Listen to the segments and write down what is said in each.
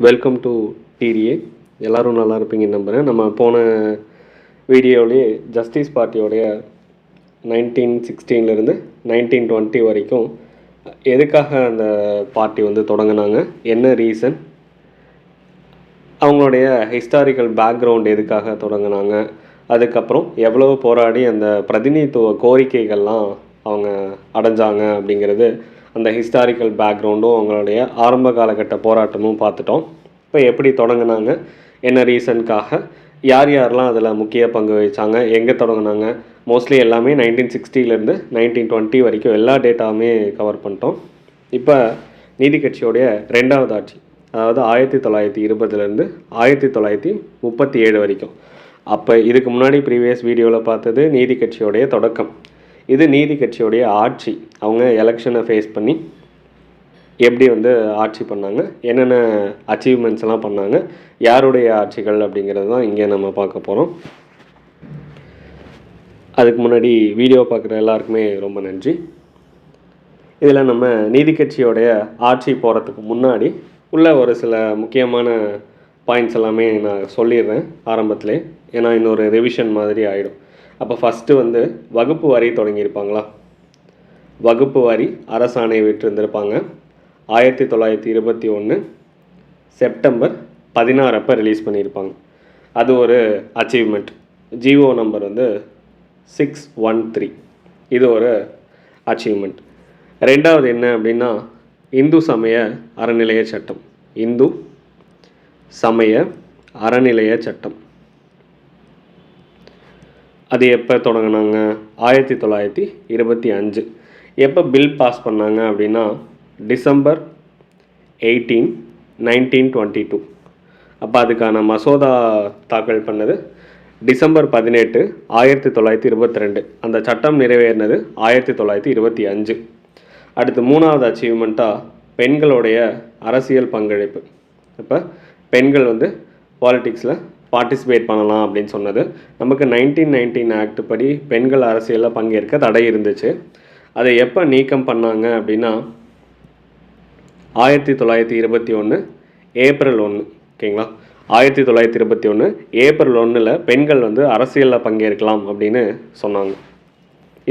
Welcome to DTA. எல்லோரும் நல்லா இருப்பீங்கன்னு நம்புகிறேன். நம்ம போன வீடியோவிலேயே ஜஸ்டிஸ் பார்ட்டியோடைய 1916 1920 வரைக்கும் எதுக்காக அந்த பார்ட்டி வந்து தொடங்கினாங்க, என்ன ரீசன், அவங்களுடைய ஹிஸ்டாரிக்கல் பேக்ரவுண்ட் எதுக்காக தொடங்கினாங்க, அதுக்கப்புறம் எவ்வளோ போராடி அந்த பிரதிநிதித்துவ கோரிக்கைகள்லாம் அவங்க அடைஞ்சாங்க அப்படிங்கிறது, அந்த ஹிஸ்டாரிக்கல் பேக்ரவுண்டும் அவங்களுடைய ஆரம்ப காலகட்ட போராட்டமும் பார்த்துட்டோம். இப்போ எப்படி தொடங்கினாங்க, என்ன ரீசனுக்காக, யார் யாரெல்லாம் அதில் முக்கிய பங்கு வகித்தாங்க, எங்கே தொடங்கினாங்க, மோஸ்ட்லி எல்லாமே 1960 1920 வரைக்கும் எல்லா டேட்டாவுமே கவர் பண்ணிட்டோம். இப்போ நீதி கட்சியோடைய ரெண்டாவது ஆட்சி, அதாவது 1920 1937 வரைக்கும். அப்போ இதுக்கு முன்னாடி ப்ரீவியஸ் வீடியோவில் பார்த்தது நீதி கட்சியோடைய தொடக்கம். இது நீதி கட்சியோடைய ஆட்சி. அவங்க எலெக்ஷனை ஃபேஸ் பண்ணி எப்படி வந்து ஆட்சி பண்ணாங்க, என்னென்ன அச்சீவ்மெண்ட்ஸ் எல்லாம் பண்ணாங்க, யாருடைய ஆட்சிகள் அப்படிங்கிறது தான் இங்கே நம்ம பார்க்க போகிறோம். அதுக்கு முன்னாடி வீடியோ பார்க்குற எல்லாருக்குமே ரொம்ப நன்றி. இதில் நம்ம நீதி கட்சியோடைய ஆட்சி போகிறதுக்கு முன்னாடி உள்ள ஒரு சில முக்கியமான பாயிண்ட்ஸ் எல்லாமே நான் சொல்லிடுறேன் ஆரம்பத்திலே, ஏன்னா இன்னொரு ரிவிஷன் மாதிரி ஆகிடும். அப்போ ஃபஸ்ட்டு வந்து வகுப்பு வாரி தொடங்கியிருப்பாங்களா, வகுப்பு வாரி அரசாணை விட்டிருந்திருப்பாங்க. 1921 செப்டம்பர் 16 அப்போ ரிலீஸ் பண்ணியிருப்பாங்க. அது ஒரு அச்சீவ்மெண்ட். ஜிஓ நம்பர் வந்து 613. இது ஒரு அச்சீவ்மெண்ட். ரெண்டாவது என்ன அப்படின்னா, இந்து சமய அறநிலைய சட்டம். இந்து சமய அறநிலைய சட்டம் அது எப்போ தொடங்கினாங்க, 1925. எப்போ பில் பாஸ் பண்ணாங்க அப்படின்னா டிசம்பர் 18 1922. அப்போ அதுக்கான மசோதா தாக்கல் பண்ணது டிசம்பர் 18 1922. அந்த சட்டம் நிறைவேறினது 1925. அடுத்து மூணாவது அச்சீவ்மெண்ட்டாக பெண்களுடைய அரசியல் பங்களிப்பு. இப்போ பெண்கள் வந்து பாலிட்டிக்ஸில் பார்ட்டிசிபேட் பண்ணலாம் அப்படின்னு சொன்னது. நமக்கு 1919 ஆக்ட் படி பெண்கள் அரசியலில் பங்கேற்க தடை இருந்துச்சு. அதை எப்போ நீக்கம் பண்ணாங்க அப்படின்னா 1921 ஏப்ரல் 1. ஓகேங்களா, 1921 ஏப்ரல் 1 பெண்கள் வந்து அரசியலில் பங்கேற்கலாம் அப்படின்னு சொன்னாங்க.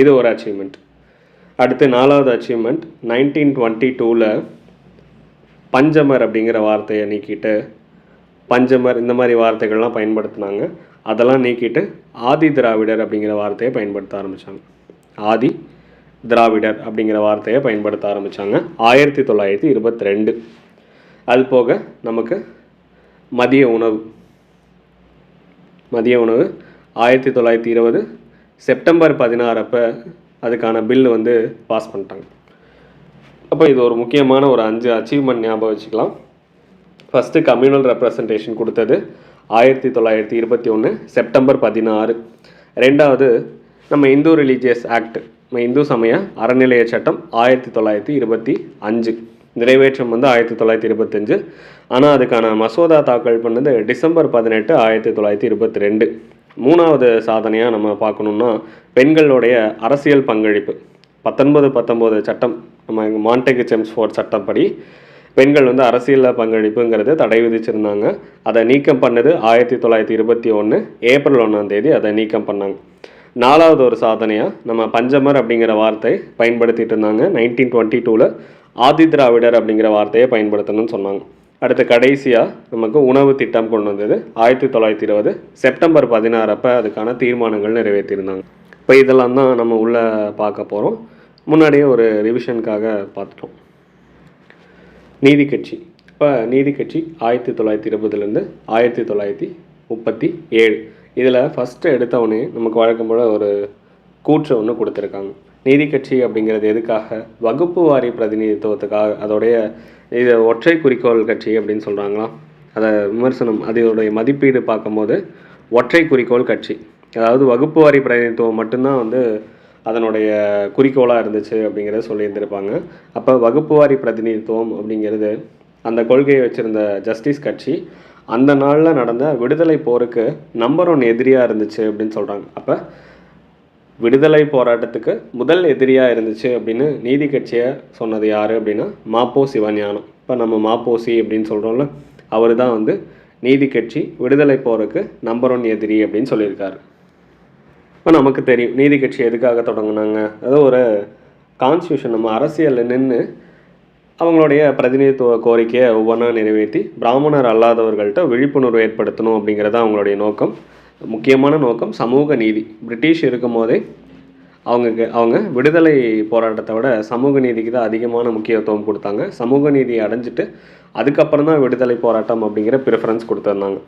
இது ஒரு அச்சீவ்மெண்ட். அடுத்து நாலாவது அச்சீவ்மெண்ட், 1922 பஞ்சமர் அப்படிங்கிற வார்த்தையை நீக்கிட்டு பஞ்சமர் இந்த மாதிரி வார்த்தைகள்லாம் பயன்படுத்தினாங்க. அதெல்லாம் நீக்கிட்டு ஆதி திராவிடர் அப்படிங்கிற வார்த்தையை பயன்படுத்த ஆரம்பித்தாங்க. ஆதி திராவிடர் அப்படிங்கிற வார்த்தையை பயன்படுத்த ஆரம்பித்தாங்க 1922. அது போக நமக்கு மதிய உணவு 1920 செப்டம்பர் 16 அப்போ அதுக்கான பில் வந்து பாஸ் பண்ணிட்டாங்க. அப்போ இது ஒரு முக்கியமான ஒரு 5 அச்சீவ்மெண்ட் ஞாபகம் வச்சுக்கலாம். ஃபஸ்ட்டு கம்யூனல் ரெப்ரசன்டேஷன் கொடுத்தது 1921 செப்டம்பர் 16. ரெண்டாவது நம்ம இந்து ரிலீஜியஸ் ஆக்ட், நம்ம இந்து சமய அறநிலைய சட்டம் 1925. நிறைவேற்றம் வந்து 1925. ஆனால் அதுக்கான மசோதா தாக்கல் பண்ணது டிசம்பர் 18 1922. மூணாவது சாதனையாக நம்ம பார்க்கணுன்னா பெண்களுடைய அரசியல் பங்களிப்பு 1919 சட்டம், நம்ம மாண்டேகு செம்ஸ்ஃபோர்ட் சட்டப்படி பெண்கள் வந்து அரசியலில் பங்களிப்புங்கிறது தடை விதிச்சிருந்தாங்க. அதை நீக்கம் பண்ணது 1921 ஏப்ரல் 1 அதை நீக்கம் பண்ணாங்க. நாலாவது ஒரு சாதனையாக நம்ம பஞ்சமர் அப்படிங்கிற வார்த்தை பயன்படுத்திட்டு இருந்தாங்க. 1922 ஆதி திராவிடர் அப்படிங்கிற வார்த்தையை பயன்படுத்தணும்னு சொன்னாங்க. அடுத்து கடைசியாக நமக்கு உணவு திட்டம் கொண்டு வந்தது 1920 செப்டம்பர் 16 அப்போ அதுக்கான தீர்மானங்கள் நிறைவேற்றியிருந்தாங்க. இப்போ இதெல்லாம் தான் நம்ம உள்ளே பார்க்க போகிறோம். முன்னாடியே ஒரு ரிவிஷனுக்காக பார்த்துட்டோம். நீதி கட்சி. இப்போ நீதி கட்சி 1920 1937. இதில் ஃபஸ்ட்டு எடுத்தவொடனே நமக்கு வழக்கம் போல் ஒரு கூற்று ஒன்று கொடுத்துருக்காங்க. நீதி கட்சி அப்படிங்கிறது எதுக்காக, வகுப்பு வாரி பிரதிநிதித்துவத்துக்காக. அதோடைய இது ஒற்றை குறிக்கோள் கட்சி அப்படின்னு சொல்கிறாங்களாம். அதை விமர்சனம், அதோடைய மதிப்பீடு பார்க்கும்போது ஒற்றை குறிக்கோள் கட்சி, அதாவது வகுப்பு வாரி பிரதிநிதித்துவம் மட்டும்தான் வந்து அதனுடைய குறிக்கோளாக இருந்துச்சு அப்படிங்கிறத சொல்லியிருந்திருப்பாங்க. அப்போ வகுப்பு வாரி பிரதிநிதித்துவம் அப்படிங்கிறது அந்த கொள்கையை வச்சுருந்த ஜஸ்டிஸ் கட்சி அந்த நாளில் நடந்த விடுதலை போருக்கு நம்பர் 1 எதிரியாக இருந்துச்சு அப்படின்னு சொல்கிறாங்க. அப்போ விடுதலை போராட்டத்துக்கு முதல் எதிரியாக இருந்துச்சு அப்படின்னு நீதி கட்சியை சொன்னது யார் அப்படின்னா மாப்போ சிவஞானம். இப்போ நம்ம மாப்போசி அப்படின்னு சொல்கிறோம்ல, அவர் தான் வந்து நீதி கட்சி விடுதலை போருக்கு நம்பர் 1 எதிரி அப்படின்னு சொல்லியிருக்காரு. இப்போ நமக்கு தெரியும் நீதி கட்சி எதுக்காக தொடங்கினாங்க. அதாவது ஒரு கான்ஸ்டியூஷன் நம்ம அரசியலில் நின்று அவங்களுடைய பிரதிநிதித்துவ கோரிக்கையை ஒவ்வொன்றா நிறைவேற்றி பிராமணர் அல்லாதவர்கள்ட்ட விழிப்புணர்வு ஏற்படுத்தணும் அப்படிங்கிறது அவங்களுடைய நோக்கம். முக்கியமான நோக்கம் சமூக நீதி. பிரிட்டிஷ் இருக்கும் போதே அவங்க விடுதலை போராட்டத்தை விட சமூக நீதிக்கு தான் அதிகமான முக்கியத்துவம் கொடுத்தாங்க. சமூக நீதியை அடைஞ்சிட்டு அதுக்கப்புறம் தான் விடுதலை போராட்டம் அப்படிங்கிற ப்ரிஃபரன்ஸ் கொடுத்துருந்தாங்க.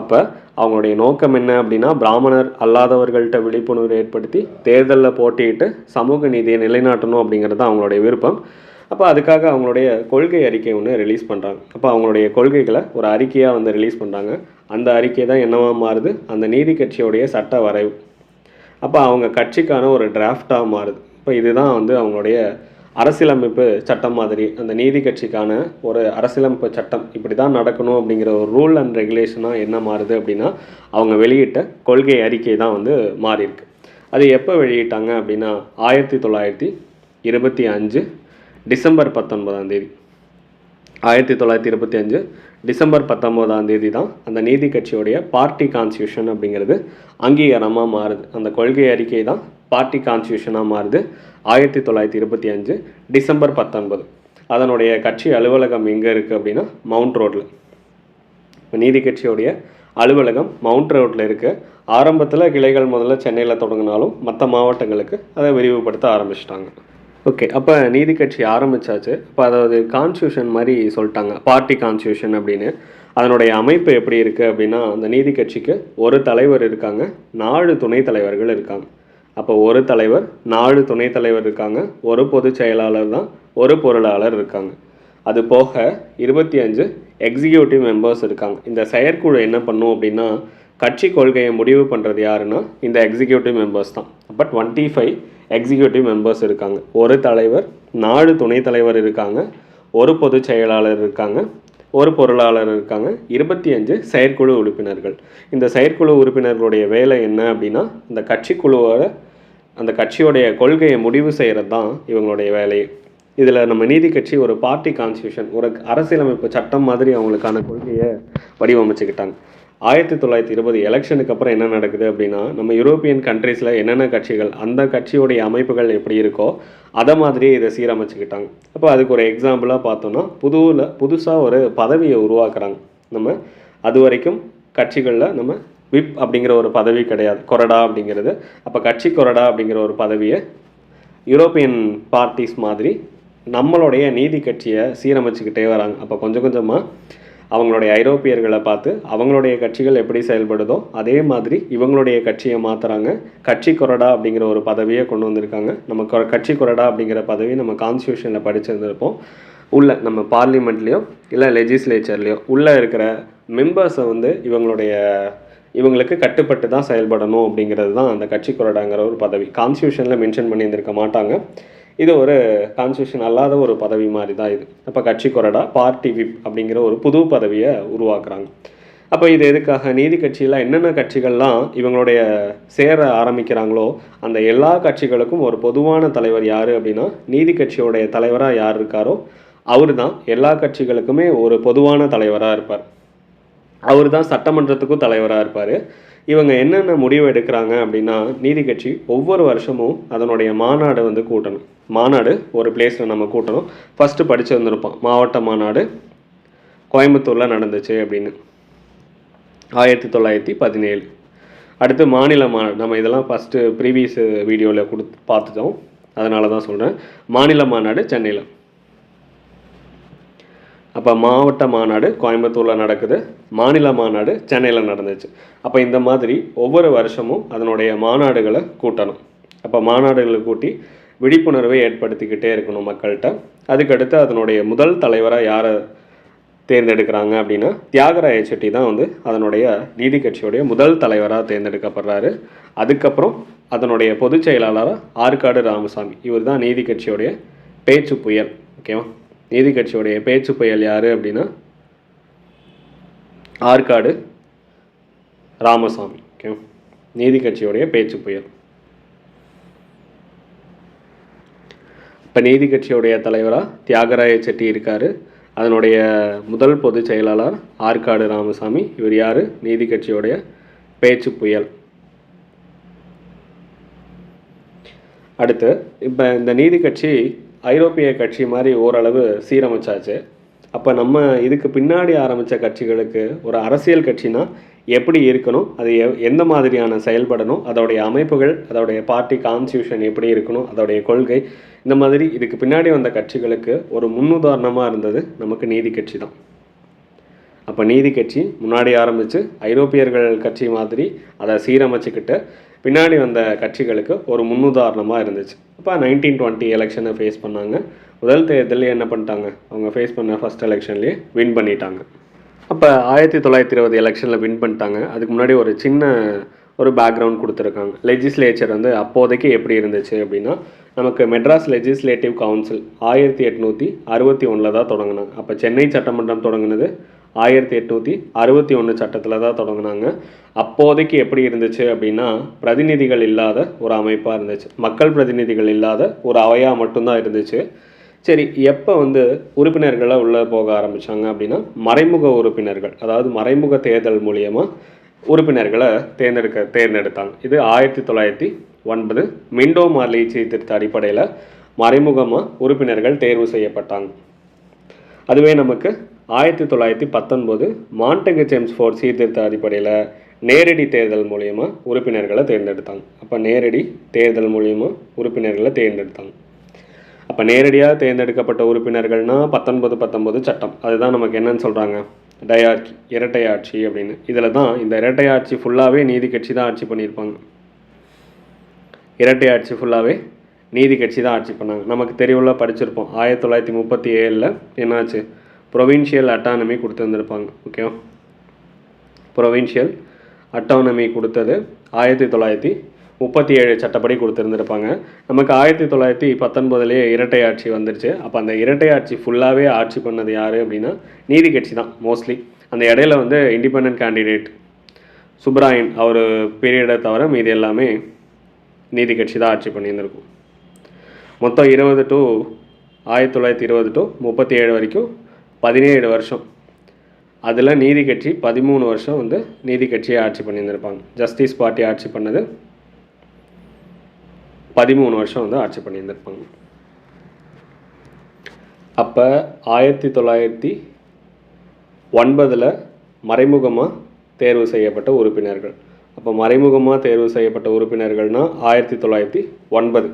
அப்போ அவங்களுடைய நோக்கம் என்ன அப்படின்னா பிராமணர் அல்லாதவர்கள்ட்ட விழிப்புணர்வு ஏற்படுத்தி தேர்தலில் போட்டியிட்டு சமூக நீதியை நிலைநாட்டணும் அப்படிங்கிறது தான் அவங்களுடைய விருப்பம். அப்போ அதுக்காக அவங்களுடைய கொள்கை அறிக்கை ஒன்று ரிலீஸ் பண்ணுறாங்க. அப்போ அவங்களுடைய கொள்கைகளை ஒரு அறிக்கையாக வந்து ரிலீஸ் பண்ணுறாங்க. அந்த அறிக்கை தான் என்னவா மாறுது, அந்த நீதி கட்சியோடைய சட்ட வரைவு. அப்போ அவங்க கட்சிக்கான ஒரு டிராஃப்டாக மாறுது. இப்போ இதுதான் வந்து அவங்களுடைய அரசியலமைப்பு சட்டம் மாதிரி அந்த நீதி கட்சிக்கான ஒரு அரசியலமைப்பு சட்டம் இப்படி தான் நடக்கணும் அப்படிங்கிற ஒரு ரூல் அண்ட் ரெகுலேஷனாக என்ன மாறுது அப்படின்னா அவங்க வெளியிட்ட கொள்கை அறிக்கை தான் வந்து மாறியிருக்கு. அது எப்போ வெளியிட்டாங்க அப்படின்னா 1925 டிசம்பர் 19 1925 டிசம்பர் 19 தான் அந்த நீதி கட்சியோடைய பார்ட்டி கான்ஸ்டியூஷன் அப்படிங்கிறது அங்கீகாரமாக மாறுது. அந்த கொள்கை அறிக்கை தான் பார்ட்டி கான்ஸ்டியூஷனாக மாறுது 1925 டிசம்பர் 19. அதனுடைய கட்சி அலுவலகம் எங்கே இருக்குது அப்படின்னா மவுண்ட் ரோட்டில். இப்போ நீதி கட்சியோடைய அலுவலகம் மவுண்ட் ரோட்டில் இருக்குது. ஆரம்பத்தில் கிளைகள் முதல்ல சென்னையில் தொடங்கினாலும் மற்ற மாவட்டங்களுக்கு அதை விரிவுபடுத்த ஆரம்பிச்சிட்டாங்க. ஓகே, அப்போ நீதி கட்சி ஆரம்பித்தாச்சு. இப்போ அதாவது கான்ஸ்டியூஷன் மாதிரி சொல்லிட்டாங்க பார்ட்டி கான்ஸ்டியூஷன் அப்படின்னு. அதனுடைய அமைப்பு எப்படி இருக்குது அப்படின்னா அந்த நீதி கட்சிக்கு ஒரு தலைவர் இருக்காங்க, 4 துணைத் தலைவர்கள் இருக்காங்க. அப்போ ஒரு தலைவர், 4 துணைத் தலைவர் இருக்காங்க, ஒரு பொதுச் செயலாளர் தான், ஒரு பொருளாளர் இருக்காங்க. அது போக 25 எக்ஸிக்யூட்டிவ் மெம்பர்ஸ் இருக்காங்க. இந்த செயற்குழு என்ன பண்ணும் அப்படின்னா கட்சி கொள்கையை முடிவு பண்ணுறது யாருன்னா இந்த எக்ஸிக்யூட்டிவ் மெம்பர்ஸ் தான். அப்போ 25 எக்ஸிக்யூட்டிவ் மெம்பர்ஸ் இருக்காங்க. ஒரு தலைவர், 4 துணைத் தலைவர் இருக்காங்க, ஒரு பொதுச் செயலாளர் இருக்காங்க, ஒரு பொருளாளர் இருக்காங்க, 25 செயற்குழு உறுப்பினர்கள். இந்த செயற்குழு உறுப்பினர்களுடைய வேலை என்ன அப்படின்னா இந்த கட்சிக்குழுவோட அந்த கட்சியோடைய கொள்கையை முடிவு செய்கிறது தான் இவங்களுடைய வேலையை. இதில் நம்ம நீதி கட்சி ஒரு பார்ட்டி கான்ஸ்டியூஷன் ஒரு அரசியலமைப்பு சட்டம் மாதிரி அவங்களுக்கான கொள்கையை வடிவமைச்சுக்கிட்டாங்க. 1920 எலெக்ஷனுக்கு அப்புறம் என்ன நடக்குது அப்படின்னா நம்ம யூரோப்பியன் கண்ட்ரீஸில் என்னென்ன கட்சிகள் அந்த கட்சியோடைய அமைப்புகள் எப்படி இருக்கோ அதை மாதிரியே இதை சீரமைச்சுக்கிட்டாங்க. அப்போ அதுக்கு ஒரு எக்ஸாம்பிளாக பார்த்தோன்னா புதுசாக ஒரு பதவியை உருவாக்குறாங்க. நம்ம அது வரைக்கும் கட்சிகளில் நம்ம விப் அப்படிங்கிற ஒரு பதவி கிடையாது, கொறடா அப்படிங்கிறது. அப்போ கட்சி கொறடா அப்படிங்கிற ஒரு பதவியை யூரோப்பியன் பார்ட்டிஸ் மாதிரி நம்மளுடைய நீதி கட்சியை சீரமைச்சுக்கிட்டே வராங்க. அப்போ கொஞ்சம் கொஞ்சமாக அவங்களுடைய ஐரோப்பியர்களை பார்த்து அவங்களுடைய கட்சிகள் எப்படி செயல்படுதோ அதே மாதிரி இவங்களுடைய கட்சியை மாற்றுறாங்க. கட்சி கொறடா அப்படிங்கிற ஒரு பதவியை கொண்டு வந்திருக்காங்க. நம்ம கட்சி கொறடா அப்படிங்கிற பதவி நம்ம கான்ஸ்டியூஷனில் படிச்சிருந்திருப்போம். உள்ள நம்ம பார்லிமெண்ட்லேயோ இல்லை லெஜிஸ்லேச்சர்லேயோ உள்ளே இருக்கிற மெம்பர்ஸை வந்து இவங்களுக்கு கட்டுப்பட்டு தான் செயல்படணும் அப்படிங்கிறது தான் அந்த கட்சி கொறடாங்கிற ஒரு பதவி. கான்ஸ்டியூஷனில் மென்ஷன் பண்ணியிருந்திருக்க மாட்டாங்க. இது ஒரு கான்ஸ்டியூஷன் அல்லாத ஒரு பதவி மாதிரி தான் இது. அப்போ கட்சி கொறடா பார்ட்டி விப் அப்படிங்கிற ஒரு புது பதவியை உருவாக்குறாங்க. அப்போ இது எதுக்காக நீதி கட்சியில் என்னென்ன கட்சிகள்லாம் இவங்களுடைய சேர ஆரம்பிக்கிறாங்களோ அந்த எல்லா கட்சிகளுக்கும் ஒரு பொதுவான தலைவர் யார் அப்படின்னா நீதி கட்சியோடைய தலைவராக யார் இருக்காரோ அவர் தான் எல்லா கட்சிகளுக்குமே ஒரு பொதுவான தலைவராக இருப்பார். அவர் தான் சட்டமன்றத்துக்கும் தலைவராக இருப்பார். இவங்க என்னென்ன முடிவு எடுக்கிறாங்க அப்படின்னா நீதி கட்சி ஒவ்வொரு வருஷமும் அதனுடைய மாநாடு வந்து கூட்டணும். மாநாடு ஒரு பிளேஸில் நம்ம கூட்டணும். ஃபஸ்ட்டு படித்து வந்திருப்போம் மாவட்ட மாநாடு கோயம்புத்தூரில் நடந்துச்சு அப்படின்னு 1917. அடுத்து மாநில மாநாடு, நம்ம இதெல்லாம் ஃபஸ்ட்டு ப்ரீவியஸ் வீடியோவில் பார்த்துட்டோம், அதனால தான் சொல்கிறேன். மாநில மாநாடு சென்னையில். அப்போ மாவட்ட மாநாடு கோயம்புத்தூரில் நடக்குது, மாநில மாநாடு சென்னையில் நடந்துச்சு. அப்போ இந்த மாதிரி ஒவ்வொரு வருஷமும் அதனுடைய மாநாடுகளை கூட்டணும். அப்போ மாநாடுகளை கூட்டி விழிப்புணர்வை ஏற்படுத்திக்கிட்டே இருக்கணும் மக்கள்கிட்ட. அதுக்கடுத்து அதனுடைய முதல் தலைவராக யாரை தேர்ந்தெடுக்கிறாங்க அப்படின்னா தியாகராய செட்டி தான் வந்து அதனுடைய நீதி கட்சியோடைய முதல் தலைவராக தேர்ந்தெடுக்கப்படுறாரு. அதுக்கப்புறம் அதனுடைய பொதுச் செயலாளராக ஆற்காடு ராமசாமி, இவர் தான் நீதி கட்சியோடைய பேச்சு புயல். ஓகேவா, நீதி கட்சியோடைய பேச்சு புயல் யார் அப்படின்னா ஆற்காடு ராமசாமி. ஓகே, நீதி கட்சியோடைய பேச்சு புயல். இப்போ நீதி கட்சியோடைய தலைவராக தியாகராய செட்டி இருக்கார். அதனுடைய முதல் பொதுச் செயலாளர் ஆற்காடு ராமசாமி. இவர் யார்? நீதி கட்சியோடைய பேச்சு புயல். அடுத்து இப்போ இந்த நீதி கட்சி ஐரோப்பிய கட்சி மாதிரி ஓரளவு சீரமைச்சாச்சு. அப்போ நம்ம இதுக்கு பின்னாடி ஆரம்பித்த கட்சிகளுக்கு ஒரு அரசியல் கட்சினா எப்படி இருக்கணும், அது எந்த மாதிரியான செயல்படணும், அதோடைய அமைப்புகள், அதோடைய பார்ட்டி கான்ஸ்டியூஷன் எப்படி இருக்கணும், அதோடைய கொள்கை, இந்த மாதிரி இதுக்கு பின்னாடி வந்த கட்சிகளுக்கு ஒரு முன்னுதாரணமாக இருந்தது நமக்கு நீதி கட்சி தான். அப்போ நீதி கட்சி முன்னாடி ஆரம்பித்து ஐரோப்பியர்கள் கட்சி மாதிரி அதை சீரமைச்சிக்கிட்டு பின்னாடி வந்த கட்சிகளுக்கு ஒரு முன்னுதாரணமாக இருந்துச்சு. அப்போ 1920 எலெக்ஷனை ஃபேஸ் பண்ணாங்க. முதல் தேர்தலில் என்ன பண்ணிட்டாங்க, அவங்க ஃபேஸ் பண்ண ஃபஸ்ட் எலெக்ஷன்லேயே வின் பண்ணிட்டாங்க. அப்போ 1920 எலெக்ஷனில் வின் பண்ணிட்டாங்க. அதுக்கு முன்னாடி ஒரு சின்ன பேக்ரவுண்ட் கொடுத்துருக்காங்க. லெஜிஸ்லேச்சர் அப்போதைக்கு எப்படி இருந்துச்சு அப்படின்னா, நமக்கு மெட்ராஸ் லெஜிஸ்லேட்டிவ் கவுன்சில் 1861 தான் தொடங்கினாங்க. அப்போ சென்னை சட்டமன்றம் தொடங்கினது 1861 சட்டத்தில் தான் தொடங்கினாங்க. அப்போதைக்கு எப்படி இருந்துச்சு அப்படின்னா, பிரதிநிதிகள் இல்லாத ஒரு அமைப்பாக இருந்துச்சு. மக்கள் பிரதிநிதிகள் இல்லாத ஒரு அவையாக மட்டும்தான் இருந்துச்சு. சரி, எப்போ உறுப்பினர்களை உள்ளே போக ஆரம்பித்தாங்க அப்படின்னா, மறைமுக உறுப்பினர்கள், அதாவது மறைமுக தேர்தல் மூலியமாக உறுப்பினர்களை தேர்ந்தெடுத்தாங்க. இது 1909 மிண்டோ மார்லி சீர்திருத்த அடிப்படையில் மறைமுகமாக உறுப்பினர்கள் தேர்வு செய்யப்பட்டாங்க. அதுவே நமக்கு 1919 மாண்டேகு செம்ஸ்ஃபோர்ட் சீர்திருத்த அடிப்படையில் நேரடி தேர்தல் மூலியமாக உறுப்பினர்களை தேர்ந்தெடுத்தாங்க. அப்போ நேரடி தேர்தல் மூலியமாக உறுப்பினர்களை தேர்ந்தெடுத்தாங்க. அப்போ நேரடியாக தேர்ந்தெடுக்கப்பட்ட உறுப்பினர்கள்னால் 1919 சட்டம், அதுதான் நமக்கு என்னன்னு சொல்கிறாங்க, டயார்கி, இரட்டை ஆட்சி அப்படின்னு. இதில் தான் இந்த இரட்டை ஆட்சி ஃபுல்லாகவே நீதி கட்சி தான் ஆட்சி பண்ணியிருப்பாங்க. இரட்டை ஆட்சி ஃபுல்லாகவே நீதி கட்சி தான் ஆட்சி பண்ணாங்க. நமக்கு தெரியவுள்ள படிச்சிருப்போம், 1937 என்னாச்சு, ப்ரொவின்ஷியல் அட்டானமி கொடுத்துருந்துருப்பாங்க. ஓகேவா, ப்ரொவின்ஷியல் அட்டானமி கொடுத்தது 1937 சட்டப்படி கொடுத்துருந்துருப்பாங்க. நமக்கு 1919 இரட்டை ஆட்சி வந்துருச்சு. அப்போ அந்த இரட்டை ஆட்சி ஃபுல்லாகவே ஆட்சி பண்ணது யார் அப்படின்னா நீதி கட்சி தான் மோஸ்ட்லி. அந்த இடையில இண்டிபெண்ட் கேண்டிடேட் சுப்ராயன் அவர் பீரியடை தவிர மீது எல்லாமே நீதி கட்சி தான் ஆட்சி பண்ணியிருந்திருக்கும். மொத்தம் 1920 to 37 வரைக்கும் 17 வருஷம். அதில் நீதி கட்சி 13 வருஷம் நீதி கட்சியை ஆட்சி பண்ணியிருந்திருப்பாங்க. ஜஸ்டிஸ் பார்ட்டி ஆட்சி பண்ணது 13 வருஷம் ஆட்சி பண்ணியிருந்திருப்பாங்க. அப்போ 1909 மறைமுகமாக தேர்வு செய்யப்பட்ட உறுப்பினர்கள். அப்போ மறைமுகமாக தேர்வு செய்யப்பட்ட உறுப்பினர்கள்னால் 1909.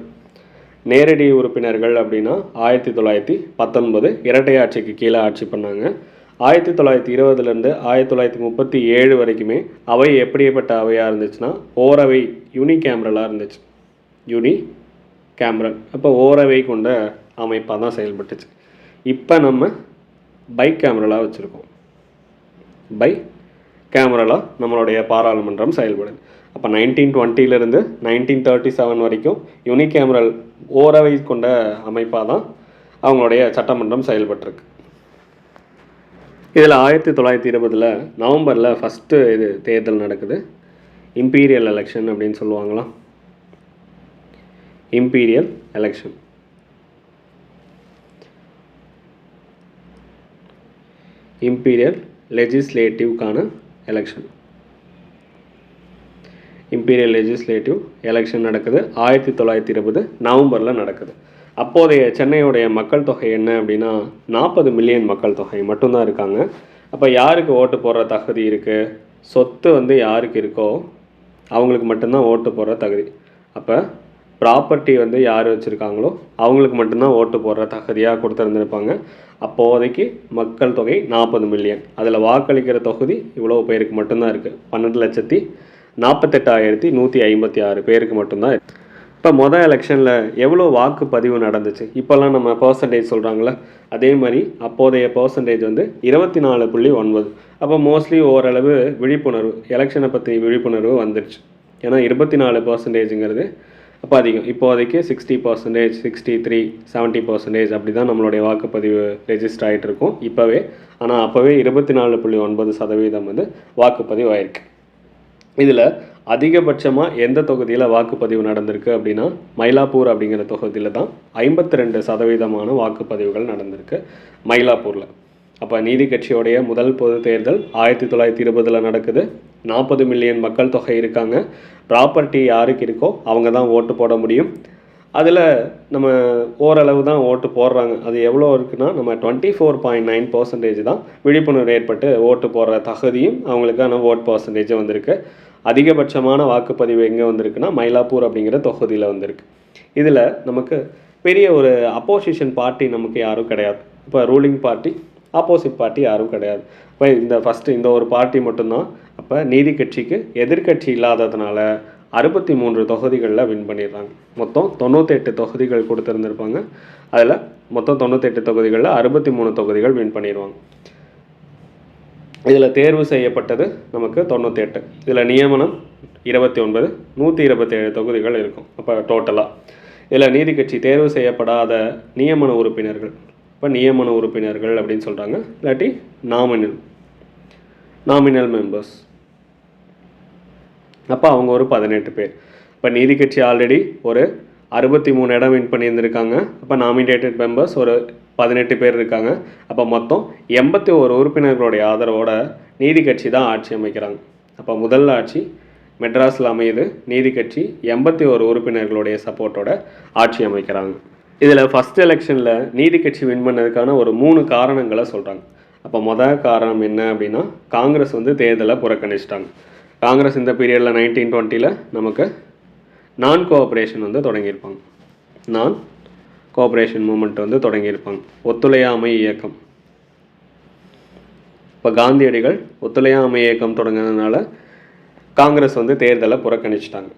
நேரடி உறுப்பினர்கள் அப்படின்னா 1919 இரட்டை ஆட்சிக்கு கீழே ஆட்சி பண்ணாங்க. 1920 1937 வரைக்குமே அவை எப்படிப்பட்ட அவையாக இருந்துச்சுன்னா, ஓரவை யூனிகேமரலாக இருந்துச்சு. யூனிகேமரல், அப்போ ஓரவை கொண்ட அமைப்பாக தான் செயல்பட்டுச்சு. இப்போ நம்ம பை கேமரலாக வச்சுருக்கோம். பை கேமரலாக நம்மளுடைய பாராளுமன்றம் செயல்படுது. அப்போ 1920 1937 வரைக்கும் யூனிகேமரல் ஓரவை கொண்ட அமைப்பாக தான் அவங்களுடைய சட்டமன்றம் செயல்பட்டுருக்கு. இதில் 1920 நவம்பரில் ஃபஸ்ட்டு தேர்தல் நடக்குது. இம்பீரியல் எலெக்ஷன் அப்படின்னு சொல்லுவாங்களா, இம்பீரியல் எலெக்ஷன். இம்பீரியல் லெஜிஸ்லேட்டிவ்க்கான எலெக்ஷன். இம்பீரியல் லெஜிஸ்லேட்டிவ் எலெக்ஷன் நடக்குது 1920 நவம்பரில் நடக்குது. அப்போதைய சென்னையுடைய மக்கள் தொகை என்ன அப்படின்னா 40 மில்லியன் மக்கள் தொகை மட்டும்தான் இருக்காங்க. அப்போ யாருக்கு ஓட்டு போடுற தகுதி இருக்குது, சொத்து யாருக்கு இருக்கோ அவங்களுக்கு மட்டும்தான் ஓட்டு போடுற தகுதி. அப்போ ப்ராப்பர்ட்டி யார் வச்சுருக்காங்களோ அவங்களுக்கு மட்டும்தான் ஓட்டு போடுற தகுதியாக கொடுத்துருந்துருப்பாங்க. அப்போதைக்கு மக்கள் தொகை 40 மில்லியன். அதில் வாக்களிக்கிற தொகுதி இவ்வளோ பேருக்கு மட்டும்தான் இருக்குது, 12,48,156 பேருக்கு மட்டும்தான். இப்போ மொதல் எலெக்ஷனில் எவ்வளோ வாக்குப்பதிவு நடந்துச்சு, இப்போல்லாம் நம்ம பர்சன்டேஜ் சொல்கிறாங்களே, அதே மாதிரி அப்போதைய பர்சன்டேஜ் 24.9. அப்போ மோஸ்ட்லி ஓரளவு விழிப்புணர்வு, எலெக்ஷனை பற்றி விழிப்புணர்வு வந்துடுச்சு. ஏன்னா 24%ங்கிறது அப்போ அதிகம். இப்போதைக்கு 60%, 63, 70% அப்படி தான் நம்மளுடைய வாக்குப்பதிவு ரெஜிஸ்டர் ஆகிட்டு இருக்கும் இப்போவே. ஆனால் அப்போவே 24.9% வாக்குப்பதிவு ஆயிருக்கு. இதில் அதிகபட்சமாக எந்த தொகுதியில் வாக்குப்பதிவு நடந்திருக்கு அப்படின்னா மயிலாப்பூர் அப்படிங்கிற தொகுதியில் தான் 52% வாக்குப்பதிவுகள் நடந்திருக்கு மயிலாப்பூரில். அப்போ நீதி கட்சியோடைய முதல் பொது தேர்தல் 1920 நடக்குது. 40 மில்லியன் மக்கள் தொகை இருக்காங்க. ப்ராப்பர்ட்டி யாருக்கு இருக்கோ அவங்க தான் ஓட்டு போட முடியும். அதில் நம்ம ஓரளவு தான் ஓட்டு போடுறாங்க. அது எவ்வளோ இருக்குன்னா, நம்ம 24.9% தான் விழிப்புணர்வு ஏற்பட்டு ஓட்டு போடுற தகுதியும் அவங்களுக்கான ஓட் பர்சன்டேஜ் வந்திருக்கு. அதிகபட்சமான வாக்குப்பதிவு எங்கே வந்திருக்குன்னா மயிலாப்பூர் அப்படிங்கிற தொகுதியில் வந்திருக்கு. இதில் நமக்கு பெரிய ஒரு அப்போசிஷன் பார்ட்டி நமக்கு யாரும் கிடையாது. இப்போ ரூலிங் பார்ட்டி, ஆப்போசிட் பார்ட்டி யாரும் கிடையாது. இப்போ இந்த ஒரு பார்ட்டி மட்டும்தான். அப்போ நீதி கட்சிக்கு எதிர்கட்சி இல்லாததுனால 63 தொகுதிகளில் வின் பண்ணிடுறாங்க. மொத்தம் 98 தொகுதிகள் கொடுத்துருந்துருப்பாங்க. அதில் மொத்தம் 98 தொகுதிகளில் 63 தொகுதிகள் வின் பண்ணிடுவாங்க. இதில் தேர்வு செய்யப்பட்டது நமக்கு 98. இதில் நியமனம் 29, 127 தொகுதிகள் இருக்கும். அப்போ டோட்டலாக இதில் நீதி கட்சி தேர்வு செய்யப்படாத நியமன உறுப்பினர்கள், இப்போ நியமன உறுப்பினர்கள் அப்படின்னு சொல்கிறாங்க, இல்லாட்டி நாமினல் மெம்பர்ஸ். அப்போ அவங்க ஒரு 18 பேர். இப்போ நீதி கட்சி ஆல்ரெடி ஒரு 63 இடம் வின் பண்ணியிருந்திருக்காங்க. அப்போ நாமினேட்டட் மெம்பர்ஸ் ஒரு 18 பேர் இருக்காங்க. அப்போ மொத்தம் 81 உறுப்பினர்களுடைய ஆதரவோட நீதி கட்சி தான் ஆட்சி அமைக்கிறாங்க. அப்போ முதல் ஆட்சி மெட்ராஸில் அமையுது. நீதி கட்சி 81 உறுப்பினர்களுடைய சப்போர்ட்டோட ஆட்சி அமைக்கிறாங்க. இதில் ஃபஸ்ட் எலெக்ஷனில் நீதி கட்சி வின் பண்ணதுக்கான ஒரு 3 காரணங்களை சொல்கிறாங்க. அப்போ முதல் காரணம் என்ன அப்படின்னா, காங்கிரஸ் தேர்தலை புறக்கணிச்சிட்டாங்க. காங்கிரஸ் இந்த பீரியடில் 1920 நமக்கு நான் கோஆப்ரேஷன் தொடங்கியிருப்பாங்க. நான் கோஆப்ரேஷன் மூமெண்ட் தொடங்கியிருப்பாங்க. ஒத்துழையாமை இயக்கம். இப்போ காந்தியடிகள் ஒத்துழையாமை இயக்கம் தொடங்கினதுனால காங்கிரஸ் தேர்தலை புறக்கணிச்சிட்டாங்க.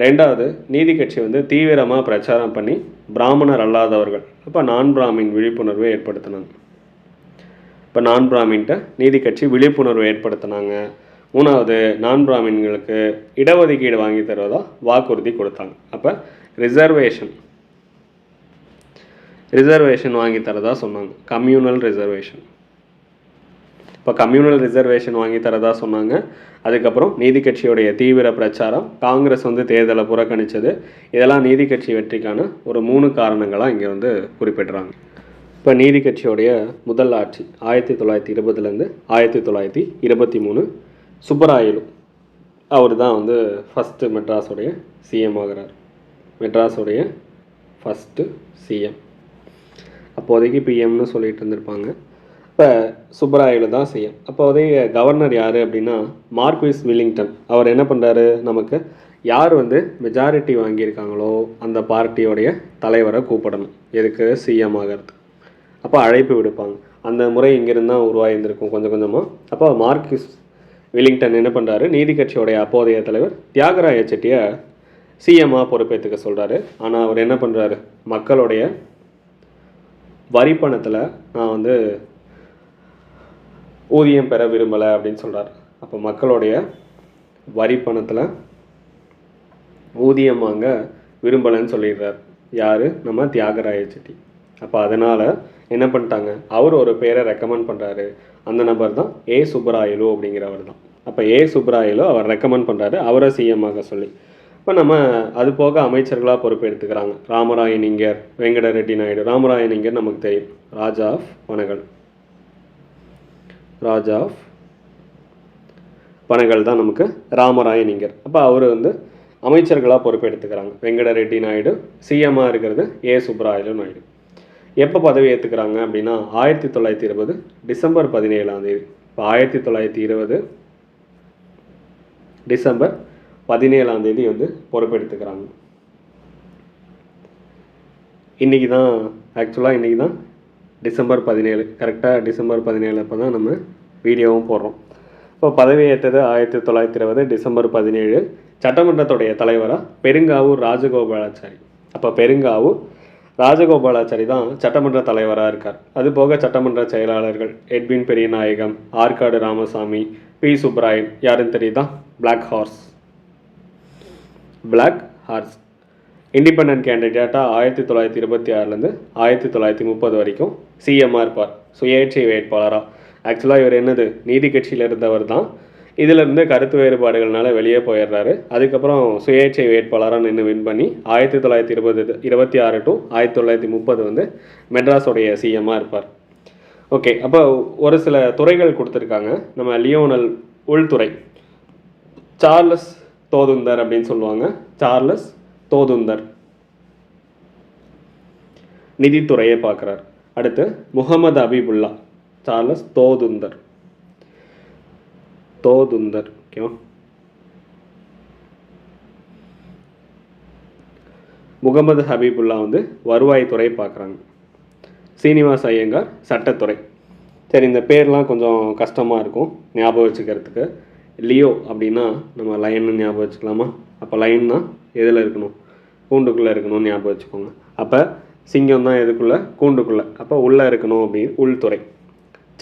ரெண்டாவது, நீதி கட்சி தீவிரமாக பிரச்சாரம் பண்ணி பிராமணர் அல்லாதவர்கள், இப்போ நான் பிராமின் விழிப்புணர்வை ஏற்படுத்தினாங்க. இப்போ நான் பிராமின்ட்ட நீதி கட்சி விழிப்புணர்வு ஏற்படுத்தினாங்க. மூணாவது, நான் பிராமின்களுக்கு இடஒதுக்கீடு வாங்கி தருவதா வாக்குறுதி கொடுத்தாங்க. அப்போ ரிசர்வேஷன் வாங்கி தரதா சொன்னாங்க. Communal reservation. இப்போ கம்யூனல் ரிசர்வேஷன் வாங்கி தரதா சொன்னாங்க. அதுக்கப்புறம் நீதி கட்சியோடைய தீவிர பிரச்சாரம், காங்கிரஸ் தேர்தலை புறக்கணித்தது, இதெல்லாம் நீதி கட்சி வெற்றிக்கான ஒரு 3 காரணங்களாக இங்கே குறிப்பிடுறாங்க. இப்போ நீதி கட்சியோடைய முதல் ஆட்சி 1920 1923 சுப்பராயலு அவர் தான் ஃபஸ்ட்டு மெட்ராஸோடைய சிஎம் ஆகிறார். மெட்ராஸோடைய ஃபஸ்ட்டு சிஎம். அப்போதைக்கு பிஎம்னு சொல்லிட்டு இருந்திருப்பாங்க. இப்போ சுப்பராயலு தான் சிஎம். அப்போதைய கவர்னர் யார் அப்படின்னா மார்க்விஸ் வில்லிங்டன். அவர் என்ன பண்ணுறாரு, நமக்கு யார் மெஜாரிட்டி வாங்கியிருக்காங்களோ அந்த பார்ட்டியோடைய தலைவரை கூப்பிடணும். எதுக்கு? சிஎம் ஆகிறது. அப்போ அழைப்பு விடுப்பாங்க. அந்த முறை இங்கிருந்து தான் உருவாகியிருந்திருக்கும் கொஞ்சம் கொஞ்சமாக. அப்போ மார்க்விஸ் வில்லிங்டன் என்ன பண்ணுறாரு, நீதி கட்சியோடைய அப்போதைய தலைவர் தியாகராய செட்டியை சிஎம்மாக பொறுப்பேற்றுக்க சொல்கிறாரு. ஆனால் அவர் என்ன பண்ணுறாரு, மக்களுடைய வரி பணத்தில் நான் ஊதியம் பெற விரும்பலை அப்படின்னு சொல்கிறார். அப்போ மக்களுடைய வரி பணத்தில் ஊதியம் வாங்க விரும்பலைன்னு சொல்லிடுறார். யார்? நம்ம தியாகராய செட்டி. அப்போ அதனால் என்ன பண்ணிட்டாங்க, அவர் ஒரு பேரை ரெக்கமெண்ட் பண்ணுறாரு. அந்த நபர் தான் ஏ சுப்பராயலு அப்படிங்கிறவர் தான். அப்போ ஏ சுப்பராயலு அவர் ரெக்கமெண்ட் பண்ணுறாரு அவரை சிஎம்மாக சொல்லி. இப்போ நம்ம அது போக அமைச்சர்களாக பொறுப்பு எடுத்துக்கிறாங்க. ராமராயனிங்கர், வெங்கட ரெட்டி நாயுடு. ராமராயனிங்கர் நமக்கு தெரியும், ராஜா ஆஃப் பனகல் தான் நமக்கு ராமராயனிங்கர். அப்போ அவர் அமைச்சர்களாக பொறுப்பு எடுத்துக்கிறாங்க. வெங்கட ரெட்டி நாயுடு. சிஎம்மாக இருக்கிறது ஏ சுப்பராயலு நாயுடு. எப்போ பதவி ஏற்றுக்கிறாங்க அப்படின்னா 1920 டிசம்பர் 17 இப்போ 1920 டிசம்பர் 17 பொறுப்பெடுத்துக்கிறாங்க. இன்றைக்கி தான் டிசம்பர் 17, கரெக்டாக டிசம்பர் 17 அப்போ தான் நம்ம வீடியோவும் போடுறோம். இப்போ பதவி ஏற்றது 1920 டிசம்பர் 17. சட்டமன்றத்துடைய தலைவராக பெருங்காவூர் ராஜகோபாலாச்சாரி. அப்போ பெருங்காவூர் ராஜகோபாலாச்சாரி தான் சட்டமன்ற தலைவராக இருக்கார். அது போக சட்டமன்ற செயலாளர்கள் எட்வின் பெரியநாயகம், ஆற்காடு ராமசாமி, பி சுப்பராயன். யாருன்னு தெரியுதா? பிளாக் ஹார்ஸ் இண்டிபெண்ட் கேண்டிடேட்டாக 1926 1930 வரைக்கும் சிஎம்மாக இருப்பார், சுயேட்சை வேட்பாளராக. ஆக்சுவலாக இவர் நீதி கட்சியில் இருந்தவர் தான். இதிலிருந்து கருத்து வேறுபாடுகள்னால வெளியே போயிடுறாரு. அதுக்கப்புறம் சுயேட்சை வேட்பாளராக நின்று வின் பண்ணி 1926 to 1930 மெட்ராஸோடைய சிஎம்மாக இருப்பார். ஓகே, அப்போ ஒரு சில துறைகள் கொடுத்துருக்காங்க. நம்ம லியோனல் உள்துறை, சார்லஸ் தோதுந்தர் அப்படின்னு சொல்லுவாங்க. சார்லஸ் தோதுந்தர் நிதித்துறையை பார்க்குறார். அடுத்து முகமது அபிபுல்லா, சார்லஸ் தோதுந்தர் ஓகேவா. முகமது ஹபீபுல்லா வந்து வருவாய்த்துறை பார்க்குறாங்க. சீனிவாச ஐயங்கார் சட்டத்துறை. சரி, இந்த பேர்லாம் கொஞ்சம் கஷ்டமாக இருக்கும் ஞாபகம் வச்சுக்கிறதுக்கு. லியோ அப்படின்னா நம்ம லைன்னு ஞாபகம் வச்சுக்கலாமா? அப்போ லைன்னா எதில் இருக்கணும்? கூண்டுக்குள்ளே இருக்கணும்னு ஞாபகம் வச்சுக்கோங்க. அப்போ சிங்கம் தான் எதுக்குள்ளே? கூண்டுக்குள்ளே. அப்போ உள்ளே இருக்கணும் அப்படின்னு உள்துறை.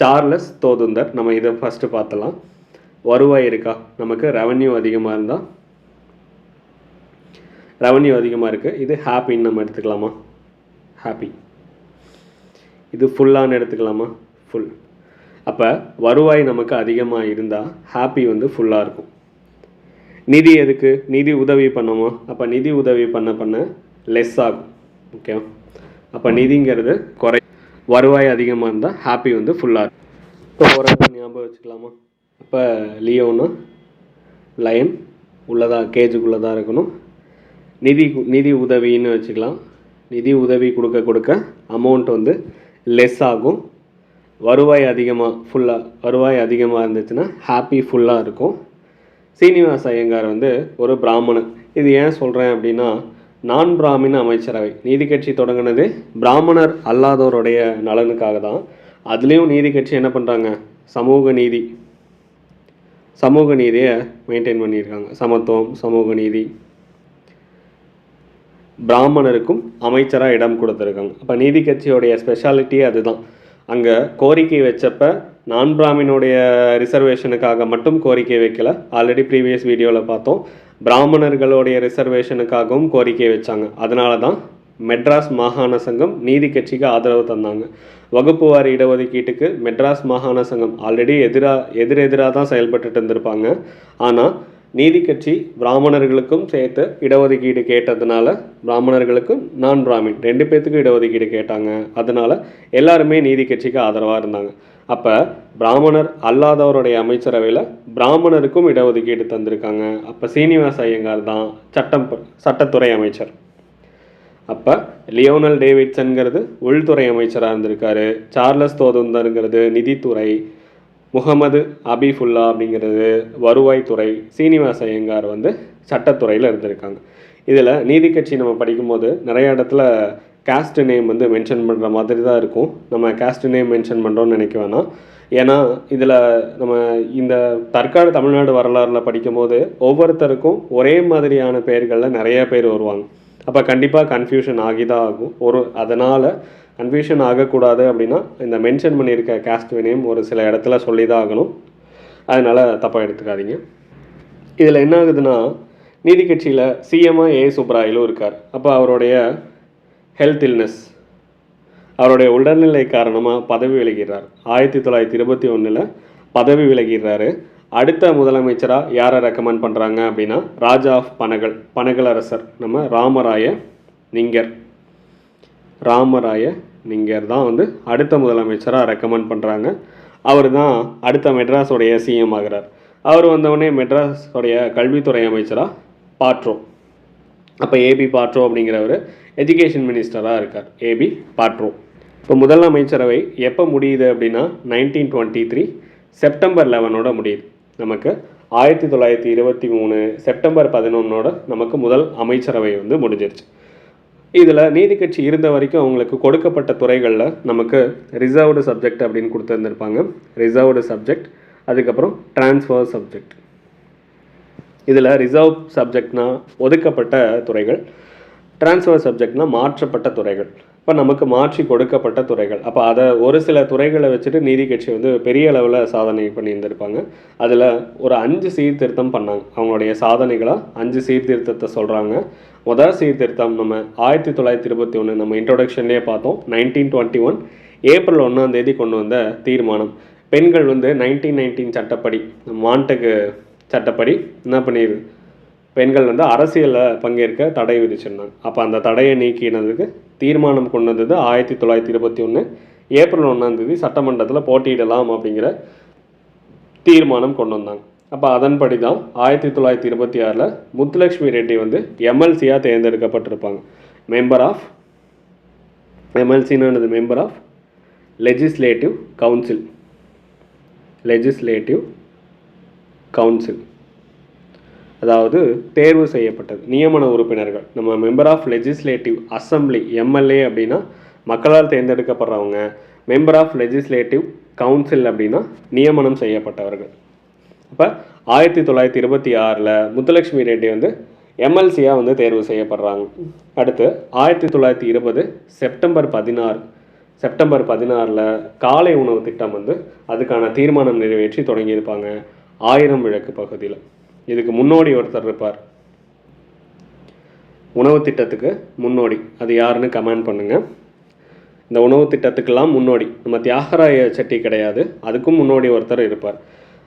சார்லஸ் தோதுந்தர், நம்ம இதை ஃபஸ்ட்டு பார்த்தலாம். வருவாய் இருக்கா? நமக்கு ரெவன்யூ அதிகமாக இருந்தால், ரெவன்யூ அதிகமாக இருக்குது, இது ஹாப்பின்னு நம்ம எடுத்துக்கலாமா? ஹாப்பி. இது ஃபுல்லான்னு எடுத்துக்கலாமா? ஃபுல். அப்போ வருவாய் நமக்கு அதிகமாக இருந்தால் ஹாப்பி வந்து ஃபுல்லாக இருக்கும். நிதி எதுக்கு? நிதி உதவி பண்ணோமா? அப்போ நிதி உதவி பண்ண லெஸ் ஆகும். ஓகே, அப்போ நிதிங்கிறது குறை. வருவாய் அதிகமாக இருந்தால் ஹாப்பி வந்து ஃபுல்லாக இருக்கும். இப்போ ஒரு ஞாபகம் வச்சுக்கலாமா? அப்போ லியோனா லயன் உள்ளதாக, கேஜுக்குள்ளே இருக்கணும். நிதி உதவின்னு வச்சுக்கலாம். நிதி உதவி கொடுக்க அமௌண்ட் வந்து லெஸ் ஆகும். வருவாய் அதிகமாக இருந்துச்சுன்னா ஹாப்பி ஃபுல்லாக இருக்கும். சீனிவாச ஐயங்கார் வந்து ஒரு பிராமணன். இது ஏன் சொல்கிறேன் அப்படின்னா, நான் பிராமின் அமைச்சரவை, நீதி கட்சி தொடங்கினது பிராமணர் அல்லாதவருடைய நலனுக்காக தான். அதுலேயும் நீதி கட்சி என்ன பண்ணுறாங்க? சமூக நீதியை மெயின்டைன் பண்ணியிருக்காங்க. சமத்துவம், சமூக நீதி. பிராமணருக்கும் அமைச்சராக இடம் கொடுத்துருக்காங்க. அப்போ நீதி கட்சியோடைய ஸ்பெஷாலிட்டி அதுதான். அங்கே கோரிக்கை வச்சப்ப நான் பிராமினுடைய ரிசர்வேஷனுக்காக மட்டும் கோரிக்கை வைக்கல. ஆல்ரெடி ப்ரீவியஸ் வீடியோவில் பார்த்தோம். பிராமணர்களுடைய ரிசர்வேஷனுக்காகவும் கோரிக்கை வச்சாங்க. அதனால தான் மெட்ராஸ் மாகாண சங்கம் நீதி கட்சிக்கு ஆதரவு தந்தாங்க. வகுப்பு வாரி இடஒதுக்கீட்டுக்கு மெட்ராஸ் மாகாண சங்கம் ஆல்ரெடி எதிராக தான் செயல்பட்டு இருந்திருப்பாங்க. ஆனால் நீதி கட்சி பிராமணர்களுக்கும் சேர்த்து இடஒதுக்கீடு கேட்டதுனால, பிராமணர்களுக்கும் நான் பிராமின் 2 பேர்த்துக்கும் இடஒதுக்கீடு கேட்டாங்க. அதனால எல்லாருமே நீதி கட்சிக்கு ஆதரவாக இருந்தாங்க. அப்போ பிராமணர் அல்லாதவருடைய அமைச்சரவையில் பிராமணருக்கும் இடஒதுக்கீடு தந்திருக்காங்க. அப்போ சீனிவாச ஐயங்கார் தான் சட்டத்துறை அமைச்சர். அப்போ லியோனல் டேவிட்சன்கிறது உள்துறை அமைச்சராக இருந்திருக்காரு. சார்லஸ் தோதுந்தருங்கிறது நிதித்துறை, முகமது அபிபுல்லா அப்படிங்கிறது வருவாய்த்துறை, சீனிவாச ஐயங்கார் வந்து சட்டத்துறையில் இருந்திருக்காங்க. இதில் நீதி கட்சி நம்ம படிக்கும்போது நிறைய இடத்துல காஸ்ட் நேம் வந்து மென்ஷன் பண்ணுற மாதிரி தான் இருக்கும். நம்ம காஸ்ட் நேம் மென்ஷன் பண்ணுறோன்னு நினைக்க வேணாம். ஏன்னா இதில் நம்ம இந்த தற்கால தமிழ்நாடு வரலாறில் படிக்கும்போது ஒவ்வொருத்தருக்கும் ஒரே மாதிரியான பெயர்களில் நிறைய பேர் வருவாங்க. அப்போ கண்டிப்பாக கன்ஃபியூஷன் ஆகி தான் ஆகும். அதனால் கன்ஃபியூஷன் ஆகக்கூடாது அப்படின்னா இந்த மென்ஷன் பண்ணியிருக்க காஸ்ட் நேம் ஒரு சில இடத்துல சொல்லி தான் ஆகணும். அதனால் தப்பாக எடுத்துக்காதீங்க. இதில் என்ன ஆகுதுன்னா, நீதி கட்சியில் சிஎம்மாக சுப்ராயலு இருக்கார். அப்போ அவருடைய ஹெல்த் இல்னஸ், அவருடைய உடல்நிலை காரணமாக பதவி விலகிறார். 1921 பதவி விலகிறாரு. அடுத்த முதலமைச்சராக யாரை ரெக்கமெண்ட் பண்ணுறாங்க அப்படின்னா, ராஜா ஆஃப் பனகல் அரசர் நம்ம ராமராய நிங்கர் தான் வந்து அடுத்த முதலமைச்சராக ரெக்கமெண்ட் பண்ணுறாங்க. அவர் தான் அடுத்த மெட்ராஸோடைய சிஎம் ஆகிறார். அவர் வந்தவுடனே மெட்ராஸோடைய கல்வித்துறை அமைச்சராக பாட்ரோ, அப்போ ஏபி பாட்ரோ அப்படிங்கிறவர் எஜுகேஷன் மினிஸ்டராக இருக்கார். ஏபி பாட்ரோ. இப்போ முதல் அமைச்சரவை எப்போ முடியுது அப்படின்னா 1923 செப்டம்பர் 11 முடியுது. நமக்கு 1923 செப்டம்பர் 11 நமக்கு முதல் அமைச்சரவை வந்து முடிஞ்சிருச்சு. இதில் நீதி கட்சி இருந்த வரைக்கும் அவங்களுக்கு கொடுக்கப்பட்ட துறைகளில் நமக்கு ரிசர்வ்டு சப்ஜெக்ட் அப்படின்னு கொடுத்துருந்துருப்பாங்க. ரிசர்வ்டு சப்ஜெக்ட், அதுக்கப்புறம் டிரான்ஸ்ஃபர் சப்ஜெக்ட். இதில் ரிசர்வ் சப்ஜெக்ட்னா ஒதுக்கப்பட்ட துறைகள், டிரான்ஸ்ஃபர் சப்ஜெக்ட்னா மாற்றப்பட்ட துறைகள். இப்போ நமக்கு மாற்றி கொடுக்கப்பட்ட துறைகள். அப்போ அதை ஒரு சில துறைகளை வச்சுட்டு நீதி கட்சி வந்து பெரிய அளவில் சாதனை பண்ணியிருந்திருப்பாங்க. அதில் ஒரு 5 சீர்திருத்தம் பண்ணாங்க. அவங்களுடைய சாதனைகளாக 5 சீர்திருத்தத்தை சொல்கிறாங்க. முதல் சீர்திருத்தம் நம்ம 1921 நம்ம இன்ட்ரோடக்ஷன்லேயே பார்த்தோம். 1921 ஏப்ரல் 1 கொண்டு வந்த தீர்மானம். பெண்கள் வந்து 1919 சட்டப்படி, மாண்டகு சட்டப்படி என்ன பண்ணிடுது, பெண்கள் வந்து அரசியலில் பங்கேற்க தடை விதிச்சிருந்தாங்க. அப்போ அந்த தடையை நீக்கினதுக்கு தீர்மானம் கொண்டு வந்தது 1921 ஏப்ரல் 1 சட்டமன்றத்தில் போட்டியிடலாம் அப்படிங்கிற தீர்மானம் கொண்டு வந்தாங்க. அப்போ அதன்படி தான் 1926 முத்துலட்சுமி ரெட்டி வந்து எம்எல்சியாக தேர்ந்தெடுக்கப்பட்டிருப்பாங்க. மெம்பர் ஆஃப் எம்எல்சின்னு member of legislative council. Legislative council அதாவது தேர்வு செய்யப்பட்டது நியமன உறுப்பினர்கள். நம்ம member of legislative assembly MLA அப்படின்னா மக்களால் தேர்ந்தெடுக்கப்படுறவங்க. மெம்பர் ஆஃப் லெஜிஸ்லேட்டிவ் கவுன்சில் அப்படின்னா நியமனம் செய்யப்பட்டவர்கள். அப்போ 1926 முத்துலட்சுமி ரெட்டி வந்து எம்எல்சியாக வந்து தேர்வு செய்யப்படுறாங்க. அடுத்து 1920 செப்டம்பர் 16 காலை உணவு திட்டம் வந்து அதுக்கான தீர்மானம் நிறைவேற்றி தொடங்கியிருப்பாங்க 1000 விளக்கு பகுதியில். இதுக்கு முன்னோடி ஒருத்தர் இருப்பார், உணவு திட்டத்துக்கு முன்னோடி. அது யாருன்னு கமெண்ட் பண்ணுங்கள். இந்த உணவு திட்டத்துக்கெல்லாம் முன்னோடி நம்ம தியாகராய செட்டி கிடையாது, அதுக்கும் முன்னோடி ஒருத்தர் இருப்பார்.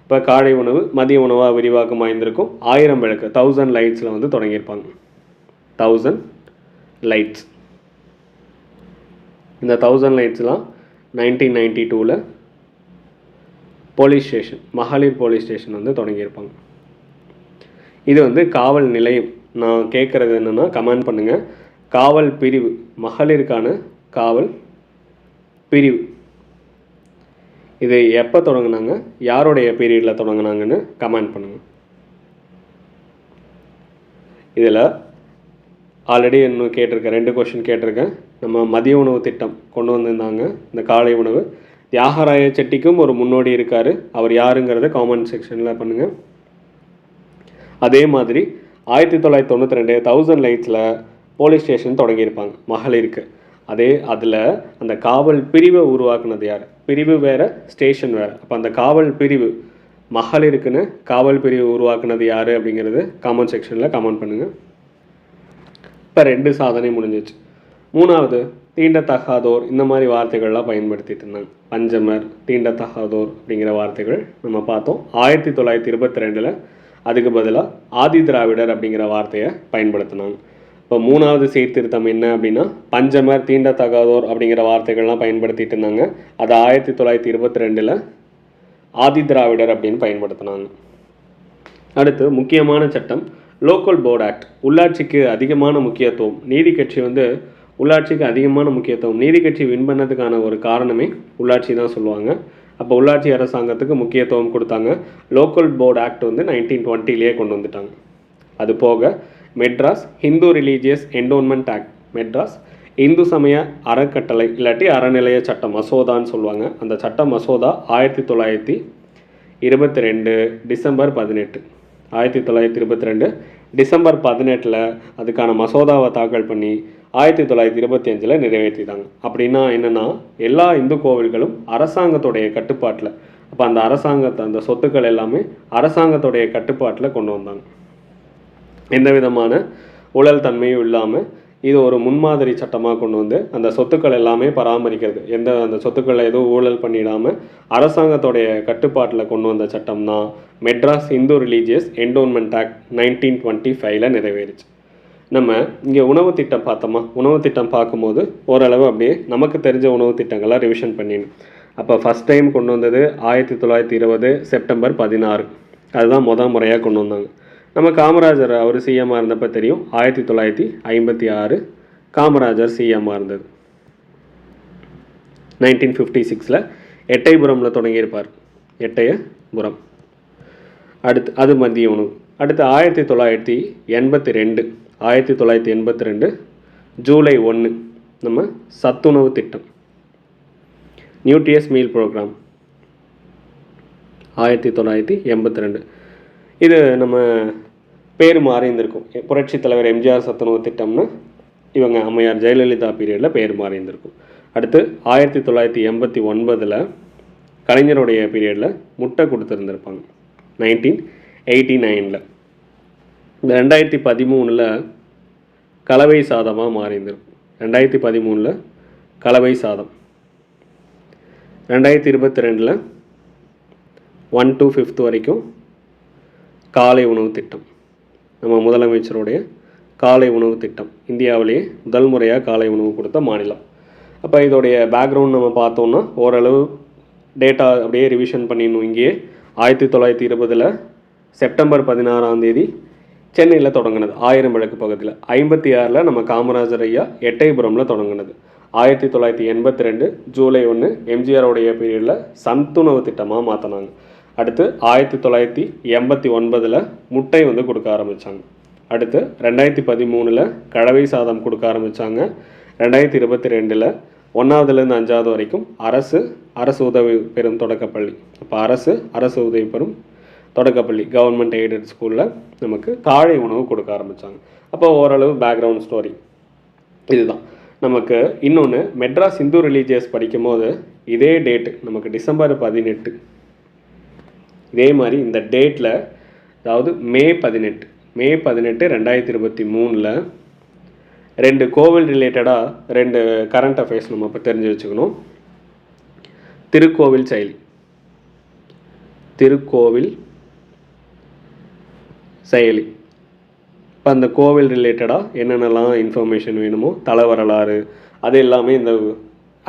இப்போ காலை உணவு மதிய உணவாக விரிவாக்கம் ஆயிருந்திருக்கும். 1000 விளக்கு 1000 லைட்ஸில் வந்து தொடங்கியிருப்பாங்க. 1000 லைட்ஸ். இந்த 1000 லைட்ஸ்லாம் 1992 போலீஸ் ஸ்டேஷன், மகளிர் போலீஸ் ஸ்டேஷன் வந்து தொடங்கியிருப்பாங்க. இது வந்து காவல் நிலையம். நான் கேட்குறது என்னென்னா கமெண்ட் பண்ணுங்கள். காவல் பிரிவு, மகளிருக்கான காவல் பிரிவு, இது எப்போ தொடங்கினாங்க, யாருடைய பீரியடில் தொடங்கினாங்கன்னு கமெண்ட் பண்ணுங்கள். இதில் ஆல்ரெடி இன்னும் கேட்டிருக்கேன், 2 கொஷின் கேட்டிருக்கேன். நம்ம மதிய உணவு திட்டம் கொண்டு வந்திருந்தாங்க, இந்த காலை உணவு. தியாகராய செட்டிக்கும் ஒரு முன்னோடி இருக்கார், அவர் யாருங்கிறத காமெண்ட் செக்ஷனில் பண்ணுங்கள். அதே மாதிரி 1992 1000 லைட்ஸில் போலீஸ் ஸ்டேஷன் தொடங்கியிருப்பாங்க மகளிருக்கு. அதில் அந்த காவல் பிரிவை உருவாக்குனது யார்? பிரிவு வேறு, ஸ்டேஷன் வேறு. அப்போ அந்த காவல் பிரிவு, மகளிருக்குன்னு காவல் பிரிவு உருவாக்குனது யார் அப்படிங்கிறது காமெண்ட் செக்ஷனில் கமெண்ட் பண்ணுங்கள். இப்போ 2 சாதனை முடிஞ்சிச்சு. 3வது தீண்டத்தகாதோர், இந்த மாதிரி வார்த்தைகள்லாம் பயன்படுத்திட்டு இருந்தாங்க. பஞ்சமர், தீண்டத்தகாதோர் அப்படிங்கிற வார்த்தைகள் நம்ம பார்த்தோம். 1922 அதுக்கு பதிலாக ஆதி திராவிடர் அப்படிங்கிற வார்த்தையை பயன்படுத்தினாங்க. இப்போ 3வது சீர்திருத்தம் என்ன அப்படின்னா பஞ்சமர், தீண்டத்தகாதோர் அப்படிங்கிற வார்த்தைகள்லாம் பயன்படுத்திட்டு இருந்தாங்க. அது 1922 ஆதி திராவிடர் அப்படின்னு பயன்படுத்தினாங்க. அடுத்து முக்கியமான சட்டம் லோக்கல் போர்டு ஆக்ட். உள்ளாட்சிக்கு அதிகமான முக்கியத்துவம். நீதி கட்சி வந்து உள்ளாட்சிக்கு அதிகமான முக்கியத்துவம், நீதி கட்சி வின் பண்ணதுக்கான ஒரு காரணமே உள்ளாட்சி தான் சொல்லுவாங்க. அப்போ உள்ளாட்சி அரசாங்கத்துக்கு முக்கியத்துவம் கொடுத்தாங்க. லோக்கல் போர்டு ஆக்ட் வந்து 1920 கொண்டு வந்துட்டாங்க. அது போக Madras Hindu religious endowment act, Madras Hindu சமய அறக்கட்டளை இல்லாட்டி அறநிலைய சட்ட மசோதான்னு சொல்லுவாங்க. அந்த சட்ட மசோதா 1922 டிசம்பர் 18 1922 டிசம்பர் 18 அதுக்கான மசோதாவை தாக்கல் பண்ணி 1925 நிறைவேற்றிட்டாங்க. அப்படின்னா என்னென்னா எல்லா இந்து கோவில்களும் அரசாங்கத்துடைய கட்டுப்பாட்டில், அப்போ அந்த அந்த சொத்துக்கள் எல்லாமே அரசாங்கத்துடைய கட்டுப்பாட்டில் கொண்டு வந்தாங்க. எந்த விதமான ஊழல் தன்மையும் இல்லாமல் இது ஒரு முன்மாதிரி சட்டமாக கொண்டு வந்து அந்த சொத்துக்கள் எல்லாமே பராமரிக்கிறது, அந்த சொத்துக்களை எதுவும் ஊழல் பண்ணிடாமல் அரசாங்கத்துடைய கட்டுப்பாட்டில் கொண்டு வந்த சட்டம் தான் Madras Hindu religious endowment act 1925 நிறைவேறிச்சு. நம்ம இங்கே உணவு திட்டம் பார்த்தோமா, உணவு திட்டம் பார்க்கும்போது ஓரளவு அப்படியே நமக்கு தெரிஞ்ச உணவு திட்டங்களாக ரிவிஷன் பண்ணிடணும். அப்போ ஃபஸ்ட் டைம் கொண்டு வந்தது 1920 செப்டம்பர் 16, அதுதான் முறையாக கொண்டு வந்தாங்க. நம்ம காமராஜர் அவர் சிஎம்மாக இருந்தப்போ தெரியும், 1956 காமராஜர் சிஎம்மாக இருந்தது. 1956 எட்டயபுரமில் தொடங்கியிருப்பார், எட்டயபுரம். அடுத்து அது மதிய உணவு. அடுத்து 1982 ஜூலை 1 நம்ம சத்துணவு திட்டம், நியூட்ரியஸ் மீல் ப்ரோக்ராம் 1982. இது நம்ம பேர் மாறி இருந்திருக்கும், புரட்சி தலைவர் எம்ஜிஆர் சத்துணவு திட்டம்னு இவங்க அம்மையார் ஜெயலலிதா பீரியடில் பேர் மாறி இருந்திருக்கும். அடுத்து 1989 கலைஞருடைய பீரியடில் முட்டை கொடுத்துருந்துருப்பாங்க 1989. இந்த 2013 கலவை சாதமாக மாறி இருந்திருக்கும். 2013 கலவை சாதம். 2022 1 to 5th வரைக்கும் காலை உணவு திட்டம், நம்ம முதலமைச்சருடைய காலை உணவு திட்டம், இந்தியாவிலேயே முதல் முறையாக காலை உணவு கொடுத்த மாநிலம். அப்போ இதோடைய பேக்ரவுண்ட் நம்ம பார்த்தோம்னா ஓரளவு டேட்டா அப்படியே ரிவிஷன் பண்ணிடணும். இங்கேயே 1920 செப்டம்பர் 16ஆம் தேதி சென்னையில் தொடங்கினது 1000 விளக்கு பகுதியில். 56 நம்ம காமராஜர் ஐயா எட்டயபுரமில் தொடங்கினது. 1982 ஜூலை 1 எம்ஜிஆருடைய பீரியடில் சத்துணவு திட்டமாக மாற்றினாங்க. அடுத்து 1989 முட்டை வந்து கொடுக்க ஆரம்பித்தாங்க. அடுத்து 2013 கலவை சாதம் கொடுக்க ஆரம்பித்தாங்க. 2022 1ஆவதுலேருந்து 5ஆவது வரைக்கும் அரசு உதவி பெறும் தொடக்கப்பள்ளி. அப்போ அரசு உதவி பெறும் தொடக்கப்பள்ளி கவர்மெண்ட் எய்டட் ஸ்கூலில் நமக்கு காலை உணவு கொடுக்க ஆரம்பித்தாங்க. அப்போ ஓரளவு பேக்ரவுண்ட் ஸ்டோரி இதுதான். நமக்கு இன்னொன்று மெட்ராஸ் இந்து ரிலீஜியஸ் படிக்கும் போது இதே டேட்டு நமக்கு டிசம்பர் 18, இதே மாதிரி இந்த டேட்டில், அதாவது மே 18 2023 2 கோவில் ரிலேட்டடாக 2 கரண்ட் அஃபேர்ஸ் நம்ம இப்போ தெரிஞ்சு வச்சுக்கணும். திருக்கோவில் செயலி. இப்போ அந்த கோவில் ரிலேட்டடாக என்னென்னலாம் இன்ஃபர்மேஷன் வேணுமோ, தல வரலாறு, அது எல்லாமே இந்த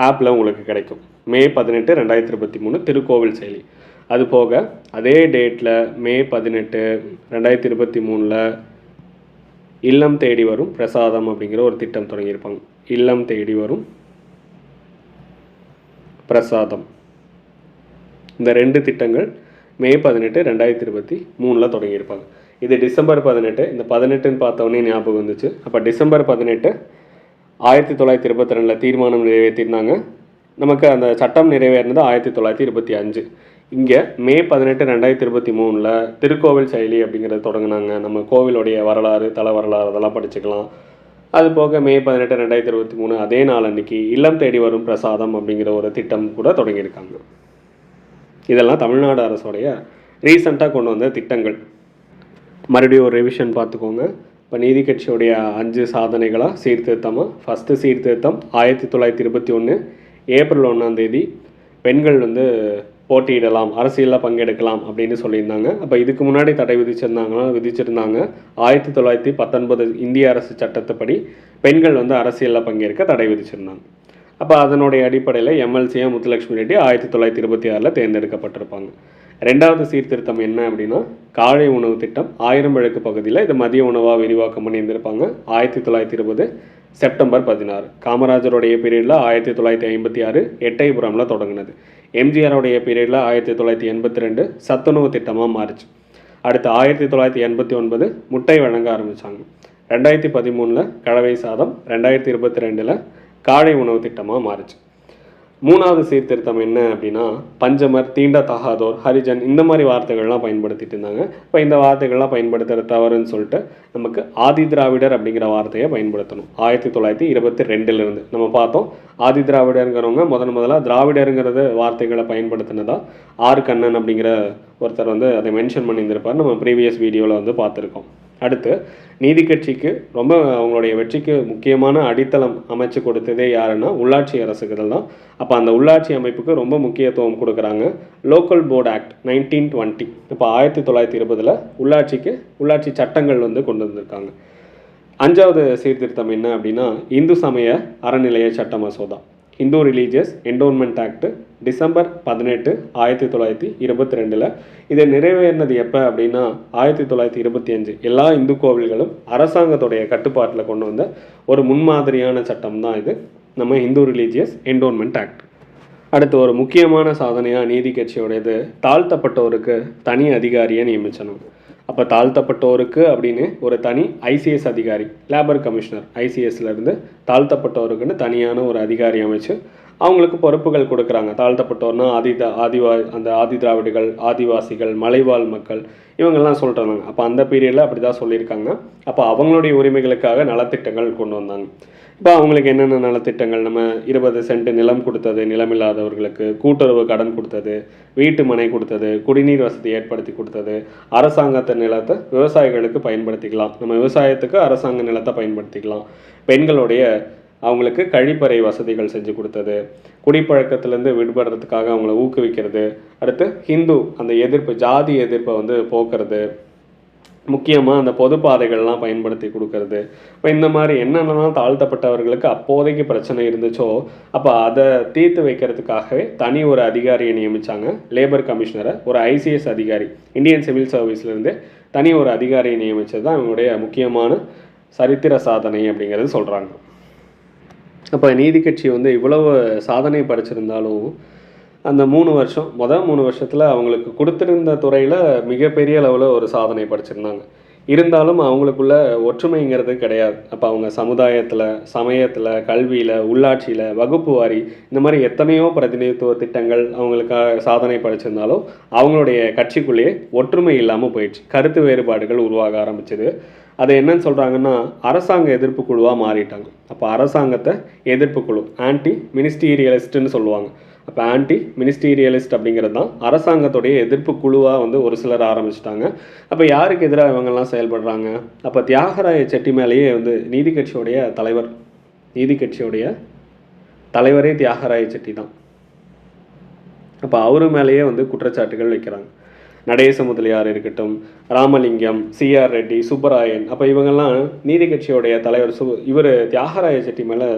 ஆப்பில் உங்களுக்கு கிடைக்கும். மே 18 2023 திருக்கோவில் செயலி. அது போக அதே டேட்டில் மே 18 2023 இல்லம் தேடி வரும் பிரசாதம் அப்படிங்கிற ஒரு திட்டம் தொடங்கியிருப்பாங்க. இல்லம் தேடி வரும் பிரசாதம். இந்த 2 திட்டங்கள் மே 18 2023 தொடங்கியிருப்பாங்க. இது டிசம்பர் 18. இந்த 18ன்னு பார்த்தோன்னே ஞாபகம் வந்துச்சு. அப்போ டிசம்பர் 18 1922 தீர்மானம் நிறைவேற்றினாங்க. நமக்கு அந்த சட்டம் நிறைவேறினது 1925. இங்கே மே 18 2023 திருக்கோவில் செயலி அப்படிங்கிறது தொடங்கினாங்க. நம்ம கோவிலுடைய வரலாறு, தல வரலாறு அதெல்லாம் படிச்சுக்கலாம். அது போக மே 18 2023 அதே நாள் அன்றைக்கி இல்லம் தேடி வரும் பிரசாதம் அப்படிங்கிற ஒரு திட்டம் கூட தொடங்கியிருக்காங்க. இதெல்லாம் தமிழ்நாடு அரசுடைய ரீசண்டாக கொண்டு வந்த திட்டங்கள். மறுபடியும் ஒரு ரிவிஷன் பார்த்துக்கோங்க. இப்போ நீதி கட்சியுடைய 5 சாதனைகளாக சீர்திருத்தமாக, ஃபஸ்ட்டு சீர்திருத்தம் 1921 ஏப்ரல் 1ஆம் தேதி பெண்கள் வந்து போட்டியிடலாம், அரசியலில் பங்கெடுக்கலாம் அப்படின்னு சொல்லியிருந்தாங்க. அப்போ இதுக்கு முன்னாடி தடை விதிச்சிருந்தாங்க. 1919 இந்திய அரசு சட்டத்தைப்படி பெண்கள் வந்து அரசியலில் பங்கேற்க தடை விதிச்சிருந்தாங்க. அப்போ அதனுடைய அடிப்படையில் எம்எல்சியாக முத்துலட்சுமி ரெட்டி 1926 தேர்ந்தெடுக்கப்பட்டிருப்பாங்க. 2வது சீர்திருத்தம் என்ன அப்படின்னா காலை உணவு திட்டம் 1000 விளக்கு பகுதியில் இது மதிய உணவாக விரிவாக்கம் பண்ணியிருந்திருப்பாங்க. 1920 செப்டம்பர் 16 காமராஜருடைய பீரியடில் 1956 எட்டயபுரமில் தொடங்கினது. எம்ஜிஆருடைய பீரியடில் 1982 சத்துணவு திட்டமாக மாறிச்சு. அடுத்து 1989 முட்டை வழங்க ஆரம்பித்தாங்க. 2013 கலவை சாதம், 2022 காலை உணவு திட்டமாக மாறிச்சு. 3வது சீர்திருத்தம் என்ன அப்படின்னா பஞ்சமர், தீண்டத்தகாதோர், ஹரிஜன் இந்த மாதிரி வார்த்தைகள்லாம் பயன்படுத்திட்டு இருந்தாங்க. இப்போ இந்த வார்த்தைகள்லாம் பயன்படுத்துகிற தவறுன்னு சொல்லிட்டு நமக்கு ஆதி திராவிடர் அப்படிங்கிற வார்த்தையை பயன்படுத்தணும். 1922 நம்ம பார்த்தோம். ஆதி திராவிடருங்கிறவங்க முதலாக திராவிடருங்கிறது வார்த்தைகளை பயன்படுத்தினதா ஆர் கண்ணன் அப்படிங்கிற ஒருத்தர் வந்து அதை மென்ஷன் பண்ணியிருந்திருப்பார். நம்ம ப்ரீவியஸ் வீடியோவில் வந்து பார்த்துருக்கோம். அடுத்து நீதி கட்சிக்கு ரொம்ப அவங்களுடைய வெற்றிக்கு முக்கியமான அடித்தளம் அமைச்சு கொடுத்ததே யாருன்னா உள்ளாட்சி அரசுகள் தான். அப்போ அந்த உள்ளாட்சி அமைப்புக்கு ரொம்ப முக்கியத்துவம் கொடுக்குறாங்க. Local board act 1920. இப்போ 1920 உள்ளாட்சி சட்டங்கள் வந்து கொண்டு வந்திருக்காங்க. 5வது சீர்திருத்தம் என்ன அப்படின்னா இந்து சமய அறநிலைய சட்ட மசோதா, Hindu religious endowment act, December 18 1922. இதை நிறைவேறினது எப்போ அப்படின்னா 1925. எல்லா இந்து கோவில்களும் அரசாங்கத்துடைய கட்டுப்பாட்டில் கொண்டு வந்த ஒரு முன்மாதிரியான சட்டம் தான் இது, நம்ம இந்து ரிலீஜியஸ் என்டோன்மெண்ட் ஆக்ட். அடுத்து ஒரு முக்கியமான சாதனையாக நீதி கட்சியோடையது தாழ்த்தப்பட்டோருக்கு தனி அதிகாரியை நியமிச்சணும். அப்போ தாழ்த்தப்பட்டோருக்கு அப்படின்னு ஒரு தனி ஐசிஎஸ் அதிகாரி, லேபர் கமிஷனர் ஐசிஎஸ்லேருந்து தாழ்த்தப்பட்டோருக்குன்னு தனியான ஒரு அதிகாரி அமைச்சு அவங்களுக்கு பொறுப்புகள் கொடுக்குறாங்க. தாழ்த்தப்பட்டோர்னா அந்த ஆதி திராவிடிகள், ஆதிவாசிகள், மலைவாழ் மக்கள் இவங்கெல்லாம் சொல்கிறாங்க. அப்போ அந்த பீரியடில் அப்படி தான் சொல்லியிருக்காங்க. அப்போ அவங்களுடைய உரிமைகளுக்காக நலத்திட்டங்கள் கொண்டு வந்தாங்க. இப்போ அவங்களுக்கு என்னென்ன நலத்திட்டங்கள், நம்ம 20 சென்ட் நிலம் கொடுத்தது நிலமில்லாதவர்களுக்கு, கூட்டுறவு கடன் கொடுத்தது, வீட்டு மனை கொடுத்தது, குடிநீர் வசதி ஏற்படுத்தி கொடுத்தது, அரசாங்கத்தை நிலத்தை விவசாயிகளுக்கு பயன்படுத்திக்கலாம், நம்ம விவசாயத்துக்கு அரசாங்க நிலத்தை பயன்படுத்திக்கலாம், பெண்களுடைய அவங்களுக்கு கழிப்பறை வசதிகள் செஞ்சு கொடுத்தது, குடிப்பழக்கத்திலேருந்து விடுபடுறதுக்காக அவங்கள ஊக்குவிக்கிறது, அடுத்து ஹிந்து அந்த ஜாதி எதிர்ப்பை வந்து போக்குறது, முக்கியமாக அந்த பொது பாதைகள்லாம் பயன்படுத்தி கொடுக்கறது. இப்போ இந்த மாதிரி என்னென்னலாம் தாழ்த்தப்பட்டவர்களுக்கு அப்போதைக்கு பிரச்சனை இருந்துச்சோ அப்போ அதை தீர்த்து வைக்கிறதுக்காகவே தனி ஒரு அதிகாரியை நியமித்தாங்க. லேபர் கமிஷனரை, ஒரு ஐசிஎஸ் அதிகாரி, இந்தியன் சிவில் சர்வீஸ்லேருந்து தனி ஒரு அதிகாரியை நியமித்தது தான் இவங்களுடைய முக்கியமான சரித்திர சாதனை அப்படிங்கிறது சொல்கிறாங்க. அப்போ நீதி கட்சி வந்து இவ்வளவு சாதனை படைச்சிருந்தாலும் அந்த 3 வருஷம், முதல் 3 வருஷத்தில் அவங்களுக்கு கொடுத்துருந்த துறையில் மிகப்பெரிய அளவில் ஒரு சாதனை படைச்சிருந்தாங்க. இருந்தாலும் அவங்களுக்குள்ள ஒற்றுமைங்கிறது கிடையாது. அப்போ அவங்க சமுதாயத்தில், சமயத்தில், கல்வியில், உள்ளாட்சியில், வகுப்பு வாரி இந்த மாதிரி எத்தனையோ பிரதிநிதித்துவ திட்டங்கள் அவங்களுக்காக சாதனை படைச்சிருந்தாலும் அவங்களுடைய கட்சிக்குள்ளேயே ஒற்றுமை இல்லாமல் போயிடுச்சு. கருத்து வேறுபாடுகள் உருவாக ஆரம்பிச்சது. அதை என்னன்னு சொல்கிறாங்கன்னா அரசாங்க எதிர்ப்பு குழுவாக மாறிட்டாங்க. அப்போ அரசாங்கத்தை எதிர்ப்பு குழு, ஆன்டி மினிஸ்டீரியலிஸ்ட்டுன்னு சொல்லுவாங்க. அப்போ ஆன்டி மினிஸ்டீரியலிஸ்ட் அப்படிங்கிறது தான் அரசாங்கத்துடைய எதிர்ப்பு குழுவாக வந்து ஒரு சிலர் ஆரம்பிச்சிட்டாங்க. அப்போ யாருக்கு எதிராக இவங்கெல்லாம் செயல்படுறாங்க? அப்போ தியாகராய செட்டி மேலேயே வந்து நீதி கட்சியோடைய தலைவரே தியாகராய செட்டி தான். அப்போ அவரு மேலேயே வந்து குற்றச்சாட்டுகள் வைக்கிறாங்க. நடேச முதலியார் இருக்கட்டும், ராமலிங்கம், சிஆர் ரெட்டி, சுப்பராயன், அப்போ இவங்கெல்லாம் நீதி கட்சியோடைய தலைவர் இவர் தியாகராய செட்டி மேலே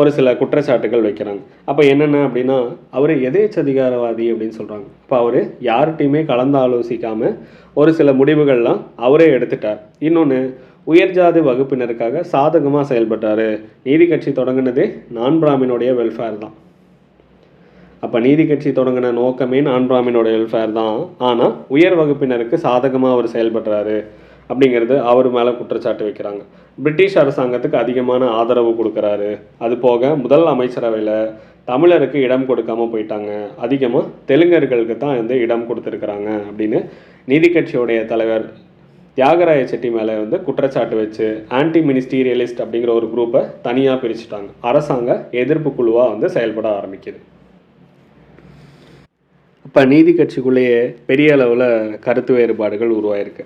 ஒரு சில குற்றச்சாட்டுகள் வைக்கிறாங்க. அப்போ என்னென்ன அப்படின்னா அவர் எதேச்சதிகாரவாதி அப்படின்னு சொல்கிறாங்க. அப்போ அவர் யார்கிட்டையுமே கலந்து ஆலோசிக்காமல் ஒரு சில முடிவுகள்லாம் அவரே எடுத்துட்டார். இன்னொன்று, உயர்ஜாதி வகுப்பினருக்காக சாதகமாக செயல்பட்டார். நீதி கட்சி தொடங்கினதே நான் பிராமினுடைய வெல்ஃபேர் தான். அப்போ நீதி கட்சி தொடங்கின நோக்கமே நான் பிராமினோட வெல்ஃபேர் தான். ஆனால் உயர் வகுப்பினருக்கு சாதகமாக அவர் செயல்படுறாரு அப்படிங்கிறது அவர் மேலே குற்றச்சாட்டு வைக்கிறாங்க. பிரிட்டிஷ் அரசாங்கத்துக்கு அதிகமான ஆதரவு கொடுக்குறாரு. அது போக முதல் அமைச்சரவையில் தமிழருக்கு இடம் கொடுக்காமல் போயிட்டாங்க. அதிகமாக தெலுங்கர்களுக்கு தான் வந்து இடம் கொடுத்துருக்குறாங்க அப்படின்னு நீதி கட்சியோடைய தலைவர் தியாகராய செட்டி மேலே வந்து குற்றச்சாட்டு வச்சு ஆன்டி மினிஸ்டீரியலிஸ்ட் அப்படிங்கிற ஒரு குரூப்பை தனியாக பிரிச்சுட்டாங்க. அரசாங்க எதிர்ப்பு குழுவாக வந்து செயல்பட ஆரம்பிக்குது. இப்போ நீதி கட்சிக்குள்ளேயே பெரிய அளவில் கருத்து வேறுபாடுகள் உருவாயிருக்கு.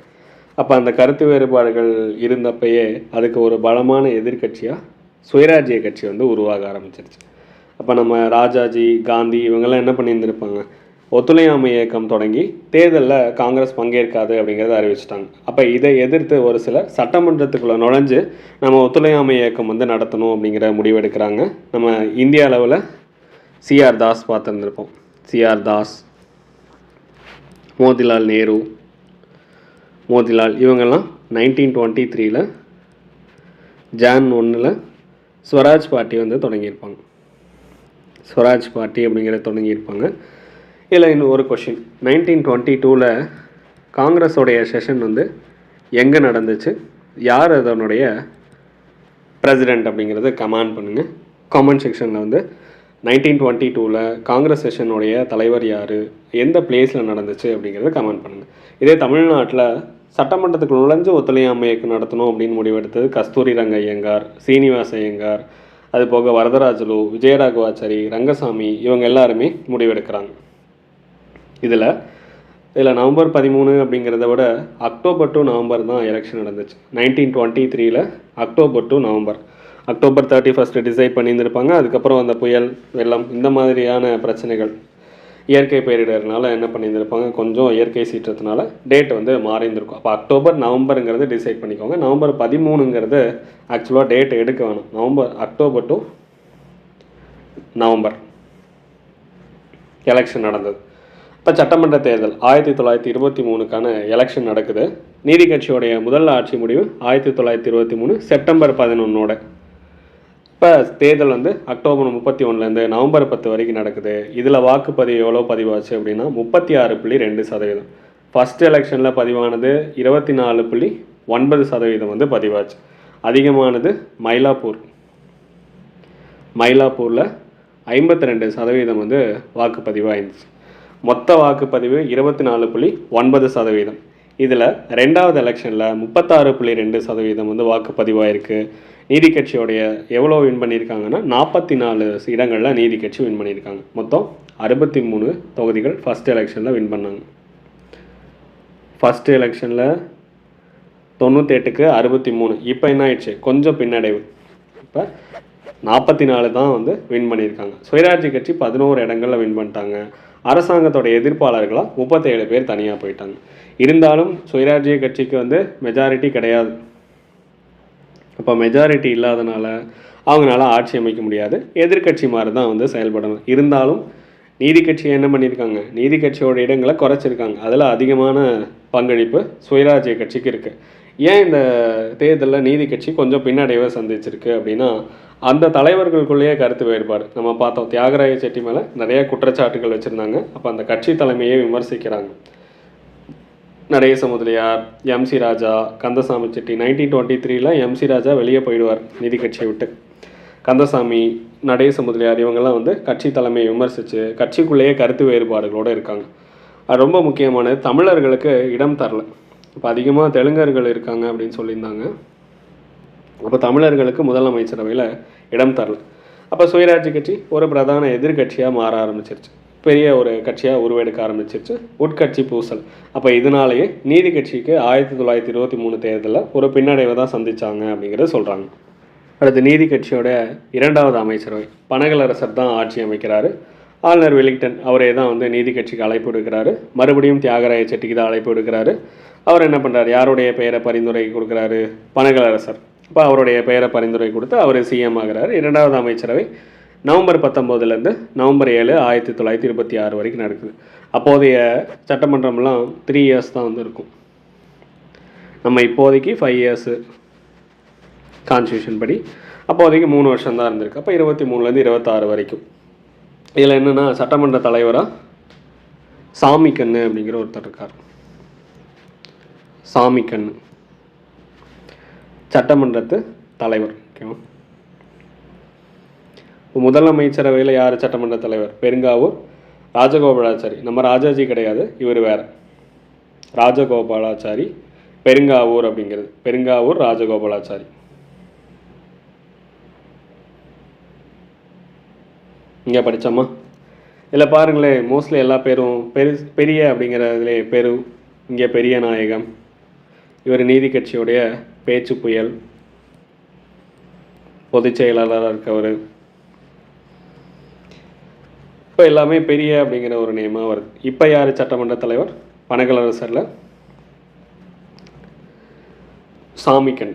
அப்போ அந்த கருத்து வேறுபாடுகள் இருந்தப்பயே அதுக்கு ஒரு பலமான எதிர்கட்சியாக சுயராஜ்ய கட்சி வந்து உருவாக ஆரம்பிச்சிருச்சு. அப்போ நம்ம ராஜாஜி, காந்தி இவங்கெல்லாம் என்ன பண்ணியிருந்திருப்பாங்க, ஒத்துழையாமை இயக்கம் தொடங்கி தேர்தலில் காங்கிரஸ் பங்கேற்காது அப்படிங்கிறத அறிவிச்சிட்டாங்க. அப்போ இதை எதிர்த்து ஒரு சில சட்டமன்றத்துக்குள்ளே நுழைஞ்சு நம்ம ஒத்துழையாமை இயக்கம் வந்து நடத்தணும் அப்படிங்கிற முடிவெடுக்கிறாங்க. நம்ம இந்திய அளவில் சிஆர் தாஸ் பார்த்துருந்துருப்போம். சிஆர் தாஸ், மோதிலால் நேரு, இவங்கெல்லாம் 1923 ஜான் 1 ஸ்வராஜ் பார்ட்டி வந்து தொடங்கியிருப்பாங்க. ஸ்வராஜ் பார்ட்டி அப்படிங்கிறத தொடங்கியிருப்பாங்க. இதில் இன்னும் ஒரு கொஷின், 1922 காங்கிரஸோடைய செஷன் வந்து எங்கே நடந்துச்சு, யார் அதனுடைய பிரசிடெண்ட் அப்படிங்கிறத கமெண்ட் பண்ணுங்கள். காமெண்ட் செக்ஷனில் வந்து 1922 காங்கிரஸ் செஷனுடைய தலைவர் யார், எந்த பிளேஸில் நடந்துச்சு அப்படிங்கிறத கமெண்ட் பண்ணுங்கள். இதே தமிழ்நாட்டில் சட்டமன்றத்துக்கு நுழைஞ்சு ஒத்துழையாமை இயக்கம் நடத்தணும் அப்படின்னு முடிவெடுத்தது கஸ்தூரி ரங்க ஐயங்கார், சீனிவாச ஐயங்கார், அது போக வரதராஜலு, விஜயராகவாச்சாரி, ரங்கசாமி, இவங்க எல்லாருமே முடிவெடுக்கிறாங்க. இதில் நவம்பர் 13 அப்படிங்கிறத விட அக்டோபர் டு நவம்பர் தான் எலெக்ஷன் நடந்துச்சு. 1923 October to November. October 31 decide பண்ணியிருந்திருப்பாங்க. அதுக்கப்புறம் அந்த புயல், வெள்ளம், இந்த மாதிரியான பிரச்சனைகள், இயற்கை பேரிடர்னால என்ன பண்ணியிருந்திருப்பாங்க, கொஞ்சம் இயற்கை சீற்றத்தினால டேட் வந்து மாறியிருந்திருக்கும். அப்போ அக்டோபர் நவம்பருங்கிறது டிசைட் பண்ணிக்கோங்க. நவம்பர் 13ங்கிறது ஆக்சுவலாக டேட் எடுக்க வேணும். அக்டோபர் டு நவம்பர் எலெக்ஷன் நடந்தது. இப்போ சட்டமன்ற தேர்தல் 1923க்கான எலெக்ஷன் நடக்குது. நீதி கட்சியோடைய முதல் ஆட்சி முடிவு 1923 செப்டம்பர் 11. இப்போ தேர்தல் வந்து அக்டோபர் 31 நவம்பர் 10 வரைக்கும் நடக்குது. இதில் வாக்குப்பதிவு எவ்வளோ பதிவாச்சு அப்படின்னா 36.2%. ஃபஸ்ட் எலெக்ஷனில் பதிவானது 24.9% வந்து பதிவாச்சு. அதிகமானது மயிலாப்பூரில் 52% வந்து வாக்குப்பதிவாக இருந்துச்சு. மொத்த வாக்குப்பதிவு 24.9%. இதில் ரெண்டாவது எலெக்ஷனில் 36.2% வந்து வாக்குப்பதிவாக இருக்குது. நீதி கட்சியோடைய எவ்வளோ வின் பண்ணியிருக்காங்கன்னா 44 இடங்களில் நீதி கட்சி வின் பண்ணியிருக்காங்க. மொத்தம் 63 தொகுதிகள் ஃபஸ்ட் எலெக்ஷனில் வின் பண்ணாங்க. ஃபஸ்ட் எலெக்ஷனில் 98க்கு 63. இப்போ என்ன ஆயிடுச்சு, கொஞ்சம் பின்னடைவு. இப்போ 44 தான் வந்து வின் பண்ணியிருக்காங்க. சுயராஜ்ய கட்சி 11 இடங்களில் வின் பண்ணிட்டாங்க. அரசாங்கத்தோட எதிர்ப்பாளர்களாக 37 பேர் தனியாக போயிட்டாங்க. இருந்தாலும் சுயராஜ்ய கட்சிக்கு வந்து மெஜாரிட்டி கிடையாது. அப்போ மெஜாரிட்டி இல்லாதனால அவங்களால ஆட்சி அமைக்க முடியாது. எதிர்கட்சி மாதிரி தான் வந்து செயல்படணும். இருந்தாலும் நீதி கட்சி என்ன பண்ணியிருக்காங்க, நீதி கட்சியோட இடங்களை குறைச்சிருக்காங்க. அதில் அதிகமான பங்களிப்பு சுயராஜ்ய கட்சிக்கு இருக்குது. ஏன் இந்த தேர்தலில் நீதி கட்சி கொஞ்சம் பின்னடைவை சந்திச்சிருக்கு அப்படின்னா, அந்த தலைவர்களுக்குள்ளேயே கருத்து வேறுபாடு நம்ம பார்த்தோம். தியாகராய செட்டி மேலே நிறைய குற்றச்சாட்டுகள் வச்சுருந்தாங்க. அப்போ அந்த கட்சி தலைமையை விமர்சிக்கிறாங்க. நடேச முதலியார், எம்சி ராஜா, கந்தசாமி செட்டி. 1923 எம்சி ராஜா வெளியே போயிடுவார் நீதி கட்சியை விட்டு. கந்தசாமி, நடேச முதலியார் இவங்கெல்லாம் வந்து கட்சி தலைமையை விமர்சித்து கட்சிக்குள்ளேயே கருத்து வேறுபாடுகளோடு இருக்காங்க. அது ரொம்ப முக்கியமானது. தமிழர்களுக்கு இடம் தரல. இப்போ அதிகமாக தெலுங்கர்கள் இருக்காங்க அப்படின்னு சொல்லியிருந்தாங்க. அப்போ தமிழர்களுக்கு முதலமைச்சரவையில் இடம் தரல. அப்போ சுயராட்சி கட்சி ஒரு பிரதான எதிர்கட்சியாக மாற ஆரம்பிச்சிருச்சு. பெரிய ஒரு கட்சியாக உருவெடுக்க ஆரம்பிச்சிருச்சு. உட்கட்சி பூசல். அப்போ இதனாலேயே நீதி கட்சிக்கு 1923 தேர்தலில் ஒரு பின்னடைவை தான் சந்தித்தாங்க அப்படிங்கிறத சொல்கிறாங்க. அடுத்து நீதி கட்சியோட 2வது அமைச்சரவை பனகலரசர் தான் ஆட்சி அமைக்கிறாரு. ஆளுநர் வெலிங்டன் அவரே தான் வந்து நீதி கட்சிக்கு அழைப்பு விடுக்கிறாரு. மறுபடியும் தியாகராய செட்டிக்கு தான் அழைப்பு விடுக்கிறாரு. அவர் என்ன பண்ணுறாரு, யாருடைய பெயரை பரிந்துரை கொடுக்குறாரு, பனகலரசர். இப்போ அவருடைய பெயரை பரிந்துரை கொடுத்து அவர் சிஎம் ஆகிறார். 2வது அமைச்சரவை நவம்பர் 19 நவம்பர் 7, 1926 வரைக்கும் நடக்குது. அப்போதைய சட்டமன்றம்லாம் 3 இயர்ஸ் தான் வந்து இருக்கும். நம்ம இப்போதைக்கு 5 இயர்ஸு கான்ஸ்டியூஷன் படி, அப்போதைக்கு 3 வருஷம் தான் இருந்திருக்கு. அப்போ 23 26 வரைக்கும். இதில் என்னென்னா சட்டமன்ற தலைவராக சாமிக்கண்ணு அப்படிங்கிற ஒருத்தர் இருக்கார். சாமிக்கண்ணு சட்டமன்றத்து தலைவர். ஓகேவா? இப்போ முதலமைச்சரவையில் யார் சட்டமன்ற தலைவர்? பெருங்காவூர் ராஜகோபாலாச்சாரி. நம்ம ராஜாஜி கிடையாது, இவர் வேறு. ராஜகோபாலாச்சாரி பெருங்காவூர் அப்படிங்கிறது. பெருங்காவூர் ராஜகோபாலாச்சாரி. இங்கே படித்தோமா? இதில் பாருங்களேன், மோஸ்ட்லி எல்லா பேரும் பெரிய அப்படிங்கிறதுலே பெரு. இங்கே பெரிய நாயகம். இவர் நீதி கட்சியுடைய பேச்சு புயல், பொதுச் செயலாளராக இருக்கவர். இப்போ எல்லாமே பெரிய அப்படிங்கிற ஒரு நேமாக வருது. இப்போ யார் சட்டமன்ற தலைவர்? பனகலரசரில் சாமிக்கண்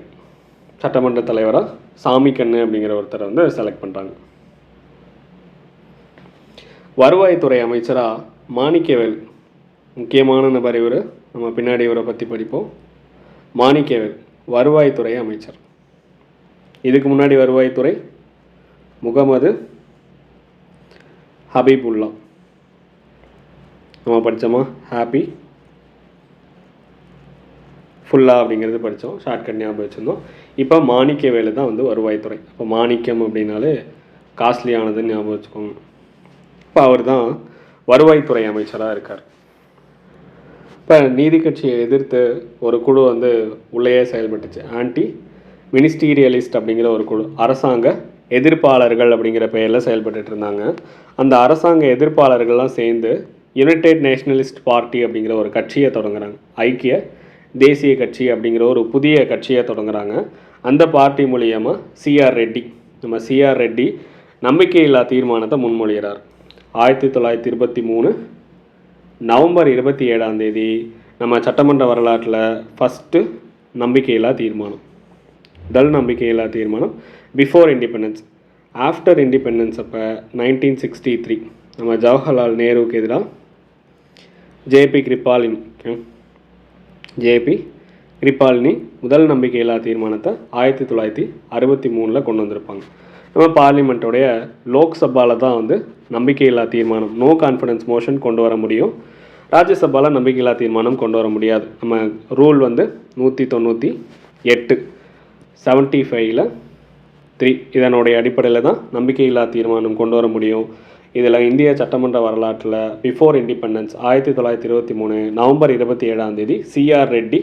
சட்டமன்ற தலைவராக சாமிக்கண்ணு அப்படிங்கிற ஒருத்தரை வந்து செலக்ட் பண்ணுறாங்க. வருவாய்த்துறை அமைச்சராக மாணிக்கவேல். முக்கியமான நபர் இவர். நம்ம பின்னாடி இவரை பற்றி படிப்போம். மாணிக்கவேல் வருவாய்த்துறை அமைச்சர். இதுக்கு முன்னாடி வருவாய்த்துறை முகமது ஹபீபுல்லா. நம்ம படித்தோமா? ஹாப்பி ஃபுல்லா அப்படிங்கிறது படித்தோம். ஷார்ட்கட் ஞாபகம் வச்சுருந்தோம். இப்போ மாணிக்கவேலு தான் வந்து வருவாய்த்துறை. இப்போ மாணிக்கம் அப்படின்னாலே காஸ்ட்லியானதுன்னு ஞாபகம் வச்சுக்கோங்க. இப்போ அவர் தான் வருவாய்த்துறை அமைச்சராக இருக்கார். இப்போ நீதி கட்சியை எதிர்த்து ஒரு குழு வந்து உள்ளேயே செயல்பட்டுச்சு. ஆன்டி மினிஸ்டீரியலிஸ்ட் அப்படிங்கிற ஒரு குழு, அரசாங்க எதிர்ப்பாளர்கள் அப்படிங்கிற பெயரில் செயல்பட்டு இருந்தாங்க. அந்த அரசாங்க எதிர்ப்பாளர்கள்லாம் சேர்ந்து யுனைடெட் நேஷனலிஸ்ட் பார்ட்டி அப்படிங்கிற ஒரு கட்சியை தொடங்குறாங்க. ஐக்கிய தேசிய கட்சி அப்படிங்கிற ஒரு புதிய கட்சியை தொடங்குறாங்க. அந்த பார்ட்டி மூலியமாக சிஆர் ரெட்டி, நம்ம சிஆர் ரெட்டி நம்பிக்கையில்லா தீர்மானத்தை முன்மொழிகிறார். 1923 நவம்பர் 27 நம்ம சட்டமன்ற வரலாற்றில் ஃபஸ்ட்டு நம்பிக்கையில்லா தீர்மானம், முதல் நம்பிக்கையில்லா தீர்மானம் பிஃபோர் இண்டிபெண்டன்ஸ். ஆஃப்டர் இண்டிபெண்டன்ஸ் அப்போ 1963 நம்ம ஜவஹர்லால் நேருவுக்கு எதிராக ஜேபி கிருபாலினி முதல் நம்பிக்கையில்லா தீர்மானத்தை 1963 கொண்டு வந்திருப்பாங்க. நம்ம பார்லிமெண்ட்டோடைய லோக்சபாவில் தான் வந்து நம்பிக்கையில்லா தீர்மானம், நோ கான்ஃபிடன்ஸ் மோஷன் கொண்டு வர முடியும். ராஜ்யசபாவில் நம்பிக்கையில்லா தீர்மானம் கொண்டு வர முடியாது. நம்ம ரூல் வந்து 198 75 3 இதனுடைய அடிப்படையில் தான் நம்பிக்கையில்லா தீர்மானம் கொண்டு வர முடியும். இதில் இந்திய சட்டமன்ற வரலாற்றில் before independence 1923 November 27 CR Reddy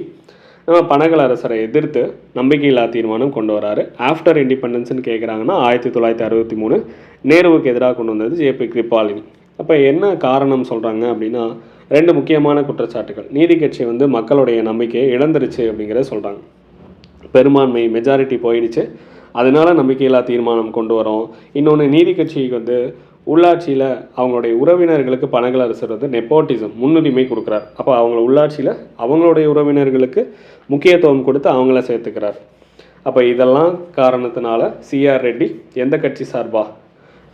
நம்ம பனகலரசரை எதிர்த்து நம்பிக்கையில்லா தீர்மானம் கொண்டு வராரு. ஆஃப்டர் இண்டிபெண்டன்ஸ்னு கேட்குறாங்கன்னா 1963 நேருவுக்கு எதிராக கொண்டு வந்தது ஜேபி கிருபாலினி. அப்போ என்ன காரணம் சொல்கிறாங்க அப்படின்னா, 2 முக்கியமான குற்றச்சாட்டுகள். நீதி கட்சி வந்து மக்களுடைய நம்பிக்கையை இழந்துருச்சு அப்படிங்கிறத சொல்கிறாங்க. பெரும்பான்மை மெஜாரிட்டி போயிடுச்சு, அதனால நம்பிக்கையில்லா தீர்மானம் கொண்டு வரோம். இன்னொன்று, நீதி கட்சிக்கு வந்து உள்ளாட்சியில் அவங்களுடைய உறவினர்களுக்கு பனகல் அரசர் வந்து நெப்போட்டிசம் முன்னுரிமை கொடுக்குறார். அப்போ அவங்கள உள்ளாட்சியில் அவங்களுடைய உறவினர்களுக்கு முக்கியத்துவம் கொடுத்து அவங்கள சேர்த்துக்கிறார். அப்போ இதெல்லாம் காரணத்தினால சிஆர் ரெட்டி எந்த கட்சி சார்பா?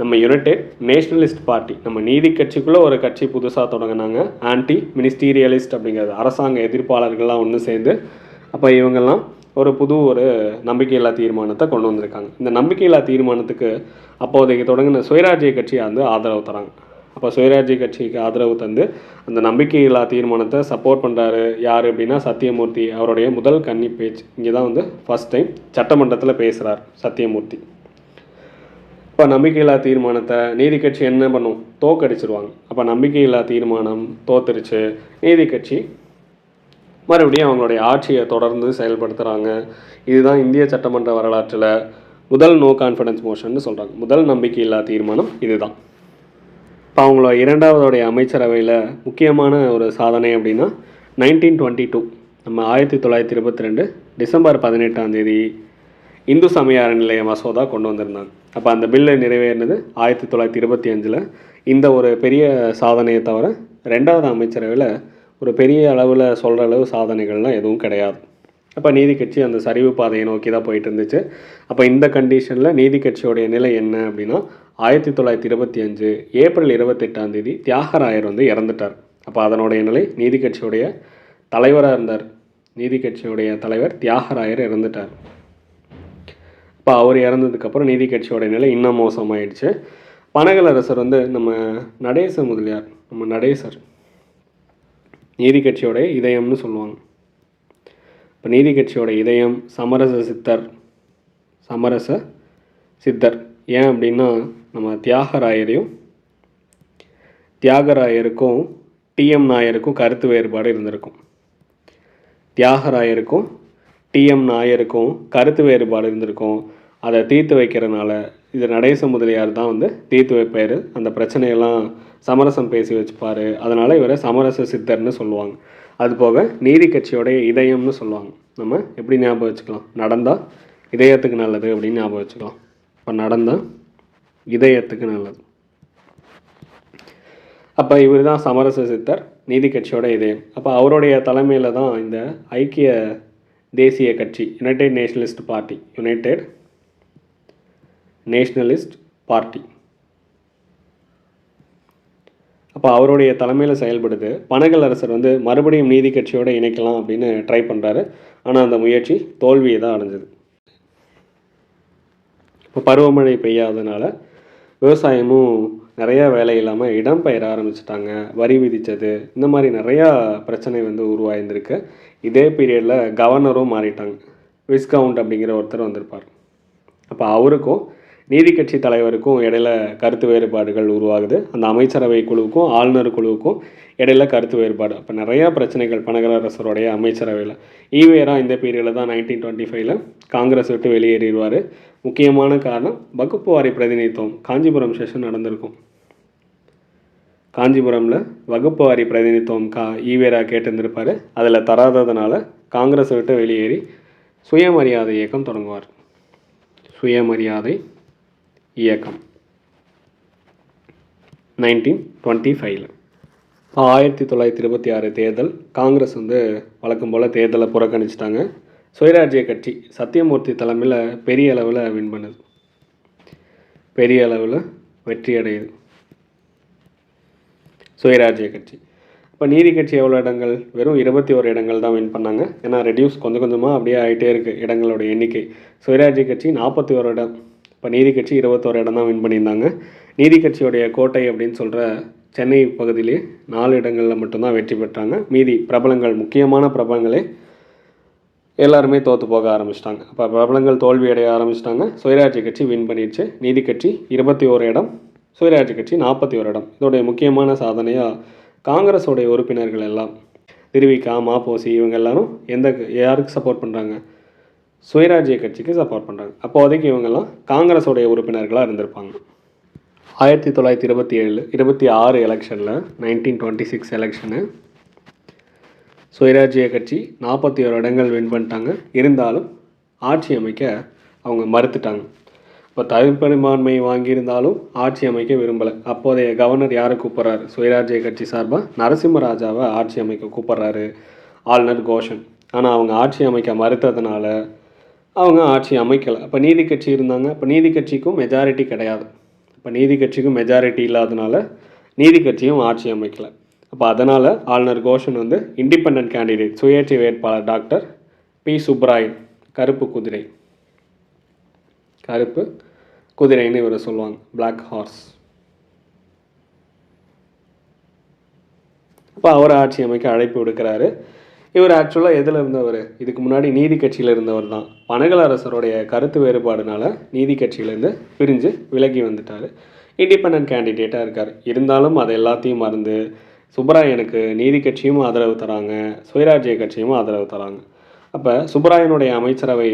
நம்ம யுனைடெட் நேஷனலிஸ்ட் பார்ட்டி, நம்ம நீதி கட்சிக்குள்ளே ஒரு கட்சி புதுசாக தொடங்கினாங்க, ஆன்டி மினிஸ்டீரியலிஸ்ட் அப்படிங்கிறது, அரசாங்க எதிர்ப்பாளர்கள்லாம் ஒன்று சேர்ந்து. அப்போ இவங்கெல்லாம் ஒரு நம்பிக்கையில்லா தீர்மானத்தை கொண்டு வந்திருக்காங்க. இந்த நம்பிக்கையில்லா தீர்மானத்துக்கு அப்போதைக்கு தொடங்கின சுயராஜ்ய கட்சியை வந்து ஆதரவு தராங்க. அப்போ சுயராஜ்ய கட்சிக்கு ஆதரவு தந்து அந்த நம்பிக்கையில்லா தீர்மானத்தை சப்போர்ட் பண்ணுறாரு யார் அப்படின்னா சத்தியமூர்த்தி. அவருடைய முதல் கன்னி பேச்சு இங்கே தான் வந்து ஃபஸ்ட் டைம் சட்டமன்றத்தில் பேசுகிறார் சத்தியமூர்த்தி. இப்போ நம்பிக்கையில்லா தீர்மானத்தை நீதி கட்சி என்ன பண்ணும்? தோக்கடிச்சிருவாங்க. அப்போ நம்பிக்கையில்லா தீர்மானம் தோத்துருச்சு. நீதி கட்சி மறுபடியும் அவங்களுடைய ஆட்சியை தொடர்ந்து செயல்படுத்துகிறாங்க. இதுதான் இந்திய சட்டமன்ற வரலாற்றில் முதல் நோ கான்ஃபிடன்ஸ் மோஷன்னு சொல்கிறாங்க. முதல் நம்பிக்கையில்லா தீர்மானம் இதுதான். இப்போ அவங்கள இரண்டாவதுடைய அமைச்சரவையில் முக்கியமான ஒரு சாதனை அப்படின்னா 1922 நம்ம 1922 டிசம்பர் 18 இந்து சமய அறநிலைய மசோதா கொண்டு வந்திருந்தாங்க. அப்போ அந்த பில்லு நிறைவேறினது 1925. இந்த ஒரு பெரிய சாதனையை தவிர ரெண்டாவது அமைச்சரவையில் ஒரு பெரிய அளவில் சொல்கிற அளவு சாதனைகள்லாம் எதுவும் கிடையாது. அப்போ நீதி கட்சி அந்த சரிவு பாதையை நோக்கி தான் போயிட்டு இருந்துச்சு. அப்போ இந்த கண்டிஷனில் நீதி கட்சியோடைய நிலை என்ன அப்படின்னா 1925 ஏப்ரல் 28 தியாகராயர் வந்து இறந்துட்டார். அப்போ அதனுடைய நிலை நீதி கட்சியுடைய தலைவராக இருந்தார். நீதி கட்சியுடைய தலைவர் தியாகராயர் இறந்துட்டார். இப்போ அவர் இறந்ததுக்கப்புறம் நீதி கட்சியோடைய நிலை இன்னும் மோசமாயிடுச்சு. பனகல் அரசர் வந்து நம்ம நடேச முதலியார், நம்ம நடேசர் நீதி கட்சியோடைய இதயம்னு சொல்லுவாங்க. இப்போ நீதி கட்சியோட இதயம் சமரச சித்தர். ஏன் அப்படின்னா நம்ம தியாகராயருக்கும் டிஎம் நாயருக்கும் கருத்து வேறுபாடு இருந்திருக்கும். தியாகராயருக்கும் டிஎம் நாயருக்கும் கருத்து வேறுபாடு இருந்திருக்கும். அதை தீர்த்து வைக்கிறதுனால இது நடேச முதலியார் தான் வந்து தீர்த்து வைப்பார். அந்த பிரச்சனையெல்லாம் சமரசம் பேசி வச்சுப்பார். அதனால் இவரை சமரச சித்தர்னு சொல்லுவாங்க. அதுபோக நீதி கட்சியோடைய இதயம்னு சொல்லுவாங்க. நம்ம எப்படி ஞாபகம் வச்சுக்கலாம்? நடந்தால் இதயத்துக்கு நல்லது அப்படின்னு ஞாபகம் வச்சுக்கலாம். இப்போ நடந்தால் இதயத்துக்கு நல்லது. அப்போ இவர் தான் சமரச சித்தர், நீதி கட்சியோட இதயம். அப்போ அவருடைய தலைமையில் தான் இந்த ஐக்கிய தேசிய கட்சி யுனைடெட் நேஷனலிஸ்ட் பார்ட்டி அப்போ அவருடைய தலைமையில் செயல்படுது. பனகல் அரசர் வந்து மறுபடியும் நீதி கட்சியோடு இணைக்கலாம் அப்படின்னு ட்ரை பண்ணுறாரு. ஆனால் அந்த முயற்சி தோல்வியை தான் அடைஞ்சது. இப்போ பருவமழை பெய்யாததுனால விவசாயமும் நிறையா வேலை இல்லாமல் இடம்பெயர ஆரம்பிச்சிட்டாங்க. வரி விதித்தது, இந்த மாதிரி நிறையா பிரச்சனை வந்து உருவாயிருந்திருக்கு. இதே பீரியடில் கவர்னரும் மாறிட்டாங்க. விஸ்கவுண்ட் அப்படிங்கிற ஒருத்தர் வந்திருப்பார். அப்போ அவருக்கும் நீதி கட்சி தலைவருக்கும் இடையில கருத்து வேறுபாடுகள் உருவாகுது. அந்த அமைச்சரவை குழுவுக்கும் ஆளுநர் குழுவுக்கும் இடையில கருத்து வேறுபாடு. அப்போ நிறையா பிரச்சனைகள் பனகல் அரசருடைய அமைச்சரவையில். ஈவேரா இந்த பீரியடில் தான் 1925 காங்கிரஸ் விட்டு வெளியேறிடுவார். முக்கியமான காரணம் வகுப்பு வாரி பிரதிநிதித்துவம். காஞ்சிபுரம் செஷன் நடந்திருக்கும். காஞ்சிபுரமில் வகுப்பு வாரி பிரதிநிதித்துவம் ஈவேரா கேட்டிருந்திருப்பார். அதில் தராததுனால காங்கிரஸை விட்டு வெளியேறி சுயமரியாதை இயக்கம் தொடங்குவார். சுயமரியாதை இயக்கம் 1925. 1926 தேர்தல். காங்கிரஸ் வந்து வழக்கம் போல் தேர்தலை புறக்கணிச்சிட்டாங்க. சுயராஜ்ய கட்சி சத்தியமூர்த்தி தலைமையில் பெரிய அளவில் வின் பண்ணுது, பெரிய அளவில் வெற்றி அடையுது சுயராஜ்ய கட்சி. இப்போ நீதி கட்சி எவ்வளோ இடங்கள்? வெறும் 21 இடங்கள் தான் வின் பண்ணாங்க. ஏன்னா ரெடியூஸ் கொஞ்சம் கொஞ்சமாக அப்படியே ஆகிட்டே இருக்குது இடங்களோட எண்ணிக்கை. சுயராஜ்ய கட்சி 41 இடம், இப்போ நீதி கட்சி 21 இடம் தான் வின் பண்ணியிருந்தாங்க. நீதி கட்சியோடைய கோட்டை அப்படின்னு சொல்கிற சென்னை பகுதியிலே 4 இடங்களில் மட்டும்தான் வெற்றி பெற்றாங்க. மீதி பிரபலங்கள், முக்கியமான பிரபலங்களே எல்லாருமே தோற்று போக ஆரம்பிச்சிட்டாங்க. அப்போ பிரபலங்கள் தோல்வி அடைய ஆரம்பிச்சிட்டாங்க. சுயராஜ்ய கட்சி வின் பண்ணிடுச்சு. நீதி கட்சி 21 இடம், சுயராஜ்ய கட்சி 41 இடம். இதோடைய முக்கியமான சாதனையாக காங்கிரஸோடைய உறுப்பினர்கள் எல்லாம் திருவிக்கா, மாப்போசி இவங்க எல்லாரும் யாருக்கு சப்போர்ட் பண்ணுறாங்க? சுயராஜ்ய கட்சிக்கு சப்போர்ட் பண்ணுறாங்க. அப்போதைக்கு இவங்கெல்லாம் காங்கிரஸோடைய உறுப்பினர்களாக இருந்திருப்பாங்க. 1926 எலெக்ஷனில் 1926 எலெக்ஷனு சுயராஜ்ய கட்சி 41 இடங்கள் வின் பண்ணிட்டாங்க. இருந்தாலும் ஆட்சி அமைக்க அவங்க மறுத்துட்டாங்க. இப்போ தனிப்பெரும்பான்மை வாங்கியிருந்தாலும் ஆட்சி அமைக்க விரும்பலை. அப்போதைய கவர்னர் யாரை கூப்பிட்றாரு? சுயராஜ்ய கட்சி சார்பாக நரசிம்மராஜாவை ஆட்சி அமைக்க கூப்பிட்றாரு ஆளுநர் கோஷன். ஆனால் அவங்க ஆட்சி அமைக்க மறுத்ததுனால அவங்க ஆட்சி அமைக்கலை. அப்போ நீதி கட்சி இருந்தாங்க. இப்போ நீதி கட்சிக்கும் மெஜாரிட்டி கிடையாது. இப்போ நீதி கட்சிக்கும் மெஜாரிட்டி இல்லாதனால நீதி கட்சியும் ஆட்சி அமைக்கலை. அப்போ அதனால் ஆளுநர் கோஷன் வந்து இண்டிபெண்ட் கேண்டிடேட் சுயேட்சை வேட்பாளர் டாக்டர் பி சுப்ராயன், கருப்பு குதிரை, கருப்பு குதிரைன்னு இவரை சொல்லுவாங்க, பிளாக் ஹார்ஸ். அப்போ அவர் ஆட்சி அமைக்க அழைப்பு விடுக்கிறாரு. இவர் ஆக்சுவலாக எதில் இருந்தவர்? இதுக்கு முன்னாடி நீதி கட்சியில் இருந்தவர் தான். பனகலரசருடைய கருத்து வேறுபாடுனால நீதி கட்சியிலேருந்து பிரிஞ்சு விலகி வந்துட்டார். இண்டிபெண்ட் கேண்டிடேட்டாக இருக்கார். இருந்தாலும் அதை எல்லாத்தையும் மறந்து சுப்பராயனுக்கு நீதி கட்சியும் ஆதரவு தராங்க, சுயராஜ்ய கட்சியும் ஆதரவு தராங்க. அப்போ சுப்பராயனுடைய அமைச்சரவை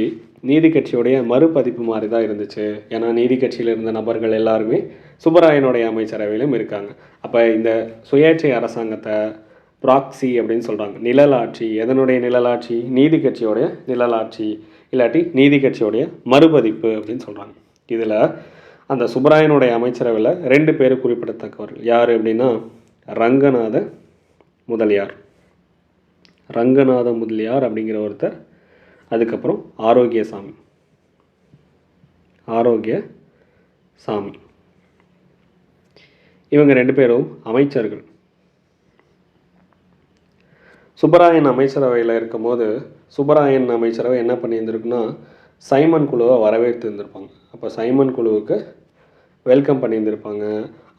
நீதி கட்சியுடைய மறுபதிப்பு மாதிரி தான் இருந்துச்சு. ஏன்னா நீதி கட்சியில் இருந்த நபர்கள் எல்லாருமே சுப்பராயனுடைய அமைச்சரவையிலும் இருக்காங்க. அப்போ இந்த சுயேட்சை அரசாங்கத்தை ப்ராக்சி அப்படின்னு சொல்கிறாங்க. நிழலாட்சி. எதனுடைய நிழலாட்சி? நீதி கட்சியோடைய நிழலாட்சி, இல்லாட்டி நீதி கட்சியோடைய மறுபதிப்பு அப்படின்னு சொல்கிறாங்க. இதில் அந்த சுப்பராயனுடைய அமைச்சரவையில் 2 பேர் குறிப்பிடத்தக்கவர்கள். யார் அப்படின்னா ரங்கநாத முதலியார். ரங்கநாத முதலியார் அப்படிங்கிற ஒருத்தர். அதுக்கப்புறம் ஆரோக்கியசாமி. ஆரோக்கியசாமி இவங்க 2 பேரும் அமைச்சர்கள். சுப்பராயன் அமைச்சரவையில் இருக்கும்போது சுப்பராயன் அமைச்சரவை என்ன பண்ணியிருந்திருக்குன்னா சைமன் குழுவை வரவேற்று இருந்திருப்பாங்க. அப்போ சைமன் குழுவுக்கு வெல்கம் பண்ணியிருந்திருப்பாங்க.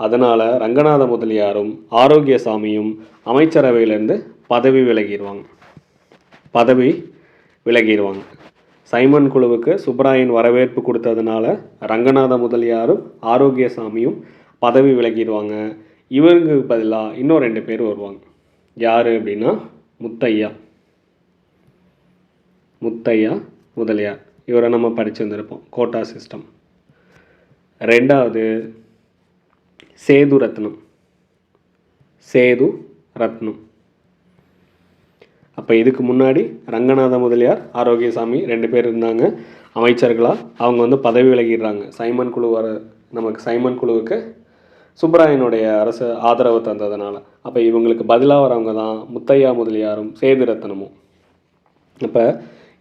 அதனால் ரங்கநாத முதலியாரும் ஆரோக்கியசாமியும் அமைச்சரவையிலேருந்து பதவி விலகிடுவாங்க. சைமன் குழுவுக்கு சுப்பராயன் வரவேற்பு கொடுத்ததுனால ரங்கநாத முதலியாரும் ஆரோக்கியசாமியும் பதவி விலகிடுவாங்க. இவருக்கு பதிலாக இன்னும் 2 பேர் வருவாங்க. யார் அப்படின்னா முத்தையா முதலியார். இவரை நம்ம படிச்சிருந்திருப்போம், கோட்டா சிஸ்டம். 2வது சேது ரத்னம். அப்போ இதுக்கு முன்னாடி ரங்கநாத முதலியார், ஆரோக்கியசாமி 2 பேர் இருந்தாங்க அமைச்சர்களாக. அவங்க வந்து பதவி விலகிடுறாங்க. சைமன் குழுவுக்கு சுப்பராயனுடைய அரசு ஆதரவு தந்ததுனால. அப்போ இவங்களுக்கு பதிலாக வரவங்க தான் முத்தையா முதலியாரும் சேது ரத்னமும். இப்போ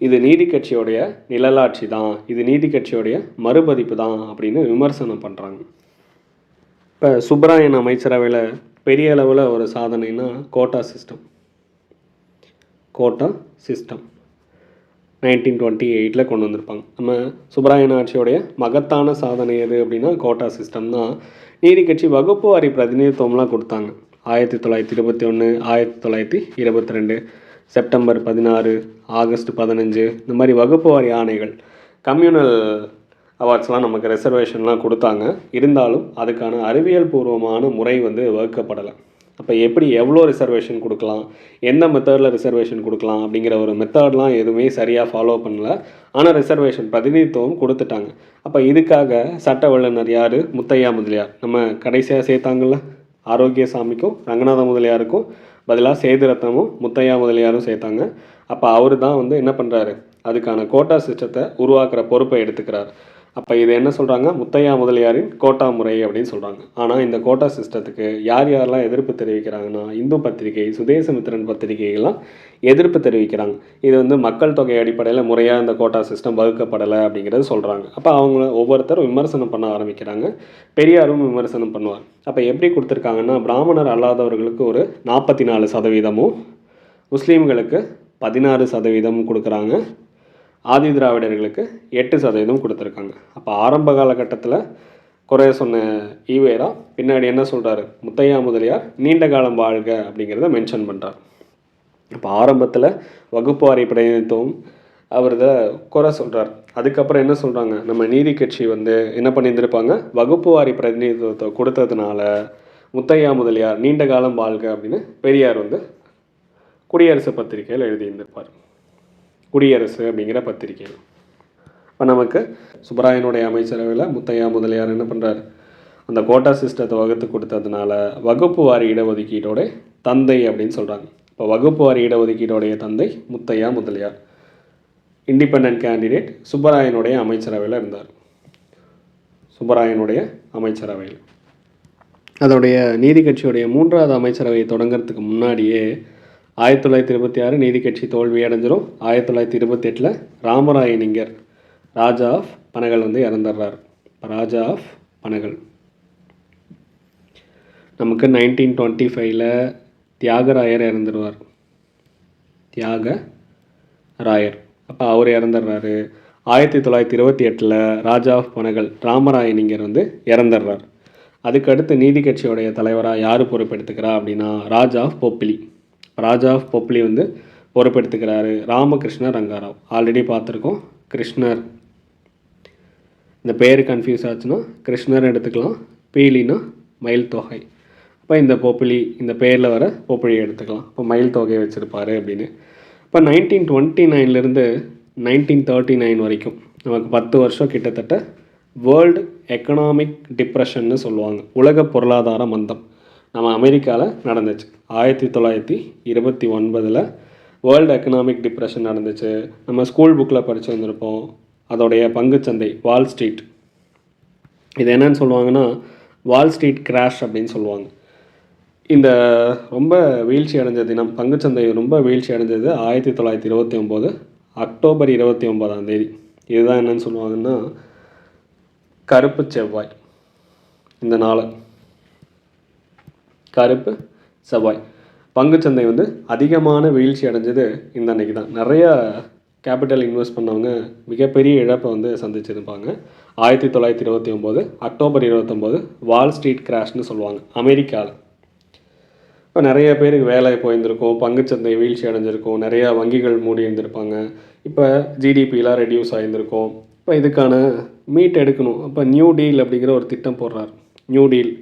இது நீதி கட்சியோடைய நிழலாட்சி தான், இது நீதி கட்சியோடைய மறுபதிப்பு தான் அப்படின்னு விமர்சனம் பண்ணுறாங்க. இப்போ சுப்பராயன் அமைச்சரவையில் பெரிய அளவில் ஒரு சாதனைனா கோட்டா சிஸ்டம் 1928 கொண்டு வந்திருப்பாங்க. நம்ம சுப்பராயன் ஆட்சியோடைய மகத்தான சாதனை எது அப்படின்னா கோட்டா சிஸ்டம் தான். நீதி கட்சி வகுப்பு வாரி பிரதிநிதித்துவம்லாம் கொடுத்தாங்க. 1921, 1922, செப்டம்பர் 16, ஆகஸ்ட் 15 இந்த மாதிரி வகுப்பு வாரி ஆணைகள், கம்யூனல் அவார்ட்ஸ்லாம் நமக்கு ரிசர்வேஷன்லாம் கொடுத்தாங்க. இருந்தாலும் அதுக்கான அறிவியல் பூர்வமான முறை வந்து வகுக்கப்படலை. அப்போ எப்படி எவ்வளோ ரிசர்வேஷன் கொடுக்கலாம், எந்த மெத்தடில் ரிசர்வேஷன் கொடுக்கலாம் அப்படிங்கிற ஒரு மெத்தட்லாம் எதுவுமே சரியாக ஃபாலோ பண்ணல. ஆனால் ரிசர்வேஷன் பிரதிநிதித்துவம் கொடுத்துட்டாங்க. அப்போ இதுக்காக சட்ட வல்லுநர் யார்? முத்தையா முதலியார். நம்ம கடைசியாக சேர்த்தாங்கள்ல, ஆரோக்கியசாமிக்கும் ரங்கநாத முதலியாருக்கும் பதிலாக சேது ரத்னமும் முத்தையா முதலியாரும் சேர்த்தாங்க. அப்போ அவர் தான் வந்து என்ன பண்ணுறாரு, அதுக்கான கோட்டா சிஸ்டத்தை உருவாக்குற பொறுப்பை எடுத்துக்கிறார். அப்போ இது என்ன சொல்கிறாங்க? முத்தையா முதலியாரின் கோட்டா முறை அப்படின்னு சொல்கிறாங்க. ஆனால் இந்த கோட்டா சிஸ்டத்துக்கு யாரெல்லாம் எதிர்ப்பு தெரிவிக்கிறாங்கன்னா இந்து பத்திரிகை, சுதேசமித்திரன் பத்திரிகைகள்லாம் எதிர்ப்பு தெரிவிக்கிறாங்க. இது வந்து மக்கள் தொகை அடிப்படையில் முறையாக இந்த கோட்டா சிஸ்டம் வகுக்கப்படலை அப்படிங்கிறது சொல்கிறாங்க. அப்போ அவங்க ஒவ்வொருத்தரும் விமர்சனம் பண்ண ஆரம்பிக்கிறாங்க. பெரியாரும் விமர்சனம் பண்ணுவார். அப்போ எப்படி கொடுத்துருக்காங்கன்னா பிராமணர் அல்லாதவர்களுக்கு ஒரு 44%, முஸ்லீம்களுக்கு 16% கொடுக்குறாங்க, ஆதி திராவிடர்களுக்கு 8% கொடுத்துருக்காங்க. அப்போ ஆரம்ப காலகட்டத்தில் குறைய சொன்ன ஈவேரா பின்னாடி என்ன சொல்கிறாரு? முத்தையா முதலியார் நீண்ட காலம் வாழ்க அப்படிங்கிறத மென்ஷன் பண்ணுறார். இப்போ ஆரம்பத்தில் வகுப்பு வாரி பிரதிநிதித்துவம் அவர் இதை குறை சொல்கிறார். அதுக்கப்புறம் என்ன சொல்கிறாங்க? நம்ம நீதி கட்சி வந்து என்ன பண்ணியிருந்திருப்பாங்க, வகுப்பு வாரி பிரதிநிதித்துவத்தை கொடுத்ததுனால முத்தையா முதலியார் நீண்ட காலம் வாழ்க அப்படின்னு பெரியார் வந்து குடியரசு பத்திரிகையில் எழுதியிருந்திருப்பார். குடியரசு அப்படிங்கிற பத்திரிகையில். இப்போ நமக்கு சுப்பராயனுடைய அமைச்சரவையில் முத்தையா முதலியார் என்ன பண்ணுறாரு, அந்த கோட்டா சிஸ்டத்தை வகுத்து கொடுத்ததுனால வகுப்பு வாரி இடஒதுக்கீட்டோட தந்தை அப்படின்னு சொல்கிறாங்க. இப்போ வகுப்பு வாரி இடஒதுக்கீட்டோடைய தந்தை முத்தையா முதலியார். இண்டிபெண்ட் கேண்டிடேட், சுப்பராயனுடைய அமைச்சரவையில் இருந்தார். சுப்பராயனுடைய அமைச்சரவையில். அதோடைய நீதி கட்சியுடைய 3வது அமைச்சரவை தொடங்கிறதுக்கு முன்னாடியே 1926 நீதி கட்சி தோல்வி அடைஞ்சிரும். 1928 ராமராயனிங்கர் ராஜா ஆஃப் பனகல் வந்து இறந்துடுறார். ராஜா ஆஃப் பனகல். நமக்கு 1925 தியாகராயர் இறந்துடுவார். தியாகராயர் அப்போ அவர் இறந்துடுறாரு. 1928 ராஜா ஆஃப் பனகல் ராமராயனிங்கர் வந்து இறந்துடுறார். அதுக்கடுத்து நீதி கட்சியோடைய தலைவராக யார் பொறுப்பெடுத்துக்கிறா அப்படின்னா ராஜா ஆஃப் பொப்பிலி. ராஜா ஆஃப் பொப்பிலி வந்து பொறுப்பெடுத்துக்கிறாரு ராமகிருஷ்ண ரங்காராவ். ஆல்ரெடி பார்த்துருக்கோம். கிருஷ்ணர், இந்த பேர் கன்ஃபியூஸ் ஆச்சுன்னா கிருஷ்ணர் எடுத்துக்கலாம், பீலினா மயில் தொகை. இப்போ இந்த பொப்பிலி, இந்த பேரில் வர பொப்பிலி எடுத்துக்கலாம். இப்போ மயில் தொகையை வச்சுருப்பார் அப்படின்னு. இப்போ 1929 1939 வரைக்கும் நமக்கு 10 வருஷம் கிட்டத்தட்ட வேர்ல்டு எக்கனாமிக் டிப்ரெஷன்னு சொல்லுவாங்க, உலக பொருளாதார மந்தம் நம்ம அமெரிக்காவில் நடந்துச்சு. 1929 வேர்ல்டு எக்கனாமிக் டிப்ரெஷன் நடந்துச்சு. நம்ம ஸ்கூல் புக்கில் படித்து வந்திருப்போம். அதோடைய பங்குச்சந்தை வால் ஸ்ட்ரீட், இது என்னன்னு சொல்லுவாங்கன்னா வால் ஸ்ட்ரீட் கிராஷ் அப்படின்னு சொல்லுவாங்க. இந்த ரொம்ப வீழ்ச்சி அடைஞ்ச தினம், பங்குச்சந்தை ரொம்ப வீழ்ச்சி அடைஞ்சது 1929 அக்டோபர் 29 இதுதான் என்னன்னு சொல்லுவாங்கன்னா கருப்பு செவ்வாய். இந்த நாள் கருப்பு செவ்வாய். பங்குச்சந்தை வந்து அதிகமான வீழ்ச்சி அடைஞ்சது இந்த அன்னைக்கு தான். நிறையா கேபிட்டல் இன்வெஸ்ட் பண்ணவங்க மிகப்பெரிய இழப்பை வந்து சந்திச்சிருப்பாங்க. 1929 அக்டோபர் 29 வால் ஸ்ட்ரீட் கிராஷ்னு சொல்லுவாங்க அமெரிக்காவில். இப்போ நிறைய பேருக்கு வேலை போயிருந்திருக்கும், பங்குச்சந்தை வீழ்ச்சி அடைஞ்சிருக்கும், நிறையா வங்கிகள் மூடி இருந்திருப்பாங்க. இப்போ ஜிடிபிலாம் ரெடியூஸ் ஆகியிருந்திருக்கும். இப்போ இதுக்கான மீட் எடுக்கணும். அப்போ நியூ டீல் அப்படிங்கிற ஒரு திட்டம் போடுறார். New deal.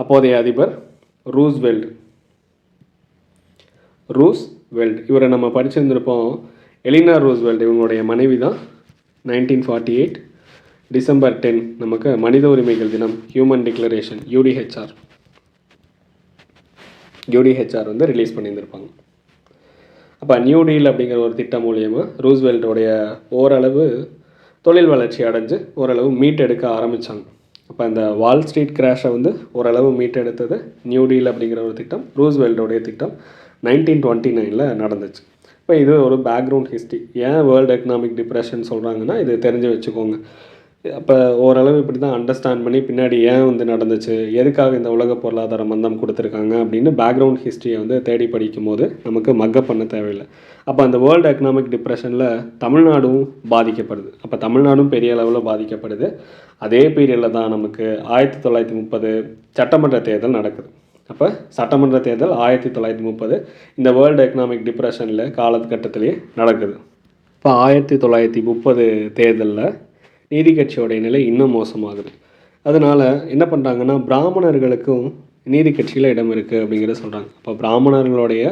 அப்போதைய அதிபர் ரூஸ்வெல்ட். இவரை நம்ம படிச்சிருந்திருப்போம். எலினார் ரூஸ்வெல்ட் இவங்களுடைய மனைவி தான். 1948 டிசம்பர் 10 நமக்கு மனித உரிமைகள் தினம், ஹியூமன் டிக்ளரேஷன் யூடிஹெச்ஆர் வந்து ரிலீஸ் பண்ணியிருந்திருப்பாங்க. அப்போ நியூ டீல் அப்படிங்கிற ஒரு திட்டம் மூலியமாக ரூஸ்வெல்ட்டோடைய ஓரளவு தொழில் வளர்ச்சி அடைஞ்சு ஓரளவு மீட் எடுக்க ஆரம்பித்தாங்க. அப்போ இந்த வால் ஸ்ட்ரீட் கிராஷை வந்து ஓரளவு மீட் எடுத்தது நியூ டீல் அப்படிங்கிற ஒரு திட்டம், ரூஸ்வெல்ட்டோடைய திட்டம் 1929 நடந்துச்சு. இப்போ இது ஒரு பேக்ரவுண்ட் ஹிஸ்ட்ரி. ஏன் வேர்ல்டு எக்கனாமிக் டிப்ரெஷன் சொல்கிறாங்கன்னா இது தெரிஞ்சு வச்சுக்கோங்க. அப்போ ஓரளவு இப்படி தான் அண்டர்ஸ்டாண்ட் பண்ணி பின்னாடி ஏன் வந்து நடந்துச்சு, எதுக்காக இந்த உலக பொருளாதார மந்தம் கொடுத்துருக்காங்க அப்படின்னு பேக்ரவுண்ட் ஹிஸ்ட்ரியை வந்து தேடி படிக்கும் போது நமக்கு மக்கப் பண்ண தேவையில்லை. அப்போ அந்த வேர்ல்டு எக்கனாமிக் டிப்ரெஷனில் தமிழ்நாடும் பாதிக்கப்படுது. அப்போ தமிழ்நாடும் பெரிய அளவில் பாதிக்கப்படுது. அதே பீரியடில் தான் நமக்கு 1930 சட்டமன்ற தேர்தல் நடக்குது. அப்போ சட்டமன்ற தேர்தல் 1930 இந்த வேர்ல்டு எக்கனாமிக் டிப்ரெஷனில் காலகட்டத்திலே நடக்குது. இப்போ 1930 தேர்தலில் நீதி கட்சியோடைய நிலை இன்னும் மோசமாகுது. அதனால் என்ன பண்ணுறாங்கன்னா பிராமணர்களுக்கும் நீதி கட்சியில் இடம் இருக்குது அப்படிங்கிறத சொல்கிறாங்க. அப்போ பிராமணர்களுடைய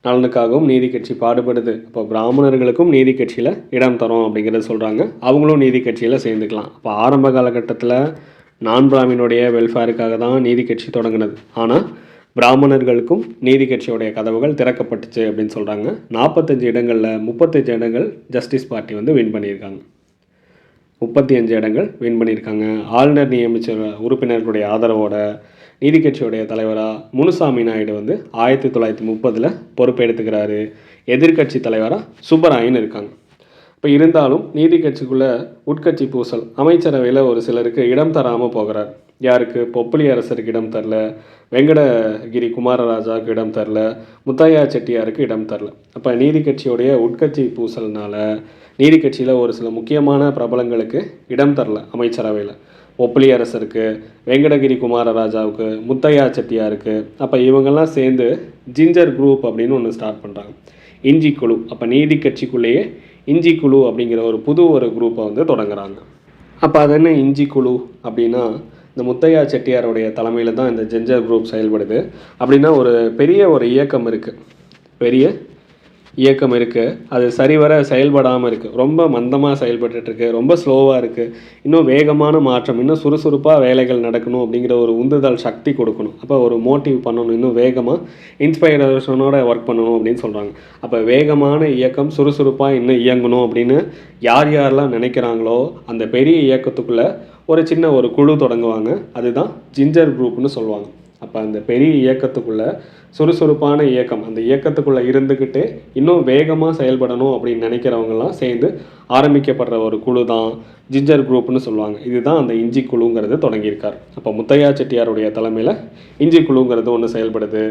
நலனுக்காகவும் நீதி கட்சி பாடுபடுது. அப்போ பிராமணர்களுக்கும் நீதி கட்சியில் இடம் தரோம் அப்படிங்கிறத சொல்கிறாங்க. அவங்களும் நீதி கட்சியில் சேர்ந்துக்கலாம். அப்போ ஆரம்ப காலகட்டத்தில் நான் பிராமினுடைய வெல்ஃபேருக்காக தான் நீதி கட்சி தொடங்கினது. ஆனால் பிராமணர்களுக்கும் நீதி கட்சியோடைய கதவுகள் திறக்கப்பட்டுச்சு அப்படின்னு சொல்கிறாங்க. 45 இடங்களில் 35 இடங்கள் ஜஸ்டிஸ் பார்ட்டி வந்து வின் பண்ணியிருக்காங்க. 35 இடங்கள் வின் பண்ணியிருக்காங்க. ஆளுநர் நியமித்த உறுப்பினர்களுடைய ஆதரவோட நீதி கட்சியோடைய தலைவராக முனுசாமி நாயுடு வந்து 1930 பொறுப்பெடுத்துக்கிறாரு. எதிர்கட்சி தலைவராக சுப்பராயன் இருக்காங்க. இப்போ இருந்தாலும் நீதி கட்சிக்குள்ளே உட்கட்சி பூசல், அமைச்சரவையில் ஒரு சிலருக்கு இடம் தராமல் போகிறார். யாருக்கு? பொப்பிலி அரசருக்கு இடம் தரல, வெங்கடகிரி குமாரராஜாவுக்கு இடம் தரல, முத்தையா செட்டியாருக்கு இடம் தரல. அப்போ நீதி கட்சியோடைய உட்கட்சி பூசல்னால நீதி கட்சியில் ஒரு சில முக்கியமான பிரபலங்களுக்கு இடம் தரல அமைச்சரவையில். பொப்பிலி அரசருக்கு, வெங்கடகிரி குமாரராஜாவுக்கு, முத்தையா செட்டியாருக்கு. அப்போ இவங்கெல்லாம் சேர்ந்து ஜிஞ்சர் குரூப் அப்படின்னு ஒன்று ஸ்டார்ட் பண்ணுறாங்க, இஞ்சி குழு. அப்போ நீதி கட்சிக்குள்ளேயே இஞ்சி குழு அப்படிங்கிற ஒரு குரூப்பை வந்து தொடங்குறாங்க. அப்போ அது என்ன இஞ்சி குழு அப்படின்னா, இந்த முத்தையா செட்டியாருடைய தலைமையில் தான் இந்த ஜிஞ்சர் குரூப் செயல்படுது. அப்படின்னா ஒரு பெரிய இயக்கம் இருக்குது. அது சரிவர செயல்படாமல் இருக்குது. ரொம்ப மந்தமாக செயல்பட்டுருக்கு, ரொம்ப ஸ்லோவாக இருக்குது. இன்னும் வேகமான மாற்றம், இன்னும் சுறுசுறுப்பாக வேலைகள் நடக்கணும் அப்படிங்கிற ஒரு உந்துதல் சக்தி கொடுக்கணும். அப்போ ஒரு மோட்டிவ் பண்ணணும், இன்னும் வேகமாக இன்ஸ்பைரேஷனோட ஒர்க் பண்ணணும் அப்படின்னு சொல்கிறாங்க. அப்போ வேகமான இயக்கம் சுறுசுறுப்பாக இன்னும் இயங்கணும் அப்படின்னு யாரெல்லாம் நினைக்கிறாங்களோ அந்த பெரிய இயக்கத்துக்குள்ளே ஒரு சின்ன ஒரு குழு தொடங்குவாங்க. அதுதான் ஜிஞ்சர் குரூப்னு சொல்லுவாங்க. அப்போ அந்த பெரிய இயக்கத்துக்குள்ளே சுறுசுறுப்பான இயக்கம், அந்த இயக்கத்துக்குள்ளே இருந்துக்கிட்டு இன்னும் வேகமாக செயல்படணும் அப்படின்னு நினைக்கிறவங்கலாம் சேர்ந்து ஆரம்பிக்கப்படுற ஒரு குழு தான் ஜிஞ்சர் குரூப்னு சொல்லுவாங்க. இதுதான் அந்த இஞ்சி குழுங்கிறது தொடங்கியிருக்கார். அப்போ முத்தையா செட்டியாருடைய தலைமையில் இஞ்சி குழுங்கிறது ஒன்று செயல்படுது.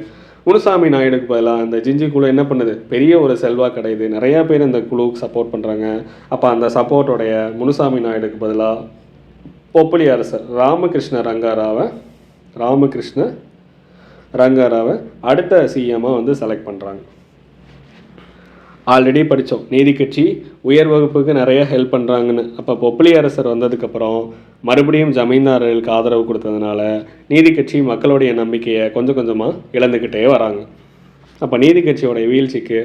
முனுசாமி நாயுடுக்கு பதிலாக அந்த ஜிஞ்சி குழு என்ன பண்ணுது, பெரிய ஒரு செல்வாக்கு அடையுது. நிறையா பேர் இந்த குழுவுக்கு சப்போர்ட் பண்ணுறாங்க. அப்போ அந்த சப்போர்ட்டோடைய முனுசாமி நாயுடுக்கு பதிலாக பொப்புளி அரசர் ராமகிருஷ்ண ரங்காராவை அடுத்த சிஎம்மாக வந்து செலக்ட் பண்ணுறாங்க. ஆல்ரெடி படித்தோம், நீதி கட்சி உயர் வகுப்புக்கு நிறைய ஹெல்ப் பண்ணுறாங்கன்னு. அப்போ பொப்புளி அரசர் வந்ததுக்கப்புறம் மறுபடியும் ஜமீன்தாரர்களுக்கு ஆதரவு கொடுத்ததுனால நீதி கட்சி மக்களுடைய நம்பிக்கையை கொஞ்சம் கொஞ்சமாக இழந்துக்கிட்டே வராங்க. அப்போ நீதி கட்சியோடைய வீழ்ச்சிக்கு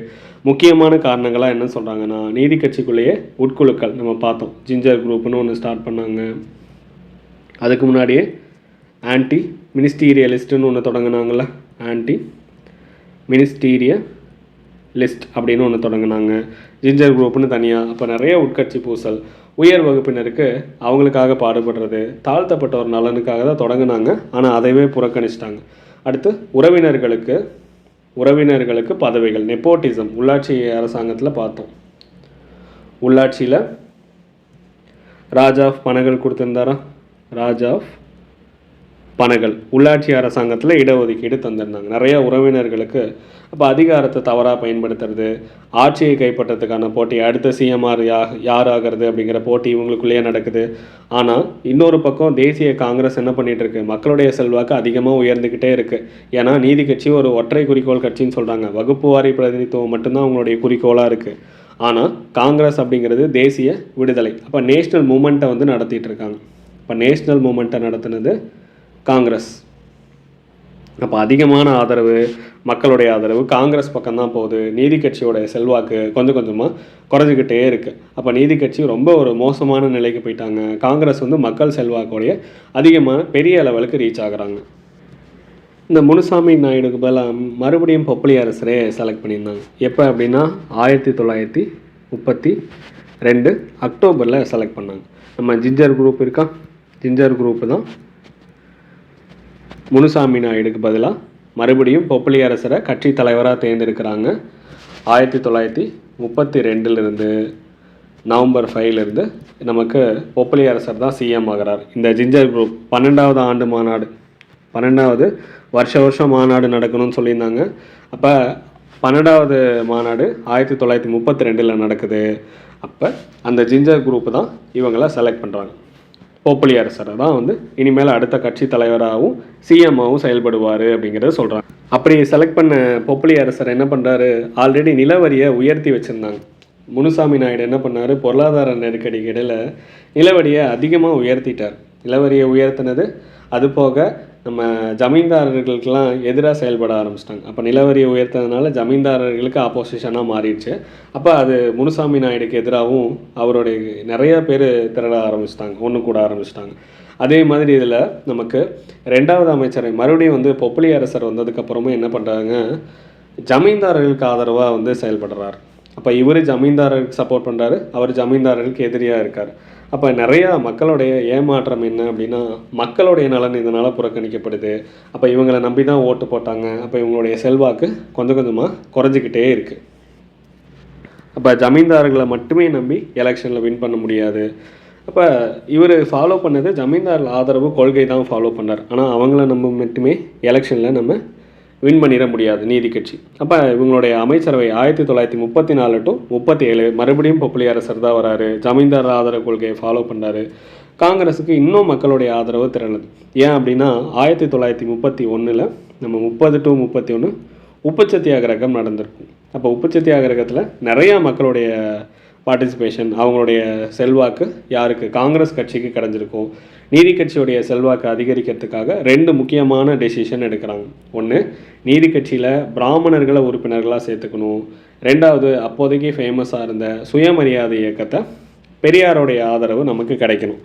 முக்கியமான காரணங்களாக என்ன சொல்கிறாங்கன்னா, நீதி கட்சிக்குள்ளேயே உட்குழுக்கள் நம்ம பார்த்தோம். ஜிஞ்சர் குரூப்னு ஒன்று ஸ்டார்ட் பண்ணாங்க. அதுக்கு முன்னாடியே ஆன்டி மினிஸ்டீரியலிஸ்ட்டுன்னு ஒன்று தொடங்கினாங்கள, ஆன்டி மினிஸ்டீரியலிஸ்ட் அப்படின்னு ஒன்று தொடங்கினாங்க. ஜிஞ்சர் குரூப்னு தனியாக. அப்போ நிறைய உட்கட்சி பூசல், உயர் வகுப்பினருக்கு அவங்களுக்காக பாடுபடுறது, தாழ்த்தப்பட்ட ஒரு நலனுக்காக தான் தொடங்கினாங்க. ஆனால் அதைவே புறக்கணிச்சிட்டாங்க. அடுத்து உறவினர்களுக்கு பதவிகள், நெப்போட்டிசம். உள்ளாட்சி அரசாங்கத்தில் பார்த்தோம். உள்ளாட்சியில் ராஜா ஆஃப் பனகல் கொடுத்துருந்தாரா, ராஜா ஆஃப் பனகல். உள்ளாட்சி அரசாங்கத்தில் இடஒதுக்கீடு தந்திருந்தாங்க நிறைய உறவினர்களுக்கு. அப்போ அதிகாரத்தை தவறாக பயன்படுத்துறது, ஆட்சியை கைப்பற்றதுக்கான போட்டி, அடுத்த சிஎம்ஆர் யார் ஆகிறது அப்படிங்கிற போட்டி இவங்களுக்குள்ளேயே நடக்குது. ஆனால் இன்னொரு பக்கம் தேசிய காங்கிரஸ் என்ன பண்ணிகிட்டு இருக்கு, மக்களுடைய செல்வாக்கு அதிகமாக உயர்ந்துக்கிட்டே இருக்குது. ஏன்னா நீதி கட்சி ஒரு ஒற்றை குறிக்கோள் கட்சின்னு சொல்கிறாங்க. வகுப்பு வாரி பிரதிநிதித்துவம் மட்டும்தான் அவங்களுடைய குறிக்கோளாக இருக்குது. ஆனால் காங்கிரஸ் அப்படிங்கிறது தேசிய விடுதலை. அப்போ நேஷ்னல் மூமெண்ட்டை வந்து நடத்திட்டு இருக்காங்க. இப்போ நேஷ்னல் மூமெண்ட்டை நடத்துனது காங்கிரஸ். அப்போ அதிகமான ஆதரவு, மக்களுடைய ஆதரவு காங்கிரஸ் பக்கம்தான் போகுது. நீதி கட்சியோடைய செல்வாக்கு கொஞ்சம் கொஞ்சமாக குறைஞ்சிக்கிட்டே இருக்குது. அப்போ நீதி கட்சி ரொம்ப ஒரு மோசமான நிலைக்கு போயிட்டாங்க. காங்கிரஸ் வந்து மக்கள் செல்வாக்கோடைய அதிகமான பெரிய லெவலுக்கு ரீச் ஆகுறாங்க. இந்த முனுசாமி நாயுடுக்கு பதிலாக மறுபடியும் பொப்புளி அரசரே செலக்ட் பண்ணியிருந்தாங்க. எப்போ அப்படின்னா 1932 அக்டோபரில் செலக்ட் பண்ணாங்க. நம்ம ஜிஞ்சர் குரூப் இருக்கா, ஜிஞ்சர் குரூப்பு தான் முனுசாமி நாயுடுக்கு பதிலாக மறுபடியும் பொப்புளி அரசரை கட்சி தலைவராக தேர்ந்தெடுக்கிறாங்க. 1932 நவம்பர் 5 நமக்கு பொப்புளி அரசர் தான் சிஎம் ஆகிறார். இந்த ஜிஞ்சர் குரூப் 12வது ஆண்டு மாநாடு, 12வது வருஷம் மாநாடு நடக்கணும்னு சொல்லியிருந்தாங்க. அப்போ 12வது மாநாடு 1932 நடக்குது. அப்போ அந்த ஜிஞ்சர் குரூப்பு தான் இவங்களை செலக்ட் பண்ணுறாங்க. பொப்புளி அரசரை தான் வந்து இனிமேல் அடுத்த கட்சி தலைவராகவும் சிஎம்மாகவும் செயல்படுவார் அப்படிங்கிறத சொல்கிறாங்க. அப்படி செலக்ட் பண்ண பொப்புளி அரசர் என்ன பண்ணுறாரு, ஆல்ரெடி நிலவரியை உயர்த்தி வச்சுருந்தாங்க. முனுசாமி நாயுடு என்ன பண்ணார், பொருளாதார நெருக்கடிக்கு இடையில் நிலவரியை அதிகமாக உயர்த்திட்டார். நிலவரியை உயர்த்தினது அது போக நம்ம ஜமீன்தாரர்களுக்கெல்லாம் எதிராக செயல்பட ஆரம்பிச்சிட்டாங்க. அப்போ நிலவரியை உயர்த்ததுனால ஜமீன்தாரர்களுக்கு ஆப்போசிஷனாக மாறிடுச்சு. அப்போ அது முனுசாமி நாயுடுக்கு எதிராகவும் அவருடைய நிறைய பேர் திரள ஆரம்பிச்சிட்டாங்க, ஒன்று கூட ஆரம்பிச்சிட்டாங்க. அதே மாதிரி இதில் நமக்கு 2வது அமைச்சரை மறுபடியும் வந்து பொப்புளி அரசர் வந்ததுக்கப்புறமும் என்ன பண்ணுறாங்க, ஜமீன்தாரர்களுக்கு ஆதரவாக வந்து செயல்படுறார். அப்போ இவர் ஜமீன்தாரர்களுக்கு சப்போர்ட் பண்ணுறாரு, அவர் ஜமீன்தாரர்களுக்கு எதிரியாக இருக்கார். அப்போ நிறையா மக்களுடைய ஏமாற்றம் என்ன அப்படின்னா, மக்களுடைய நலன் இதனால் புறக்கணிக்கப்படுது. அப்போ இவங்களை நம்பி தான் ஓட்டு போட்டாங்க. அப்போ இவங்களுடைய செல்வாக்கு கொஞ்சம் கொஞ்சமாக குறைஞ்சிக்கிட்டே இருக்குது. அப்போ ஜமீன்தார்களை மட்டுமே நம்பி எலெக்ஷனில் வின் பண்ண முடியாது. அப்போ இவர் ஃபாலோ பண்ணது ஜமீன்தார் ஆதரவு கொள்கை தான் ஃபாலோ பண்ணார். ஆனால் அவங்கள நம்ம மட்டுமே எலெக்ஷனில் நம்ம வின் பண்ணிட முடியாது நீதி கட்சி. அப்போ இவங்களுடைய அமைச்சரவை 1934 to 37 மறுபடியும் பொப்புளி அரசர் தான் வராரு. ஜமீன்தார் ஆதரவு கொள்கையை ஃபாலோ பண்ணார். காங்கிரஸுக்கு இன்னும் மக்களுடைய ஆதரவு திரளுது. ஏன் அப்படின்னா 1931 நம்ம 30 to 31 உப்பு சத்தியாகிரகம் நடந்திருக்கும். அப்போ உப்பு சத்தியாகிரகத்தில் நிறையா மக்களுடைய பார்ட்டிசிபேஷன், அவங்களுடைய செல்வாக்கு யாருக்கு, காங்கிரஸ் கட்சிக்கு கிடைஞ்சிருக்கும். நீதி கட்சியுடைய செல்வாக்கு அதிகரிக்கிறதுக்காக 2 முக்கியமான டெசிஷன் எடுக்கிறாங்க. ஒன்று, நீதி கட்சியில் பிராமணர்களை உறுப்பினர்களாக சேர்த்துக்கணும். 2வது, அப்போதைக்கு ஃபேமஸாக இருந்த சுயமரியாதை இயக்கத்தை பெரியாரோடைய ஆதரவு நமக்கு கிடைக்கணும்.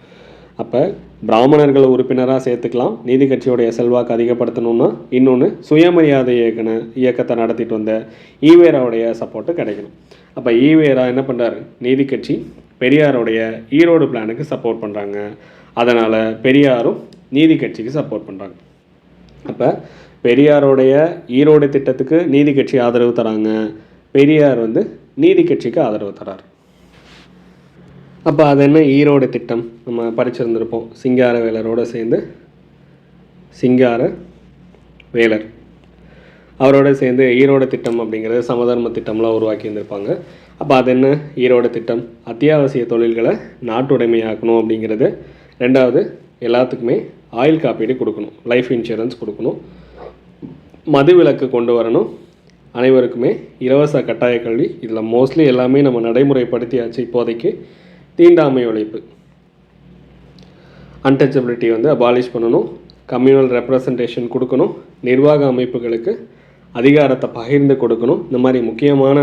அப்போ பிராமணர்களை உறுப்பினராக சேர்த்துக்கலாம், நீதி கட்சியோடைய செல்வாக்கு அதிகப்படுத்தணும்னா. இன்னொன்று, சுயமரியாதை இயக்கத்தை நடத்திட்டு வந்த ஈவேராவுடைய சப்போர்ட்டு கிடைக்கணும். அப்போ ஈவேரா என்ன பண்ணுறாரு, நீதி கட்சி பெரியாரோடைய ஈரோடு பிளானுக்கு சப்போர்ட் பண்ணுறாங்க. அதனால் பெரியாரும் நீதி கட்சிக்கு சப்போர்ட் பண்ணுறாங்க. அப்போ பெரியாரோடைய ஈரோடு திட்டத்துக்கு நீதி கட்சி ஆதரவு தராங்க, பெரியார் வந்து நீதி கட்சிக்கு ஆதரவு தரார். அப்போ அது என்ன ஈரோடு திட்டம் நம்ம படிச்சிருந்திருப்போம். சிங்கார வேலரோடு சேர்ந்து சிங்கார வேலர் அவரோட சேர்ந்து ஈரோடு திட்டம் அப்படிங்கிறது சமதர்ம திட்டம்லாம் உருவாக்கி இருந்திருப்பாங்க. அப்போ அது என்ன ஈரோடு திட்டம்? அத்தியாவசிய தொழில்களை நாட்டுடைமையாக்கணும் அப்படிங்கிறது. ரெண்டாவது, எல்லாத்துக்குமே ஆயுள் காப்பீடு கொடுக்கணும், லைஃப் இன்சூரன்ஸ் கொடுக்கணும், மதுவிலக்கு கொண்டு வரணும், அனைவருக்குமே இலவச கட்டாய கல்வி. இதில் மோஸ்ட்லி எல்லாமே நம்ம நடைமுறைப்படுத்தியாச்சு. இப்போதைக்கு தீண்டாமை ஒழிப்பு, அன்டச்சபிலிட்டி வந்து அபாலிஷ் பண்ணணும், கம்யூனல் ரெப்ரசன்டேஷன் கொடுக்கணும், நிர்வாக அமைப்புகளுக்கு அதிகாரத்தை பகிர்ந்து கொடுக்கணும். இந்த மாதிரி முக்கியமான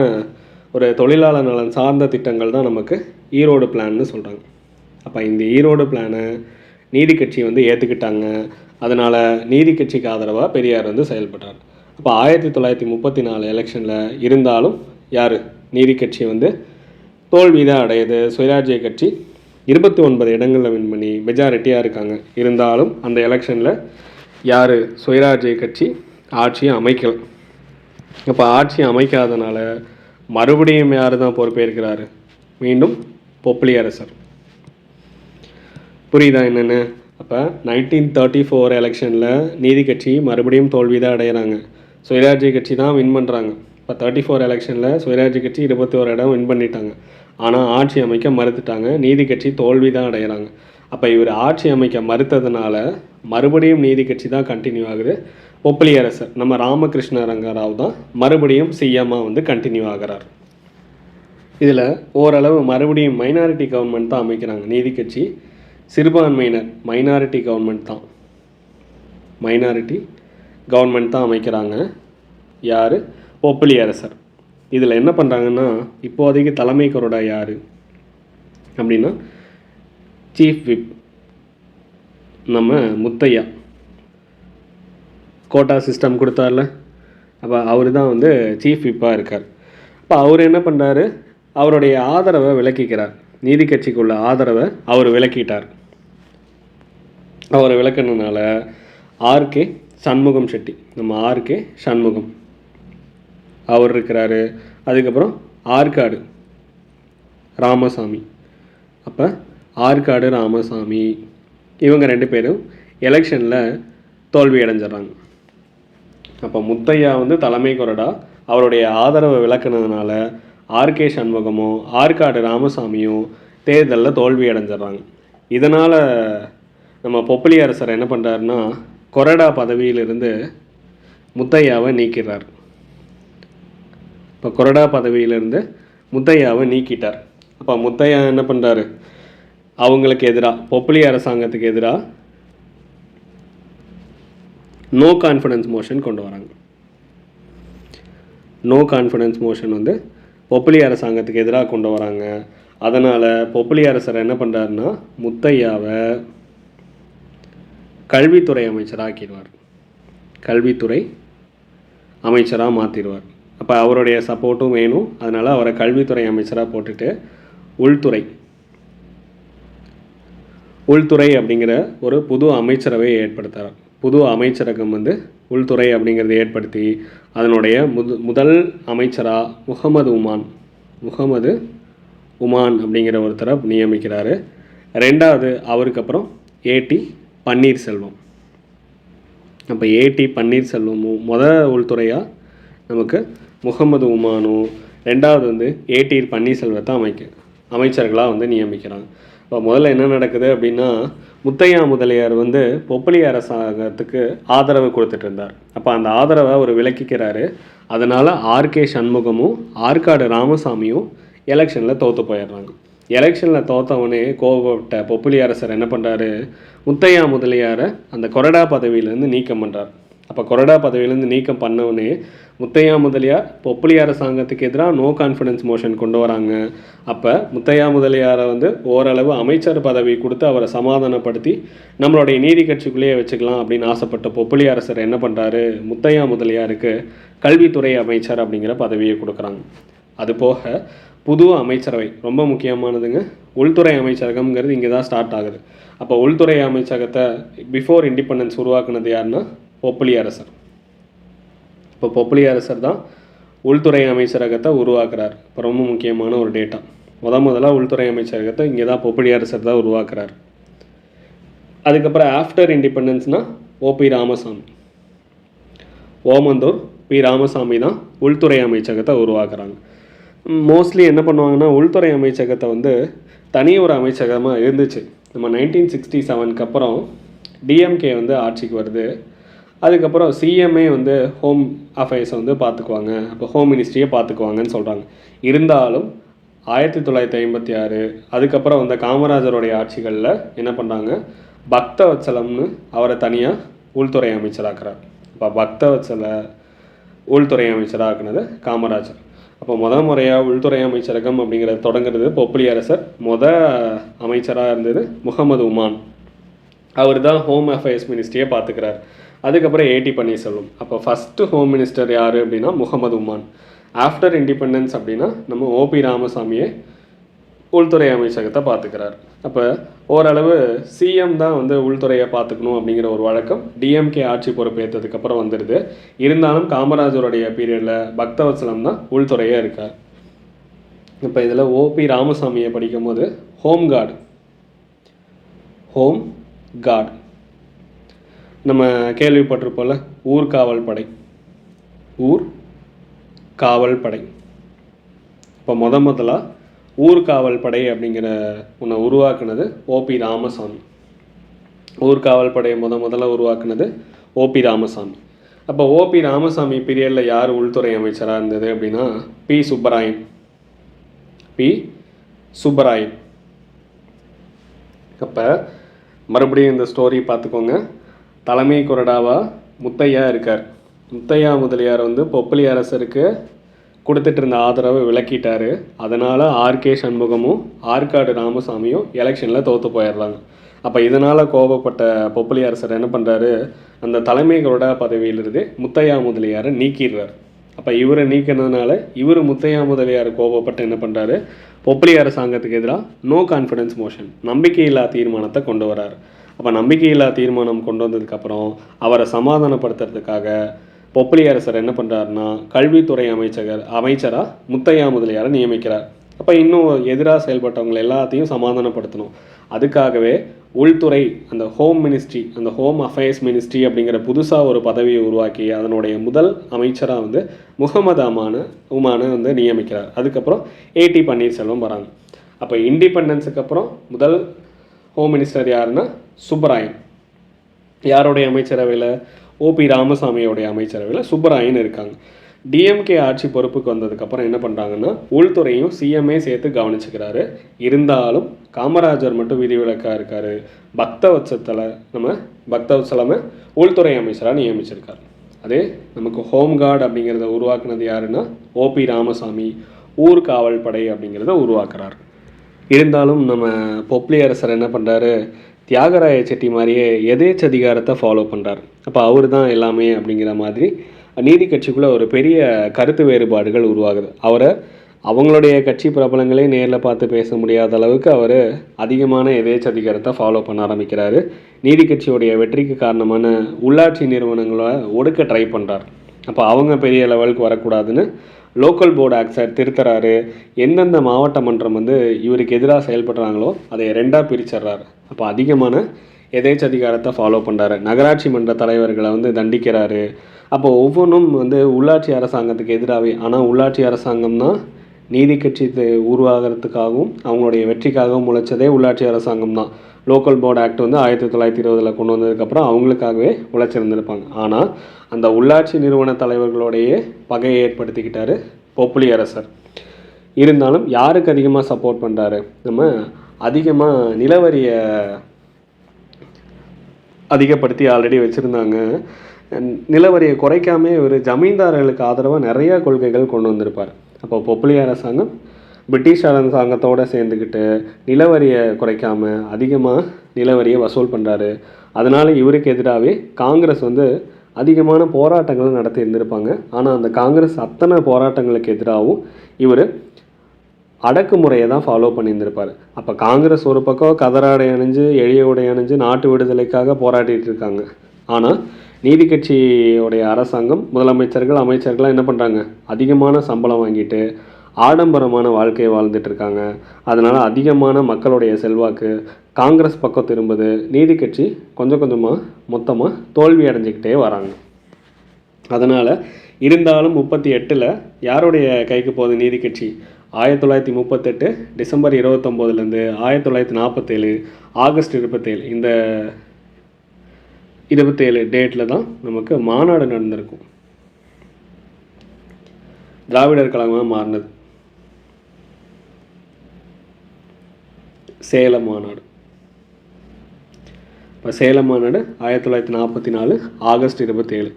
ஒரு தொழிலாளர் நலன் சார்ந்த திட்டங்கள் தான் நமக்கு ஈரோடு பிளான்னு சொல்கிறாங்க. அப்போ இந்த ஈரோடு பிளானை நீதி கட்சி வந்து ஏற்றுக்கிட்டாங்க. அதனால் நீதி கட்சிக்கு ஆதரவாக பெரியார் வந்து செயல்பட்டார். அப்போ 1934 எலெக்ஷனில் இருந்தாலும் யார் நீதி கட்சி வந்து தோல்வி தான் அடையுது. சுயராஜ்ய கட்சி 29 இடங்களில் வின் பண்ணி மெஜாரிட்டியாக இருக்காங்க. இருந்தாலும் அந்த எலெக்ஷனில் யார் சுயராஜ்ய கட்சி ஆட்சியை அமைக்கல. அப்போ ஆட்சி அமைக்காதனால மறுபடியும் யார் தான் பொறுப்பேற்கிறாரு? மீண்டும் பொப்பிலி அரசர். புரியுதா என்னென்னு? அப்போ 1934 எலெக்ஷனில் நீதி கட்சி மறுபடியும் தோல்வி தான் அடைகிறாங்க. சுயராஜ்ய கட்சி தான் வின் பண்ணுறாங்க. இப்போ 34 எலெக்ஷனில் சுயராஜ்ய கட்சி 21 இடம் வின் பண்ணிட்டாங்க. ஆனால் ஆட்சி அமைக்க மறுத்துட்டாங்க. நீதி கட்சி தோல்வி தான் அடைகிறாங்க. அப்போ இவர் ஆட்சி அமைக்க மறுத்ததுனால மறுபடியும் நீதி கட்சி தான் கண்டினியூ ஆகுது. பொப்பிலி அரசர் நம்ம ராமகிருஷ்ண ரங்கராவ் தான் மறுபடியும் சிஎம்மாக வந்து கண்டினியூ ஆகிறார். இதில் ஓரளவு மறுபடியும் மைனாரிட்டி கவர்மெண்ட் தான் அமைக்கிறாங்க. நீதி கட்சி சிறுபான்மையினர் மைனாரிட்டி கவர்மெண்ட் தான் அமைக்கிறாங்க. யார்? பொப்பிலி அரசர். இதில் என்ன பண்ணுறாங்கன்னா, இப்போதைக்கு தலைமை கொறடா யார் அப்படின்னா சீஃப் விப் நம்ம முத்தையா. கோட்டா சிஸ்டம் கொடுத்தார்ல, அப்போ அவர் தான் வந்து சீஃப் விப்பாக இருக்கார். அப்போ அவர் என்ன பண்ணுறாரு? அவருடைய ஆதரவை விலக்கிக்கிறார். நீதி கட்சிக்குள்ள ஆதரவை அவர் விலக்கிட்டார். அவர் விளக்குனதுனால ஆர்கே சண்முகம் செட்டி, நம்ம ஆர்கே சண்முகம் அவர் இருக்கிறாரு. அதுக்கப்புறம் ஆற்காடு ராமசாமி. அப்போ ஆற்காடு ராமசாமி இவங்க 2 பேரும் எலெக்ஷனில் தோல்வி அடைஞ்சிட்றாங்க. அப்போ முத்தையா வந்து தலைமை கொறடா, அவருடைய ஆதரவை விளக்குனதுனால ஆர்கே சண்முகமும் ஆற்காடு ராமசாமியும் தேர்தலில் தோல்வி அடைஞ்சிட்றாங்க. இதனால் நம்ம பொப்பிலி அரசர் என்ன பண்ணுறாருன்னா, கொறடா பதவியிலிருந்து முத்தையாவை நீக்கிறார். இப்போ கொறடா பதவியிலிருந்து முத்தையாவை நீக்கிட்டார். அப்போ முத்தையா என்ன பண்ணுறாரு? அவங்களுக்கு எதிராக, பொப்பிலி அரசாங்கத்துக்கு எதிராக நோ கான்ஃபிடன்ஸ் மோஷன் கொண்டு வராங்க. நோ கான்ஃபிடன்ஸ் மோஷன் வந்து பொப்பிலி அரசாங்கத்துக்கு எதிராக கொண்டு வராங்க. அதனால் பொப்பிலி அரசர் என்ன பண்ணுறாருன்னா, முத்தையாவை கல்வித்துறை அமைச்சராக்கிடுவார். கல்வித்துறை அமைச்சராக மாற்றிடுவார். அப்போ அவருடைய சப்போர்ட்டும் வேணும். அதனால் அவரை கல்வித்துறை அமைச்சராக போட்டுட்டு உள்துறை அப்படிங்கிற ஒரு புது அமைச்சரவையை ஏற்படுத்துகிறார். புது அமைச்சரகம் வந்து உள்துறை அப்படிங்கிறத ஏற்படுத்தி அதனுடைய முதல் அமைச்சராக முகமது உமான் அப்படிங்கிற ஒருத்தரை நியமிக்கிறாரு. ரெண்டாவது அவருக்கு அப்புறம் ஏடி பன்னீர்செல்வம். அப்போ ஏடி பன்னீர்செல்வமும் உள்துறையாக நமக்கு முகமது உமானும், ரெண்டாவது வந்து ஏடி பன்னீர்செல்வத்தை அமைச்சர்களாக வந்து நியமிக்கிறாங்க. இப்போ முதல்ல என்ன நடக்குது அப்படின்னா, முத்தையா முதலியார் வந்து பொப்பிலி அரசாங்கத்துக்கு ஆதரவு கொடுத்துட்டு இருந்தார். அப்போ அந்த ஆதரவை அவர் விலக்கிக்கிறாரு. அதனால் ஆர்கே சண்முகமும் ஆற்காடு ராமசாமியும் எலெக்ஷனில் தோற்று போயிடுறாங்க. எலெக்ஷனில் தோற்றவனே கோவப்பட்ட பொப்பிலி அரசர் என்ன பண்ணுறாரு? முத்தையா முதலியாரை அந்த கொறடா பதவியிலேருந்து நீக்கம் பண்ணுறார். அப்போ கொறடா பதவியிலேருந்து நீக்கம் பண்ணவனே முத்தையா முதலியார் பொப்பிலி அரசாங்கத்துக்கு எதிராக நோ கான்ஃபிடன்ஸ் மோஷன் கொண்டு வராங்க. அப்போ முத்தையா முதலியாரை வந்து ஓரளவு அமைச்சர் பதவி கொடுத்து அவரை சமாதானப்படுத்தி நம்மளுடைய நீதி கட்சிக்குள்ளேயே வச்சுக்கலாம் அப்படின்னு ஆசைப்பட்ட பொப்பிலி அரசர் என்ன பண்ணுறாரு? முத்தையா முதலியாருக்கு கல்வித்துறை அமைச்சர் அப்படிங்கிற பதவியை கொடுக்குறாங்க. அதுபோக புது அமைச்சரவை ரொம்ப முக்கியமானதுங்க. உள்துறை அமைச்சரகம்ங்கிறது இங்கே தான் ஸ்டார்ட் ஆகுது. அப்போ உள்துறை அமைச்சகத்தை பிஃபோர் இண்டிபெண்டன்ஸ் உருவாக்குனது யாருன்னா பொப்பிலி அரசர். இப்போ பொப்பிலி அரசர் தான் உள்துறை அமைச்சரகத்தை உருவாக்குறார். இப்போ ரொம்ப முக்கியமான ஒரு டேட்டா. முதலாக உள்துறை அமைச்சரகத்தை இங்கே தான் பொப்பிலி அரசர் தான் உருவாக்குறார். அதுக்கப்புறம் ஆஃப்டர் இண்டிபெண்டன்ஸ்னால் ஓபி ராமசாமி, ஓமந்தூர் பி ராமசாமி தான் உள்துறை அமைச்சகத்தை உருவாக்குறாங்க. மோஸ்ட்லி என்ன பண்ணுவாங்கன்னா உள்துறை அமைச்சகத்தை வந்து தனி ஒரு அமைச்சகமாக இருந்துச்சு. நம்ம 1967க்கு அப்புறம் டிஎம்கே வந்து ஆட்சிக்கு வருது. அதுக்கப்புறம் சிஎம்ஏ வந்து ஹோம் அஃபேர்ஸை வந்து பார்த்துக்குவாங்க, அப்போ ஹோம் மினிஸ்ட்ரியை பார்த்துக்குவாங்கன்னு சொல்கிறாங்க. இருந்தாலும் 1956 அதுக்கப்புறம் வந்த காமராஜருடைய ஆட்சிகளில் என்ன பண்ணுறாங்க, பக்தவத்சலம்னு அவரை தனியாக உள்துறை அமைச்சராக்குறார். இப்போ பக்தவத்சல உள்துறை அமைச்சராக்குனது காமராஜர். அப்போ முறையாக உள்துறை அமைச்சரகம் அப்படிங்கிறது தொடங்குறது பொப்பிலி அரசர். அமைச்சராக இருந்தது முகமது உமான், அவர் தான் ஹோம் அஃபேர்ஸ் மினிஸ்ட்ரியை பார்த்துக்கிறார். அதுக்கப்புறம் ஏடி பன்னீர்செல்வம். அப்போ ஃபஸ்ட்டு ஹோம் மினிஸ்டர் யார் அப்படின்னா முகமது உமான். ஆஃப்டர் இண்டிபெண்டன்ஸ் அப்படின்னா நம்ம ஓபி ராமசாமியே உள்துறை அமைச்சகத்தை பார்த்துக்கிறார். அப்போ ஓரளவு சிஎம் தான் வந்து உள்துறையை பார்த்துக்கணும் அப்படிங்கிற ஒரு வழக்கம் டிஎம்கே ஆட்சி பொறுப்பேற்றதுக்கப்புறம் வந்துடுது. இருந்தாலும் காமராஜருடைய பீரியடில் பக்தவத்சலம் தான் உள்துறையே இருக்கார். இப்போ இதில் ஓபி ராமசாமியை படிக்கும் போது ஹோம் கார்டு நம்ம கேள்விப்பட்டிருப்போம்ல, ஊர்காவல் படை. இப்போ முதலாக ஊர்காவல் படை அப்படிங்கிற ஒன்றை உருவாக்குனது ஓபி ராமசாமி. ஊர்காவல் படையை முதல்ல உருவாக்குனது ஓபி ராமசாமி. அப்போ ஓபி ராமசாமி பீரியடில் யார் உள்துறை அமைச்சராக இருந்தது அப்படின்னா பி சுப்பராயன். அப்போ மறுபடியும் இந்த ஸ்டோரி பார்த்துக்கோங்க. தலைமை கொறடாவா முத்தையா இருக்கார். முத்தையா முதலியார் வந்து பொப்பிலி அரசருக்கு கொடுத்துட்டு இருந்த ஆதரவை விலக்கிட்டார். அதனால் ஆர்கே சண்முகமும் ஆற்காடு ராமசாமியும் எலெக்ஷனில் தோற்று போயிடுறாங்க. அப்போ இதனால் கோபப்பட்ட பொப்பிலி அரசர் என்ன பண்ணுறாரு, அந்த தலைமை கொறடா பதவியிலிருந்து முத்தையா முதலியாரை நீக்கிடுறார். அப்போ இவரை நீக்கினதுனால முத்தையா முதலியார் கோபப்பட்டு என்ன பண்ணுறாரு, பொப்பிலி அரசாங்கத்துக்கு எதிராக நோ கான்ஃபிடன்ஸ் மோஷன், நம்பிக்கையில்லா தீர்மானத்தை கொண்டு வரார். அப்போ நம்பிக்கையில்லா தீர்மானம் கொண்டு வந்ததுக்கப்புறம் அவரை சமாதானப்படுத்துறதுக்காக பொப்பிலி அரசர் என்ன பண்ணுறாருன்னா கல்வித்துறை அமைச்சராக முத்தையா முதலியாரை நியமிக்கிறார். அப்போ இன்னும் எதிராக செயல்பட்டவங்களை எல்லாத்தையும் சமாதானப்படுத்தணும். அதுக்காகவே உள்துறை அந்த ஹோம் மினிஸ்ட்ரி, அந்த ஹோம் அஃபேர்ஸ் மினிஸ்ட்ரி அப்படிங்கிற புதுசாக ஒரு பதவியை உருவாக்கி அதனுடைய முதல் அமைச்சராக வந்து முகமது உமானை வந்து நியமிக்கிறார். அதுக்கப்புறம் ஏடி பன்னீர்செல்வம் வராங்க. அப்போ இண்டிபெண்டன்ஸுக்கு அப்புறம் முதல் ஹோம் மினிஸ்டர் யாருன்னா சுப்பராயன். யாருடைய அமைச்சரவையில், ஓபி ராமசாமியோடைய அமைச்சரவையில் சுப்பராயன் இருக்காங்க. டிஎம்கே ஆட்சி பொறுப்புக்கு வந்ததுக்கப்புறம் என்ன பண்ணுறாங்கன்னா உள்துறையும் சிஎம்ஏ சேர்த்து கவனிச்சுக்கிறாரு. இருந்தாலும் காமராஜர் மட்டும் விதிவிலக்காக இருக்கார். பக்தவத்சலமை உள்துறை அமைச்சராக நியமிச்சிருக்கார். அதே நமக்கு ஹோம் கார்டு அப்படிங்கிறத உருவாக்குனது யாருன்னா ஓபி ராமசாமி ஊர்காவல் படை அப்படிங்கிறத உருவாக்குறார். இருந்தாலும் நம்ம பொப்பிலி அரசர் என்ன பண்ணுறாரு, தியாகராய செட்டி மாதிரியே எதேச்சதிகாரத்தை ஃபாலோ பண்ணுறார். அப்போ அவர் தான் எல்லாமே அப்படிங்கிற மாதிரி நீதி கட்சிக்குள்ளே ஒரு பெரிய கருத்து வேறுபாடுகள் உருவாகுது. அவங்களுடைய கட்சி பிரபலங்களே நேரில் பார்த்து பேச முடியாத அளவுக்கு அவர் அதிகமான எதேச்சதிகாரத்தை ஃபாலோ பண்ண ஆரம்பிக்கிறாரு. நீதி கட்சியோடைய வெற்றிக்கு காரணமான உள்ளாட்சி நிறுவனங்களை ஒடுக்க ட்ரை பண்ணுறார். அப்போ அவங்க பெரிய லெவலுக்கு வரக்கூடாதுன்னு லோக்கல் போர்டு ஆக்டை திருத்துறாரு. எந்தெந்த மாவட்ட மன்றம் வந்து இவருக்கு எதிராக செயல்படுறாங்களோ அதை 2ஆக பிரிச்சிடுறாரு. அப்போ அதிகமான எதேச்சதிகாரத்தை ஃபாலோ பண்ணுறாரு. நகராட்சி மன்ற தலைவர்களை வந்து தண்டிக்கிறாரு. அப்போ ஒவ்வொன்றும் வந்து உள்ளாட்சி அரசாங்கத்துக்கு எதிராகவே. ஆனால் உள்ளாட்சி அரசாங்கம் தான் நீதி கட்சி உருவாகிறதுக்காகவும் அவங்களுடைய வெற்றிக்காகவும் உழைச்சதே உள்ளாட்சி அரசாங்கம் தான். லோக்கல் போர்டு ஆக்ட் வந்து 1920 கொண்டு வந்ததுக்கப்புறம் அவங்களுக்காகவே உழைச்சிருந்துருப்பாங்க. ஆனால் அந்த உள்ளாட்சி நிறுவன தலைவர்களுடைய பகையை ஏற்படுத்திக்கிட்டார் பொப்பிலி அரசர். இருந்தாலும் யாருக்கு அதிகமாக சப்போர்ட் பண்ணுறாரு, நம்ம அதிகமாக நிலவரியை அதிகப்படுத்தி ஆல்ரெடி வச்சுருந்தாங்க. நிலவரியை குறைக்காமல் இவர் ஜமீன்தாரர்களுக்கு ஆதரவாக நிறையா கொள்கைகள் கொண்டு வந்திருப்பார். அப்போ பொப்பிலி அரசாங்கம் பிரிட்டிஷ் அரசாங்கத்தோடு சேர்ந்துக்கிட்டு நிலவரியை குறைக்காமல் அதிகமாக நிலவரியை வசூல் பண்ணுறாரு. அதனால் இவருக்கு எதிராகவே காங்கிரஸ் வந்து அதிகமான போராட்டங்களும் நடத்தி இருந்திருப்பாங்க. ஆனால் அந்த காங்கிரஸ் அத்தனை போராட்டங்களுக்கு எதிராகவும் இவர் அடக்குமுறையை தான் ஃபாலோ பண்ணியிருந்திருப்பார். அப்போ காங்கிரஸ் ஒரு பக்கம் கதராடை அணிஞ்சு எளிய உடை அணிஞ்சு நாட்டு விடுதலைக்காக போராடிட்டு இருக்காங்க. ஆனால் நீதி கட்சியோடைய அரசாங்கம் முதலமைச்சர்கள் அமைச்சர்கள்லாம் என்ன பண்ணுறாங்க, அதிகமான சம்பளம் வாங்கிட்டு ஆடம்பரமான வாழ்க்கையை வாழ்ந்துட்டு இருக்காங்க. அதனால் அதிகமான மக்களுடைய செல்வாக்கு காங்கிரஸ் பக்கம் திரும்புது. நீதி கட்சி கொஞ்சம் கொஞ்சமாக மொத்தமாக தோல்வி அடைஞ்சிக்கிட்டே வராங்க. அதனால் இருந்தாலும் 38 யாருடைய கைக்கு போகுது நீதி கட்சி? 1938 டிசம்பர் 29லேருந்து 1947 ஆகஸ்ட் 27 இந்த 27 டேட்டில் தான் நமக்கு மாநாடு நடந்திருக்கும். திராவிடர் கழகமாக மாறினது சேலம் மாநாடு. இப்போ சேலம் மாநாடு 1944 ஆகஸ்ட் 27.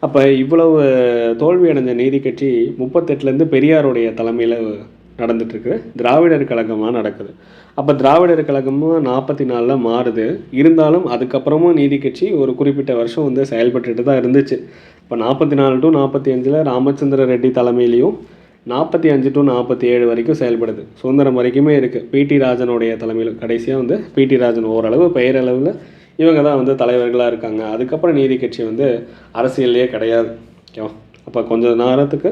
அப்போ இவ்வளவு தோல்வி அடைஞ்ச நீதி கட்சி 38லேருந்து பெரியாருடைய தலைமையில் நடந்துட்டுருக்கு. திராவிடர் கழகமாக நடக்குது. அப்போ திராவிடர் கழகமாக 44 மாறுது. இருந்தாலும் அதுக்கப்புறமும் நீதி கட்சி ஒரு குறிப்பிட்ட வருஷம் வந்து செயல்பட்டுட்டு தான் இருந்துச்சு. இப்போ 44 to 45 ராமச்சந்திர ரெட்டி தலைமையிலையும் 45 to 47 வரைக்கும் செயல்படுது. சுதந்திரம் வரைக்குமே இருக்குது. பிடி ராஜனுடைய தலைமையில் கடைசியாக வந்து பிடி ராஜன் ஓரளவு பெயரளவில் இவங்க தான் வந்து தலைவர்களாக இருக்காங்க. அதுக்கப்புறம் நீதி கட்சி வந்து அரசியல்லையே கிடையாது. ஓகேவா? அப்போ கொஞ்சம் நேரத்துக்கு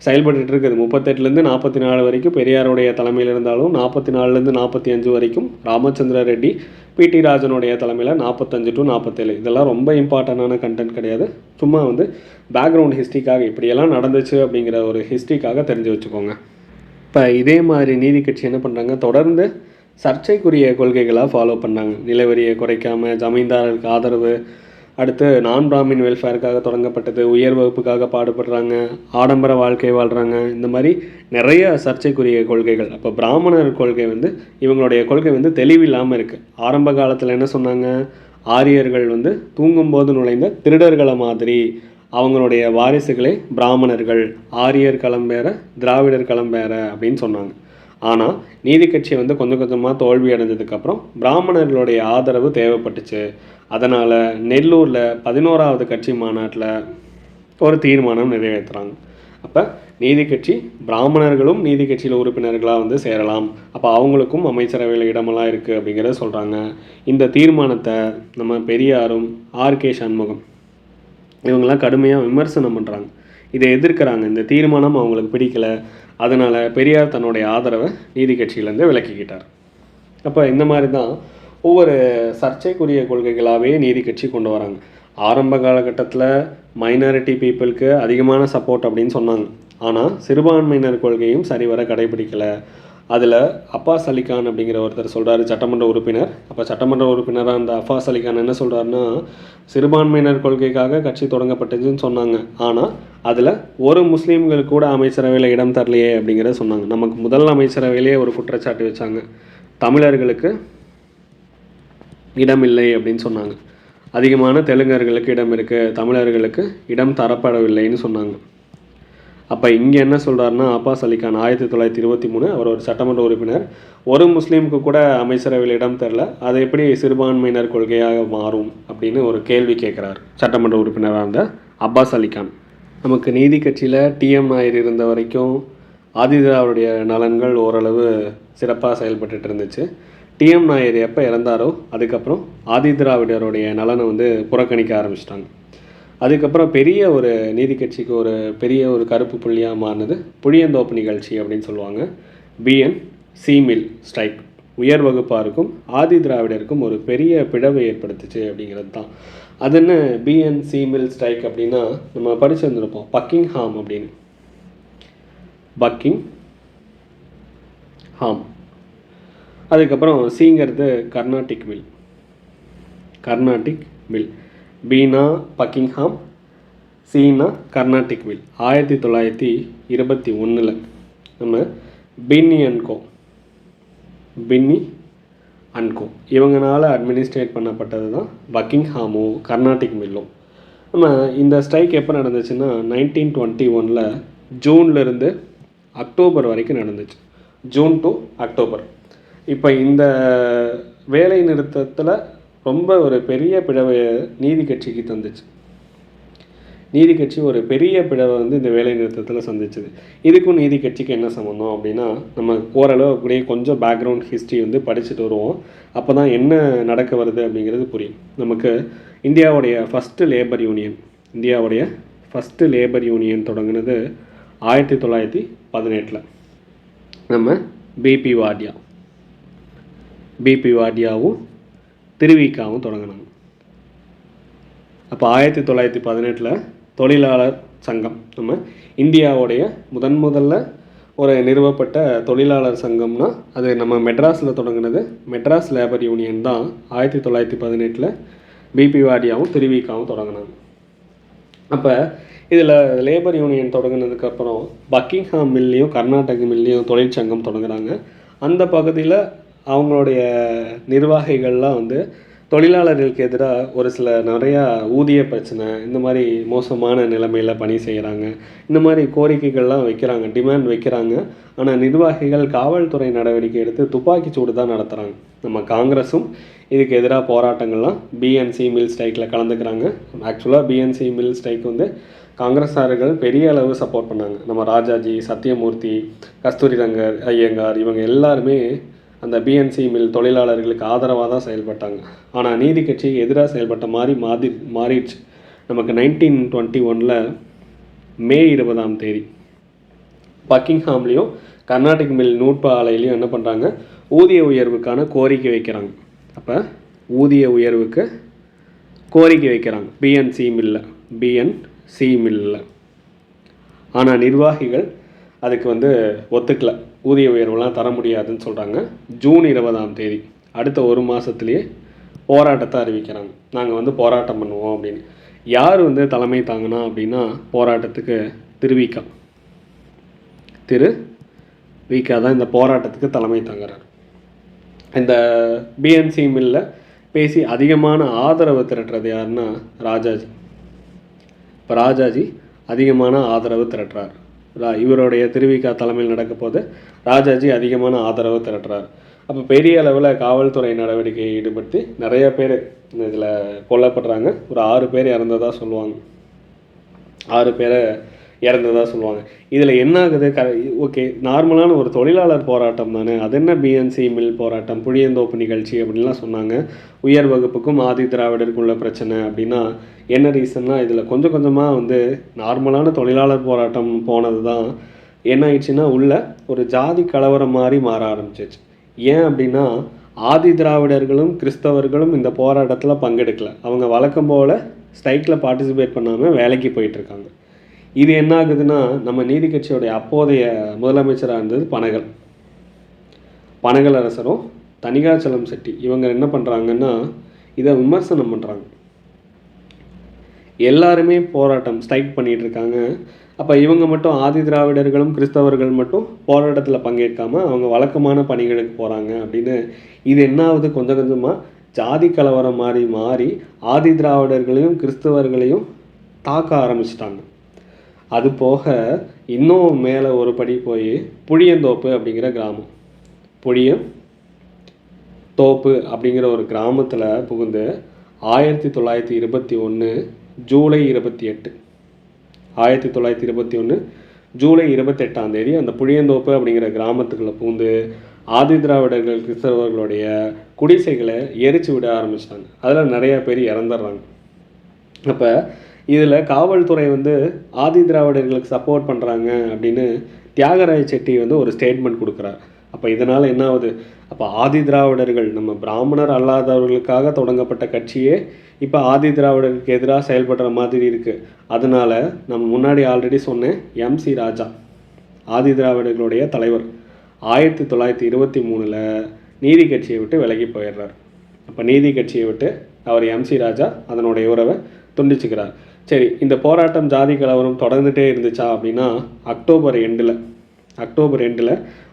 செயல்பட்டு இருக்குது. 38லேருந்து 44 வரைக்கும் பெரியாருடைய தலைமையில் இருந்தாலும் 44லேருந்து 45 வரைக்கும் ராமச்சந்திர ரெட்டி பிடி ராஜனுடைய தலைமையில் 45 to 47. இதெல்லாம் ரொம்ப இம்பார்ட்டண்டான கண்டென்ட் கிடையாது. சும்மா வந்து பேக்ரவுண்ட் ஹிஸ்ட்ரிக்காக இப்படியெல்லாம் நடந்துச்சு அப்படிங்கிற ஒரு ஹிஸ்ட்ரிக்காக தெரிஞ்சு வச்சுக்கோங்க. இப்போ இதே மாதிரி நீதி கட்சி என்ன பண்ணுறாங்க, தொடர்ந்து சர்ச்சைக்குரிய கொள்கைகளாக ஃபாலோ பண்ணாங்க. நிலவரியை குறைக்காமல் ஜமீன்தாருக்கு ஆதரவு, அடுத்து நான் பிராமின் வெல்ஃபேருக்காக தொடங்கப்பட்டது, உயர் வகுப்புக்காக பாடுபடுறாங்க, ஆடம்பர வாழ்க்கை வாழ்கிறாங்க. இந்த மாதிரி நிறைய சர்ச்சைக்குரிய கொள்கைகள். அப்போ பிராமணர் கொள்கை வந்து இவங்களுடைய கொள்கை வந்து தெளிவில்லாமல் இருக்குது. ஆரம்ப காலத்தில் என்ன சொன்னாங்க, ஆரியர்கள் வந்து தூங்கும்போது நுழைந்த திருடர்களை மாதிரி அவங்களுடைய வாரிசுகளே பிராமணர்கள், ஆரியர் களம்பேற திராவிடர் களம்பேற அப்படின்னு சொன்னாங்க. ஆனால் நீதி கட்சி வந்து கொஞ்சம் கொஞ்சமாக தோல்வி அடைஞ்சதுக்கப்புறம் பிராமணர்களுடைய ஆதரவு தேவைப்பட்டுச்சு. அதனால் நெல்லூரில் 11வது கட்சி மாநாட்டில் ஒரு தீர்மானம் நிறைவேற்றுறாங்க. அப்போ நீதி கட்சி பிராமணர்களும் நீதி கட்சியில் உறுப்பினர்களாக வந்து சேரலாம், அப்போ அவங்களுக்கும் அமைச்சரவையில் இடமெல்லாம் இருக்குது அப்படிங்கிறத சொல்கிறாங்க. இந்த தீர்மானத்தை நம்ம பெரியாரும் ஆர்கே சண்முகம் இவங்கெல்லாம் கடுமையாக விமர்சனம் பண்ணுறாங்க. இதை எதிர்க்கிறாங்க. இந்த தீர்மானம் அவங்களுக்கு பிடிக்கல. அதனால் பெரியார் தன்னுடைய ஆதரவை நீதி கட்சியிலேருந்து விலக்கிக்கிட்டார். அப்போ இந்த மாதிரி தான் ஒவ்வொரு சர்ச்சைக்குரிய கொள்கைகளாகவே நீதி கட்சி கொண்டு வராங்க. ஆரம்ப காலகட்டத்தில் மைனாரிட்டி பீப்புளுக்கு அதிகமான சப்போர்ட் அப்படின்னு சொன்னாங்க. ஆனால் சிறுபான்மையினர் கொள்கையும் சரிவர கடைபிடிக்கலை. அதில் அப்பாஸ் அலிகான் அப்படிங்கிற ஒருத்தர் சொல்கிறார், சட்டமன்ற உறுப்பினர். அப்போ சட்டமன்ற உறுப்பினராக அந்த அப்பாஸ் அலிகான் என்ன சொல்கிறாருன்னா, சிறுபான்மையினர் கொள்கைக்காக கட்சி தொடங்கப்பட்டதுன்னு சொன்னாங்க. ஆனால் அதில் ஒரு முஸ்லீம்களுக்கு கூட அமைச்சரவையில் இடம் தரலையே அப்படிங்கிறத சொன்னாங்க. நமக்கு முதல் அமைச்சரவையிலே ஒரு குற்றச்சாட்டு வச்சாங்க, தமிழர்களுக்கு இடம் இல்லை அப்படின்னு சொன்னாங்க. அதிகமான தெலுங்கர்களுக்கு இடம் இருக்குது, தமிழர்களுக்கு இடம் தரப்படவில்லைன்னு சொன்னாங்க. அப்போ இங்கே என்ன சொல்கிறாருன்னா, அப்பாஸ் அலிகான் 1923 அவர் ஒரு சட்டமன்ற உறுப்பினர், ஒரு முஸ்லீமுக்கு கூட அமைச்சரவையில் இடம் தரல, அது எப்படி சிறுபான்மையினர் கொள்கையாக மாறும் அப்படின்னு ஒரு கேள்வி கேட்குறார் சட்டமன்ற உறுப்பினராக இருந்த அப்பாஸ் அலிகான். நமக்கு நீதி கட்சியில் டிஎம் நாயர் இருந்த வரைக்கும் ஆதிதிராவிடைய நலன்கள் ஓரளவு சிறப்பாக செயல்பட்டு இருந்துச்சு. டிஎம் நாயர் எப்போ இறந்தாரோ அதுக்கப்புறம் ஆதிதிராவிடருடைய நலனை வந்து புறக்கணிக்க ஆரம்பிச்சிட்டாங்க. அதுக்கப்புறம் பெரிய ஒரு நீதி கட்சிக்கு ஒரு பெரிய ஒரு கருப்பு புள்ளியாக மாறினது புளியந்தோப்பு நிகழ்ச்சி அப்படின்னு சொல்லுவாங்க. பிஎன் சீமில் ஸ்ட்ரைக் உயர் வகுப்பாருக்கும் ஆதி திராவிடருக்கும் ஒரு பெரிய பிளவை ஏற்படுத்துச்சு அப்படிங்கிறது தான். அது என்ன பிஎன் சீமில் ஸ்ட்ரைக் அப்படின்னா, நம்ம படிச்சிருந்துருப்போம் பக்கிங்ஹாம் அப்படின்னு. பக்கிங் ஹாம், அதுக்கப்புறம் சீங்கிறது கர்நாடிக் மில். கர்நாடிக் மில், பீனா பக்கிங்ஹாம், சீனா கர்நாடிக் மில். 1921 நம்ம பின்னி அன்கோ இவங்களால் அட்மினிஸ்ட்ரேட் பண்ணப்பட்டது தான் பக்கிங்ஹாமும் கர்நாடிக் மில்லும். நம்ம இந்த ஸ்ட்ரைக் எப்போ நடந்துச்சுன்னா 1921 ஜூன்லேருந்து அக்டோபர் வரைக்கும் நடந்துச்சு. June to October. இப்போ இந்த வேலை நிறுத்தத்தில் ரொம்ப ஒரு பெரிய பிளவை நீதி கட்சிக்கு தந்துச்சு. நீதி கட்சி ஒரு பெரிய பிளவை வந்து இந்த வேலை நிறுத்தத்தில் சந்திச்சது. இதுக்கும் நீதி கட்சிக்கு என்ன சம்மந்தம் அப்படின்னா, நம்ம ஓரளவு அப்படியே கொஞ்சம் பேக்ரவுண்ட் ஹிஸ்ட்ரி வந்து படிச்சுட்டு வருவோம். அப்போ தான் என்ன நடக்க வருது அப்படிங்கிறது புரியும். நமக்கு இந்தியாவுடைய ஃபஸ்ட்டு லேபர் யூனியன் தொடங்கினது 1918. நம்ம பிபி வாடியாவும் திருவிக்காவும் தொடங்கினாங்க. அப்போ 1918 தொழிலாளர் சங்கம், நம்ம இந்தியாவுடைய முதல்ல ஒரு நிறுவப்பட்ட தொழிலாளர் சங்கம்னா அது நம்ம மெட்ராஸில் தொடங்கினது. மெட்ராஸ் லேபர் யூனியன் தான் 1918 பிபி வாடியாவும் திருவிக்காவும் தொடங்கினாங்க. அப்போ இதில் லேபர் யூனியன் தொடங்கினதுக்கப்புறம் பக்கிங்ஹாம் மில்லையும் கர்நாடக மில்லையும் தொழிற்சங்கம் தொடங்குறாங்க. அந்த பகுதியில் அவங்களுடைய நிர்வாகிகள்லாம் வந்து தொழிலாளர்களுக்கு எதிராக ஒரு சில நிறையா ஊதிய பிரச்சனை, இந்த மாதிரி மோசமான நிலைமையில் பணி செய்கிறாங்க, இந்த மாதிரி கோரிக்கைகள்லாம் வைக்கிறாங்க, டிமாண்ட் வைக்கிறாங்க. ஆனால் நிர்வாகிகள் காவல்துறை நடவடிக்கை எடுத்து துப்பாக்கி சூடு தான் நடத்துகிறாங்க. நம்ம காங்கிரஸும் இதுக்கு எதிராக போராட்டங்கள்லாம் பிஎன்சி மில் ஸ்ட்ரைக்கில் கலந்துக்கிறாங்க. ஆக்சுவலாக பிஎன்சி மில் ஸ்ட்ரைக் வந்து காங்கிரஸார்கள் பெரிய அளவு சப்போர்ட் பண்ணாங்க. நம்ம ராஜாஜி, சத்யமூர்த்தி, கஸ்தூரி ரங்கர் ஐயங்கார் இவங்க எல்லாருமே அந்த பிஎன்சி மில் தொழிலாளர்களுக்கு ஆதரவாக தான் செயல்பட்டாங்க. ஆனால் நீதி கட்சிக்கு எதிராக செயல்பட்ட மாறிடுச்சு. நமக்கு 1921 மே 20 பக்கிங்ஹாம்லேயும் கர்நாடக மில் நூற்பா ஆலையிலையும் என்ன பண்ணுறாங்க, ஊதிய உயர்வுக்கான கோரிக்கை வைக்கிறாங்க. அப்போ ஊதிய உயர்வுக்கு கோரிக்கை வைக்கிறாங்க பிஎன்சி மில்லில். ஆனால் நிர்வாகிகள் அதுக்கு வந்து ஒத்துக்கலை, ஊதிய உயர்வுலாம் தர முடியாதுன்னு சொல்கிறாங்க. ஜூன் 20 அடுத்த ஒரு மாதத்துலேயே போராட்டத்தை அறிவிக்கிறாங்க. நாங்கள் வந்து போராட்டம் பண்ணுவோம் அப்படின்னு. யார் வந்து தலைமை தாங்கினா அப்படின்னா போராட்டத்துக்கு திருவிக்கா தான் இந்த போராட்டத்துக்கு தலைமை தாங்குறார். இந்த பிஎன்சி மில்லில் பேசி அதிகமான ஆதரவு திரட்டுறது யாருன்னா ராஜாஜி. இப்போ ராஜாஜி அதிகமான ஆதரவு திரட்டுறார். இவருடைய திருவிக்கா தலைமையில் நடக்க போது ராஜாஜி அதிகமான ஆதரவு திரட்டுறார். அப்போ பெரிய அளவில் காவல்துறை நடவடிக்கையை ஈடுபடுத்தி நிறைய பேர் இதில் கொல்லப்படுறாங்க. ஒரு 6 பேர் இறந்ததாக சொல்லுவாங்க. 6 பேரை இறந்ததாக சொல்லுவாங்க. இதில் என்ன ஆகுது, ஓகே நார்மலான ஒரு தொழிலாளர் போராட்டம் தானே, அது என்ன பிஎன்சி மில் போராட்டம், புளியந்தோப்பு நிகழ்ச்சி அப்படின்லாம் சொன்னாங்க. உயர் வகுப்புக்கும் ஆதி திராவிடருக்கும் உள்ள பிரச்சனை அப்படின்னா என்ன ரீசன்னா, இதில் கொஞ்சம் கொஞ்சமாக வந்து நார்மலான தொழிலாளர் போராட்டம் போனது தான் என்ன ஆயிடுச்சுன்னா உள்ள ஒரு ஜாதி கலவரம் மாதிரி மாற ஆரம்பிச்சிச்சு. ஏன் அப்படின்னா ஆதி திராவிடர்களும் கிறிஸ்தவர்களும் இந்த போராட்டத்தில் பங்கெடுக்கலை. அவங்க வழக்கம் போல் ஸ்ட்ரைக்கில் பார்ட்டிசிபேட் பண்ணாமல் வேலைக்கு போயிட்டுருக்காங்க. இது என்ன ஆகுதுன்னா, நம்ம நீதி கட்சியோடைய அப்போதைய முதலமைச்சராக இருந்தது பனகல் அரசரும் தணிகாச்சலம் செட்டி இவங்க என்ன பண்ணுறாங்கன்னா இதை விமர்சனம் பண்ணுறாங்க. எல்லாருமே போராட்டம் ஸ்ட்ரைக் பண்ணிகிட்டு இருக்காங்க. அப்போ இவங்க மட்டும் ஆதி திராவிடர்களும் கிறிஸ்தவர்கள் மட்டும் போராட்டத்தில் பங்கேற்காமல் அவங்க வழக்கமான பணிகளுக்கு போகிறாங்க அப்படின்னு. இது என்ன ஆகுது, கொஞ்சம் கொஞ்சமாக ஜாதி கலவரம் மாறி ஆதி திராவிடர்களையும் கிறிஸ்தவர்களையும் தாக்க ஆரம்பிச்சிட்டாங்க. அது போக இன்னும் மேலே ஒரு படி போய் புளியந்தோப்பு அப்படிங்கிற கிராமம், புளியந்தோப்பு அப்படிங்கிற ஒரு கிராமத்தில் புகுந்து 1921 ஜூலை 28 1921 ஜூலை 28 அந்த புளியந்தோப்பு அப்படிங்கிற கிராமத்துக்குள்ளே புகுந்து ஆதி திராவிடர்கள் கிறிஸ்தவர்களுடைய குடிசைகளை எரிச்சு விட ஆரம்பிச்சிட்டாங்க. அதில் நிறையா பேர் இறந்துடுறாங்க. அப்போ இதில் காவல்துறை வந்து ஆதி திராவிடர்களுக்கு சப்போர்ட் பண்ணுறாங்க அப்படின்னு தியாகராய செட்டி வந்து ஒரு ஸ்டேட்மெண்ட் கொடுக்குறார். அப்போ இதனால் என்ன ஆகுது, அப்போ ஆதி திராவிடர்கள் நம்ம பிராமணர் அல்லாதவர்களுக்காக தொடங்கப்பட்ட கட்சியே இப்போ ஆதி திராவிடருக்கு எதிராக செயல்படுற மாதிரி இருக்குது. அதனால் நம்ம முன்னாடி ஆல்ரெடி சொன்னேன், எம்சி ராஜா ஆதி திராவிடர்களுடைய தலைவர் 1923 நீதி கட்சியை விட்டு விலகி போயிடுறார். அப்போ நீதி கட்சியை விட்டு அவர் எம்சி ராஜா அதனுடைய உறவை துண்டிச்சுக்கிறார். சரி, இந்த போராட்டம் ஜாதி கலவரம் தொடர்ந்துகிட்டே இருந்துச்சா அப்படின்னா அக்டோபர் எண்டில்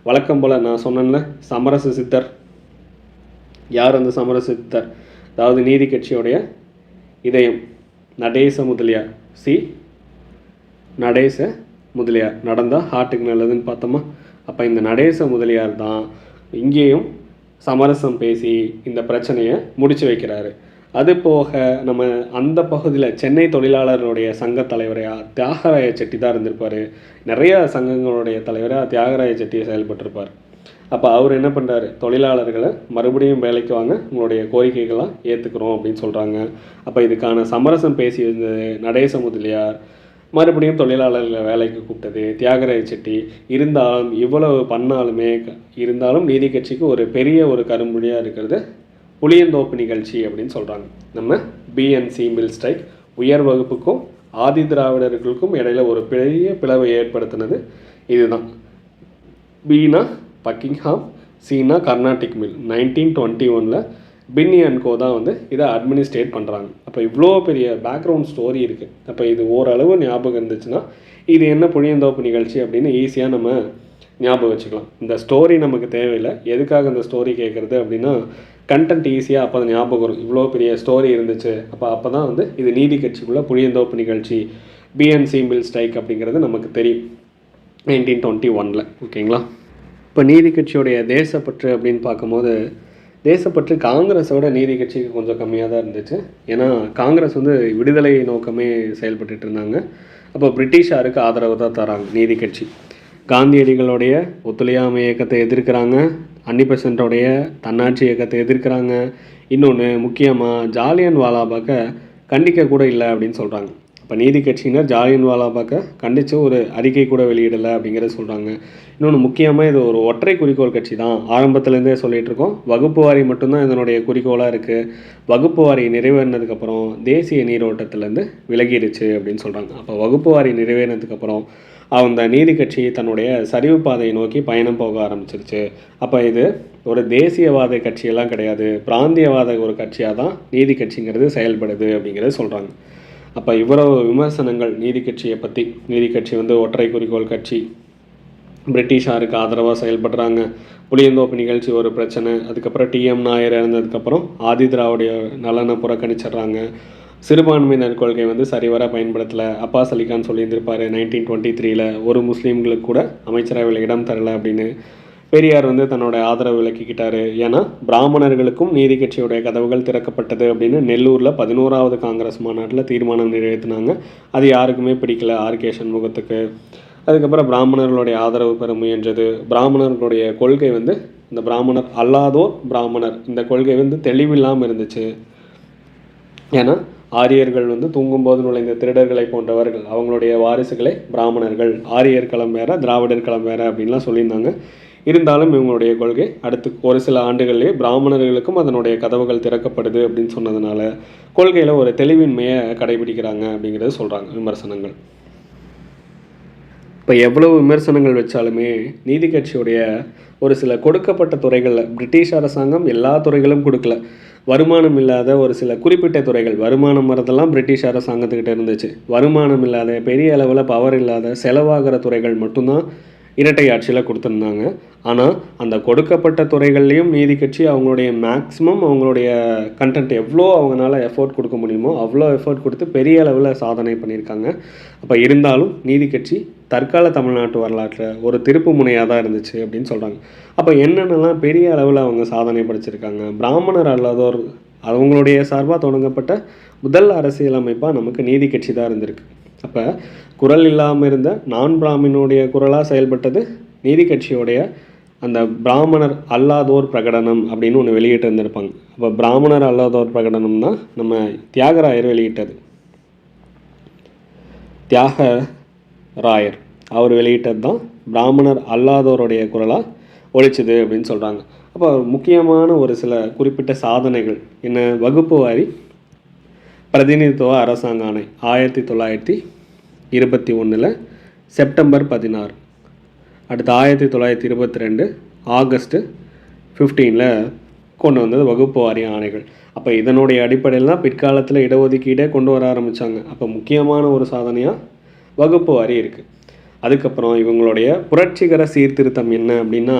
வழக்கம் போல் நான் சொன்னேன்ல சமரச சித்தர். யார் அந்த சமரச சித்தர்? அதாவது நீதி கட்சியோடைய இதயம் நடேச முதலியார் நடந்தால் ஹார்ட்டுக்கு நல்லதுன்னு பார்த்தோமா. அப்போ இந்த நடேச முதலியார் தான் இங்கேயும் சமரசம் பேசி இந்த பிரச்சனையை முடிச்சு வைக்கிறாரு. அது போக நம்ம அந்த பகுதியில் சென்னை தொழிலாளர்களுடைய சங்க தலைவராக தியாகராய செட்டி தான் இருந்திருப்பார். நிறைய சங்கங்களுடைய தலைவராக தியாகராய செட்டியை செயல்பட்டிருப்பார். அப்போ அவர் என்ன பண்ணுறாரு, தொழிலாளர்களை மறுபடியும் வேலைக்கு வாங்க, உங்களுடைய கோரிக்கைகளாக ஏற்றுக்கிறோம் அப்படின்னு சொல்கிறாங்க. அப்போ இதுக்கான சமரசம் பேசியிருந்தது நடேச முதலியார், மறுபடியும் தொழிலாளர்களை வேலைக்கு கூப்பிட்டது தியாகராய செட்டி. இருந்தாலும் இவ்வளவு பண்ணாலுமே இருந்தாலும் நீதி கட்சிக்கு ஒரு பெரிய ஒரு கரும்புலியாக இருக்கிறது புளியந்தோப்பு நிகழ்ச்சி அப்படின்னு சொல்கிறாங்க. நம்ம பிஎன்சி மில் ஸ்ட்ரைக் உயர் வகுப்புக்கும் ஆதி திராவிடர்களுக்கும் இடையில ஒரு பெரிய பிளவை ஏற்படுத்தினது இதுதான். பீனா பக்கிங்ஹாம், சீனா கர்நாடிக் மில் 1921 பின்னி அண்ட் கோ தான் வந்து இதை அட்மினிஸ்ட்ரேட் பண்ணுறாங்க. அப்போ இவ்வளோ பெரிய பேக்ரவுண்ட் ஸ்டோரி இருக்குது. அப்போ இது ஓரளவு ஞாபகம் இருந்துச்சுன்னா இது என்ன புளியந்தோப்பு நிகழ்ச்சி அப்படின்னு ஈஸியாக நம்ம ஞாபகம் வச்சுக்கலாம். இந்த ஸ்டோரி நமக்கு தேவையில்லை. எதுக்காக இந்த ஸ்டோரி கேட்குறது அப்படின்னா கண்டென்ட் ஈஸியாக அப்போ ஞாபகம் வரும். இவ்வளோ பெரிய ஸ்டோரி இருந்துச்சு, அப்போ தான் வந்து இது நீதி கட்சிக்குள்ளே புளியந்தோப்பு நிகழ்ச்சி பிஎன்சி மில் ஸ்ட்ரைக் அப்படிங்கிறது நமக்கு தெரியும் 1921. ஓகேங்களா? இப்போ நீதி கட்சியோடைய தேசப்பற்று அப்படின்னு பார்க்கும்போது தேசப்பற்று காங்கிரஸோட நீதி கட்சிக்கு கொஞ்சம் கம்மியாக தான் இருந்துச்சு. ஏன்னா காங்கிரஸ் வந்து விடுதலை நோக்கமே செயல்பட்டு இருந்தாங்க. அப்போ பிரிட்டிஷாருக்கு ஆதரவு தான் தராங்க நீதி கட்சி. காந்தியடிகளுடைய ஒத்துழையாமை இயக்கத்தை எதிர்க்கிறாங்க, அன்னி பெசன்ட்டோடைய தன்னாட்சி இயக்கத்தை எதிர்க்கிறாங்க. இன்னொன்று முக்கியமாக ஜாலியன் வாலாபாக்கை கண்டிக்க கூட இல்லை அப்படின்னு சொல்கிறாங்க. இப்போ நீதி கட்சியினர் ஜாலியன் வாலாபாக்கை கண்டித்து ஒரு அறிக்கை கூட வெளியிடலை அப்படிங்கிறத சொல்கிறாங்க. இன்னொன்று முக்கியமாக இது ஒரு ஒற்றை குறிக்கோள் கட்சி தான். ஆரம்பத்துலேருந்தே சொல்லிகிட்டு இருக்கோம், வகுப்பு வாரி மட்டும்தான் இதனுடைய குறிக்கோளாக இருக்குது. வகுப்பு வாரி நிறைவேறினதுக்கப்புறம் தேசிய நீரோட்டத்திலேருந்து விலகிடுச்சு அப்படின்னு சொல்கிறாங்க. அப்போ வகுப்பு வாரி நிறைவேறினதுக்கப்புறம் அந்த நீதி கட்சி தன்னுடைய சரிவு பாதையை நோக்கி பயணம் போக ஆரம்பிச்சிருச்சு. அப்போ இது ஒரு தேசியவாத கட்சியெல்லாம் கிடையாது, பிராந்தியவாத ஒரு கட்சியாக தான் நீதி கட்சிங்கிறது செயல்படுது அப்படிங்கிறது சொல்கிறாங்க. அப்போ இவ்வளவு விமர்சனங்கள் நீதி கட்சியை பற்றி. நீதி கட்சி வந்து ஒற்றை குறிக்கோள் கட்சி, பிரிட்டிஷாருக்கு ஆதரவாக செயல்படுறாங்க, புளியந்தோப்பு நிகழ்ச்சி ஒரு பிரச்சனை, அதுக்கப்புறம் டிஎம் நாயர் இறந்ததுக்கப்புறம் ஆதி திராவிட நலனை புறக்கணிச்சிட்றாங்க, சிறுபான்மையினர் கொள்கை வந்து சரிவர பயன்படுத்தலை. அப்பாஸ் அலிகான் சொல்லியிருந்திருப்பார் 1923 ஒரு முஸ்லீம்களுக்கு கூட அமைச்சரவையில் இடம் தரலை அப்படின்னு. பெரியார் வந்து தன்னோட ஆதரவு விலக்கிக்கிட்டார். ஏன்னா பிராமணர்களுக்கும் நீதி கட்சியுடைய கதவுகள் திறக்கப்பட்டது அப்படின்னு நெல்லூரில் 11வது காங்கிரஸ் மாநாட்டில் தீர்மானம் நிறைவேற்றினாங்க. அது யாருக்குமே பிடிக்கல ஆர்கே சண்முகத்துக்கு. அதுக்கப்புறம் பிராமணர்களுடைய ஆதரவு பெற முயன்றது. பிராமணர்களுடைய கொள்கை வந்து இந்த பிராமணர் அல்லாதோர் பிராமணர் இந்த கொள்கை வந்து தெளிவில்லாமல் இருந்துச்சு. ஏன்னா ஆரியர்கள் வந்து தூங்கும்போது நுழைந்த திருடர்களை போன்றவர்கள், அவங்களுடைய வாரிசுகளே பிராமணர்கள், ஆரியர் களம் வேற திராவிடர் களம் வேற அப்படின்லாம் சொல்லியிருந்தாங்க. இருந்தாலும் இவங்களுடைய கொள்கை அடுத்து ஒரு சில ஆண்டுகள்லேயே பிராமணர்களுக்கும் அதனுடைய கதவுகள் திறக்கப்படுது அப்படின்னு சொன்னதுனால கொள்கையில் ஒரு தெளிவின்மையை கடைபிடிக்கிறாங்க அப்படிங்கிறது சொல்கிறாங்க விமர்சனங்கள். இப்போ எவ்வளவு விமர்சனங்கள் வச்சாலுமே நீதி கட்சியுடைய ஒரு சில கொடுக்கப்பட்ட துறைகளில் பிரிட்டிஷ் அரசாங்கம் எல்லா துறைகளும் கொடுக்கல. வருமானம் இல்லாத ஒரு சில குறிப்பிட்ட துறைகள், வருமானம் வரதெல்லாம் பிரிட்டிஷ் அரசாங்கத்துக்கிட்ட இருந்துச்சு. வருமானம் இல்லாத பெரிய அளவில் பவர் இல்லாத செலவாகிற துறைகள் மட்டும்தான் இரட்டை ஆட்சியில் கொடுத்துருந்தாங்க. ஆனால் அந்த கொடுக்கப்பட்ட துறைகள்லேயும் நீதி கட்சி அவங்களுடைய மேக்ஸிமம் அவங்களுடைய கண்டென்ட் எவ்வளோ அவங்களால எஃபோர்ட் கொடுக்க முடியுமோ அவ்வளோ எஃபோர்ட் கொடுத்து பெரிய அளவில் சாதனை பண்ணியிருக்காங்க. அப்போ இருந்தாலும் நீதி கட்சி தற்கால தமிழ்நாட்டு வரலாற்றில் ஒரு திருப்பு முனையாக தான் இருந்துச்சு அப்படின்னு சொல்கிறாங்க. அப்போ என்னென்னலாம் பெரிய அளவில் அவங்க சாதனை படைச்சிருக்காங்க. பிராமணர் அல்லாதோர் அவங்களுடைய சார்பாக தொடங்கப்பட்ட முதல் அரசியலமைப்பாக நமக்கு நீதி கட்சி தான் இருந்திருக்கு. அப்போ குரல் இல்லாமல் இருந்த நான் பிராமினுடைய குரலாக செயல்பட்டது நீதி கட்சியோடைய அந்த பிராமணர் அல்லாதோர் பிரகடனம் அப்படின்னு ஒன்று வெளியிட்டு இருந்திருப்பாங்க. அப்போ பிராமணர் அல்லாதோர் பிரகடனம்னா நம்ம தியாகராயர் வெளியிட்டது. தியாகராயர் அவர் வெளியிட்டது தான் பிராமணர் அல்லாதோருடைய குரலாக ஒழிச்சுது அப்படின்னு சொல்கிறாங்க. அப்போ முக்கியமான ஒரு சில குறிப்பிட்ட சாதனைகள் என்ன, வகுப்பு வாரி பிரதிநிதித்துவ அரசாங்க ஆணை 1921 செப்டம்பர் 16, அடுத்து 1922 ஆகஸ்ட் 15 கொண்டு வந்தது வகுப்பு வாரிய ஆணைகள். அப்போ இதனுடைய அடிப்படையில் தான் பிற்காலத்தில் இடஒதுக்கீடே கொண்டு வர ஆரம்பித்தாங்க. அப்போ முக்கியமான ஒரு சாதனையாக வகுப்பு வாரி இருக்குது. அதுக்கப்புறம் இவங்களுடைய புரட்சிகர சீர்திருத்தம் என்ன அப்படின்னா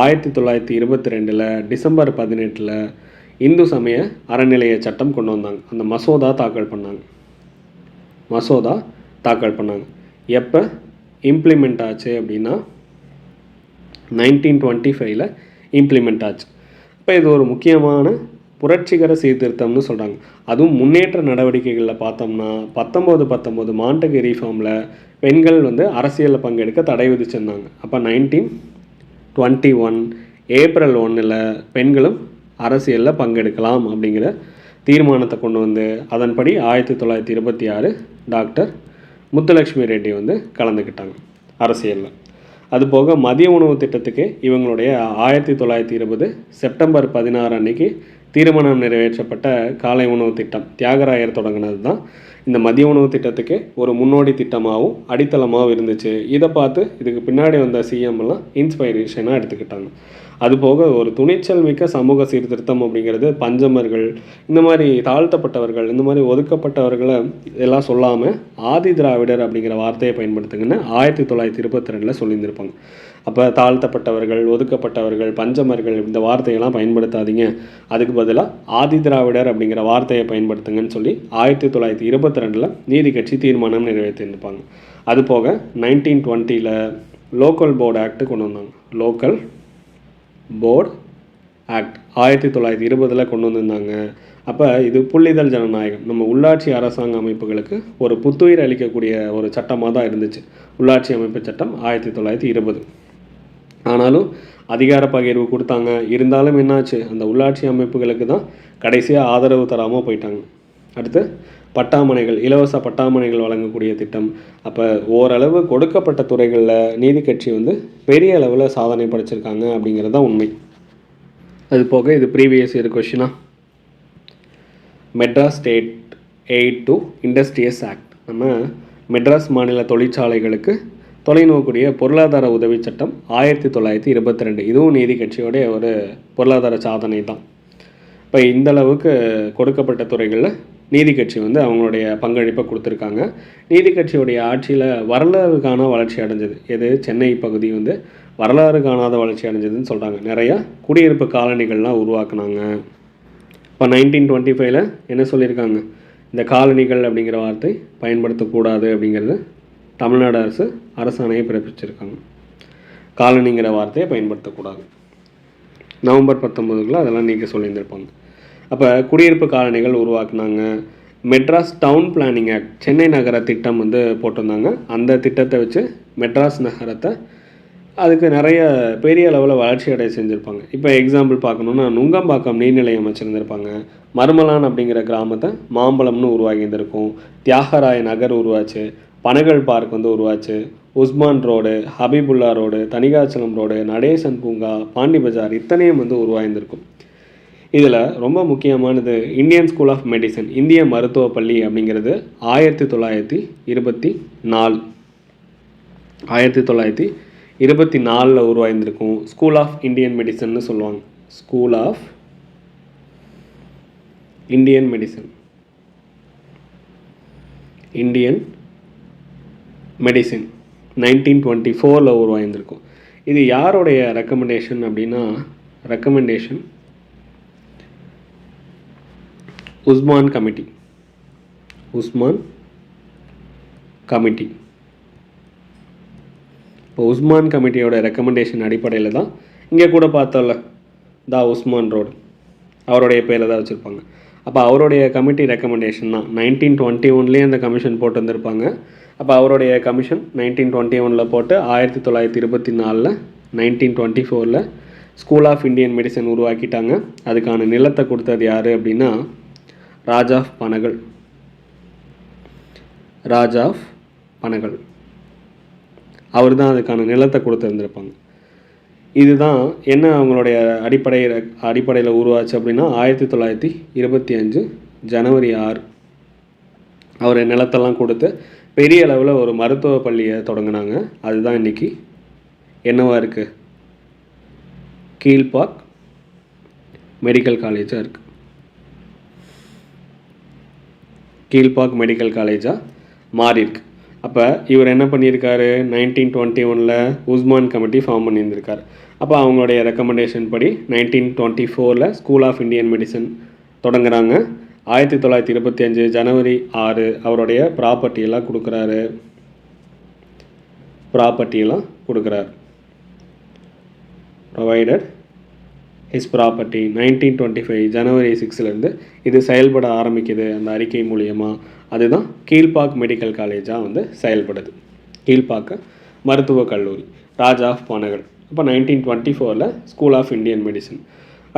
1922 டிசம்பர் 18 இந்து சமய அறநிலைய சட்டம் கொண்டு வந்தாங்க. அந்த மசோதா தாக்கல் பண்ணாங்க. எப்போ இம்ப்ளிமெண்ட் ஆச்சு அப்படின்னா 1925 இம்ப்ளிமெண்ட் ஆச்சு. இப்போ இது ஒரு முக்கியமான புரட்சிகர சீர்திருத்தம்னு சொல்கிறாங்க. அதுவும் முன்னேற்ற நடவடிக்கைகளில் பார்த்தோம்னா 1919 மாண்டகி ரீஃபார்மில் பெண்கள் வந்து அரசியலில் பங்கெடுக்க தடை விதிச்சிருந்தாங்க. அப்போ 1921 ஏப்ரல் 1 பெண்களும் அரசியலில் பங்கெடுக்கலாம் அப்படிங்கிற தீர்மானத்தை கொண்டு வந்து அதன்படி 1926 டாக்டர் முத்துலட்சுமி ரெட்டி வந்து கலந்துக்கிட்டாங்க அரசியலில். அதுபோக மதிய உணவு திட்டத்துக்கு இவங்களுடைய 1920 செப்டம்பர் 16 அன்னைக்கு தீர்மானம் நிறைவேற்றப்பட்ட காலை உணவு திட்டம் தியாகராயர் தொடங்கினது தான் இந்த மதிய உணவு திட்டத்துக்கு ஒரு முன்னோடி திட்டமாகவும் அடித்தளமாகவும் இருந்துச்சு. இதை பார்த்து இதுக்கு பின்னாடி வந்த சிஎம் எல்லாம் இன்ஸ்பைரேஷனாக எடுத்துக்கிட்டாங்க. அதுபோக ஒரு துணிச்சல் மிக்க சமூக சீர்திருத்தம் அப்படிங்கிறது பஞ்சமர்கள், இந்த மாதிரி தாழ்த்தப்பட்டவர்கள், இந்த மாதிரி ஒதுக்கப்பட்டவர்களை எல்லாம் சொல்லாமல் ஆதி திராவிடர் அப்படிங்கிற வார்த்தையை பயன்படுத்துங்கன்னு 1922 சொல்லியிருந்திருப்பாங்க. அப்போ தாழ்த்தப்பட்டவர்கள், ஒதுக்கப்பட்டவர்கள், பஞ்சமர்கள் இந்த வார்த்தையெல்லாம் பயன்படுத்தாதீங்க, அதுக்கு பதிலாக ஆதி திராவிடர் அப்படிங்கிற வார்த்தையை பயன்படுத்துங்கன்னு சொல்லி 1922 நீதி கட்சி தீர்மானம் நிறைவேற்றியிருப்பாங்க. அதுபோக 1920 லோக்கல் போர்டு ஆக்ட் கொண்டு வந்தாங்க. லோக்கல் போர்டு ஆக்ட் 1920 கொண்டு வந்திருந்தாங்க. அப்போ இது புள்ளிதழ் ஜனநாயகம், நம்ம உள்ளாட்சி அரசாங்க அமைப்புகளுக்கு ஒரு புத்துயிர் அளிக்கக்கூடிய ஒரு சட்டமாக தான் இருந்துச்சு உள்ளாட்சி அமைப்பு சட்டம் 1920. ஆனாலும் அதிகார பகிர்வு கொடுத்தாங்க. இருந்தாலும் என்னாச்சு, அந்த உள்ளாட்சி அமைப்புகளுக்கு தான் கடைசியாக ஆதரவு தராமல் போயிட்டாங்க. அடுத்து பட்டாமனைகள், இலவச பட்டாமனைகள் வழங்கக்கூடிய திட்டம். அப்போ ஓரளவு கொடுக்கப்பட்ட துறைகளில் நீதி கட்சி வந்து பெரிய அளவில் சாதனை படைச்சிருக்காங்க அப்படிங்கிறது தான் உண்மை. அது போக இது ப்ரீவியஸ் இயர் கொஷினா, Madras state aid to industries act. நம்ம மெட்ராஸ் மாநில தொழிற்சாலைகளுக்கு தொலைநோக்கூடிய பொருளாதார உதவி சட்டம் 1922. இதுவும் நீதி கட்சியோடைய ஒரு பொருளாதார சாதனை தான். இப்போ இந்த அளவுக்கு கொடுக்கப்பட்ட துறைகளில் நீதி கட்சி வந்து அவங்களுடைய பங்களிப்பை கொடுத்துருக்காங்க. நீதி கட்சியுடைய ஆட்சியில் வரலாறு காண வளர்ச்சி அடைஞ்சது எது, சென்னை பகுதி வந்து வரலாறு காணாத வளர்ச்சி அடைஞ்சதுன்னு சொல்கிறாங்க. நிறையா குடியிருப்பு காலனிகள்லாம் உருவாக்குனாங்க. இப்போ 1925 என்ன சொல்லியிருக்காங்க, இந்த காலனிகள் அப்படிங்கிற வார்த்தை பயன்படுத்தக்கூடாது அப்படிங்கிறது தமிழ்நாடு அரசு அரசாணையை பிறப்பிச்சிருக்காங்க. காலனிங்கிற வார்த்தையை பயன்படுத்தக்கூடாது. நவம்பர் 19 அதெல்லாம் நீக்க சொல்லியிருந்திருப்பாங்க. அப்போ குடியிருப்பு காலனிகள் உருவாக்குனாங்க. Madras town planning act, Chennai நகர திட்டம் வந்து போட்டிருந்தாங்க. அந்த திட்டத்தை வச்சு மெட்ராஸ் நகரத்தை அதுக்கு நிறைய பெரிய அளவில் வளர்ச்சி அடைய செஞ்சுருப்பாங்க. இப்போ எக்ஸாம்பிள் பார்க்கணுன்னா நுங்கம்பாக்கம் நீர்நிலையம் வச்சுருந்துருப்பாங்க. மருமலான் அப்படிங்கிற கிராமத்தை மாம்பழம்னு உருவாகியிருந்திருக்கும். தியாகராய நகர் உருவாச்சு. பனகல் பார்க் வந்து உருவாச்சு. Usman road, Habibullah road, Thanikachalam road, Natesan பூங்கா, பாண்டி பஜார் இத்தனையும் வந்து உருவாகியிருந்திருக்கும். இதில் ரொம்ப முக்கியமானது இந்தியன் ஸ்கூல் ஆஃப் மெடிசன், இந்திய மருத்துவ பள்ளி அப்படிங்கிறது 1924 உருவாயிருந்திருக்கும். ஸ்கூல் ஆஃப் இந்தியன் மெடிசன்னு சொல்லுவாங்க. School of Indian medicine, Indian medicine 1924 உருவாயிருந்திருக்கும். இது யாருடைய ரெக்கமெண்டேஷன் அப்படின்னா, recommendation Usman committee. Usman committee. இப்போ உஸ்மான் கமிட்டியோட ரெக்கமெண்டேஷன் அடிப்படையில் தான் இங்கே கூட பார்த்தோம்ல உஸ்மான் ரோடு அவருடைய பேரில் தான் வச்சுருப்பாங்க. அப்போ அவருடைய கமிட்டி ரெக்கமெண்டேஷன் தான் 1921 அந்த கமிஷன் போட்டு வந்திருப்பாங்க. அப்போ அவருடைய கமிஷன் 1921 போட்டு 1924 1924 ஸ்கூல் ஆஃப் இந்தியன் மெடிசன் உருவாக்கிட்டாங்க. அதுக்கான நிலத்தை கொடுத்தது யார் அப்படின்னா ராஜா ஆஃப் பனகல். ராஜா ஆஃப் பனகல் அவர் தான் அதுக்கான நிலத்தை கொடுத்துருந்துருப்பாங்க. இதுதான் என்ன அவங்களுடைய அடிப்படையில் உருவாச்சு அப்படின்னா 1925 ஜனவரி 6 அவர் நிலத்தெல்லாம் கொடுத்து பெரிய அளவில் ஒரு மருத்துவ பள்ளியை தொடங்கினாங்க. அதுதான் இன்றைக்கி என்னவா இருக்குது, கீழ்பாக் மெடிக்கல் காலேஜாக இருக்குது. கீழ்பாக் மெடிக்கல் காலேஜாக மாறியிருக்கு. அப்போ இவர் என்ன பண்ணியிருக்காரு, 1921 உஸ்மான் கமிட்டி ஃபார்ம் பண்ணியிருந்திருக்கார். அப்போ அவங்களுடைய ரெக்கமெண்டேஷன் படி 1924 ஸ்கூல் ஆஃப் இந்தியன் மெடிசன் தொடங்குறாங்க. 1925 ஜனவரி 6 அவருடைய ப்ராப்பர்ட்டியெல்லாம் கொடுக்குறாரு. ப்ரொவைடட் ஹிஸ் ப்ராப்பர்ட்டி 1925 ஜனவரி 6 இது செயல்பட ஆரம்பிக்குது அந்த அறிக்கை மூலியமாக. அதுதான் கீழ்பாக் மெடிக்கல் காலேஜாக வந்து செயல்படுது. கீழ்பாக்க மருத்துவக் கல்லூரி, ராஜா ஆஃப் பானகல். அப்போ 1924 ஸ்கூல் ஆஃப் இந்தியன் மெடிசன்.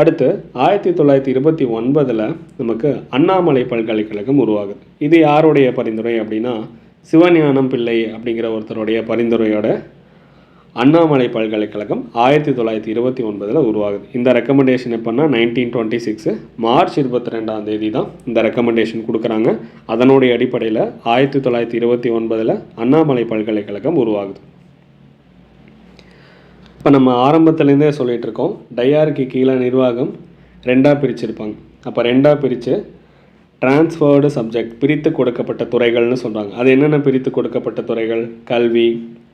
அடுத்து 1929 நமக்கு அண்ணாமலை பல்கலைக்கழகம் உருவாகுது. இது யாருடைய பரிந்துரை அப்படின்னா சிவஞானம் பிள்ளை அப்படிங்கிற ஒருத்தருடைய பரிந்துரையோட அண்ணாமலை பல்கலைக்கழகம் 1929 உருவாகுது. இந்த ரெக்கமெண்டேஷன் எப்போன்னா 1926 மார்ச் 22 தான் இந்த ரெக்கமெண்டேஷன் கொடுக்குறாங்க. அதனுடைய அடிப்படையில் 1929 அண்ணாமலை பல்கலைக்கழகம் உருவாகுது. இப்போ நம்ம ஆரம்பத்துலேருந்தே சொல்லிகிட்டு இருக்கோம், டையாருக்கு கீழே நிர்வாகம் 2ஆக பிரிச்சிருப்பாங்க. அப்போ 2ஆக பிரித்து டிரான்ஸ்ஃபர்டு சப்ஜெக்ட் பிரித்து கொடுக்கப்பட்ட துறைகள்னு சொல்கிறாங்க. அது என்னென்ன பிரித்து கொடுக்கப்பட்ட துறைகள்? கல்வி,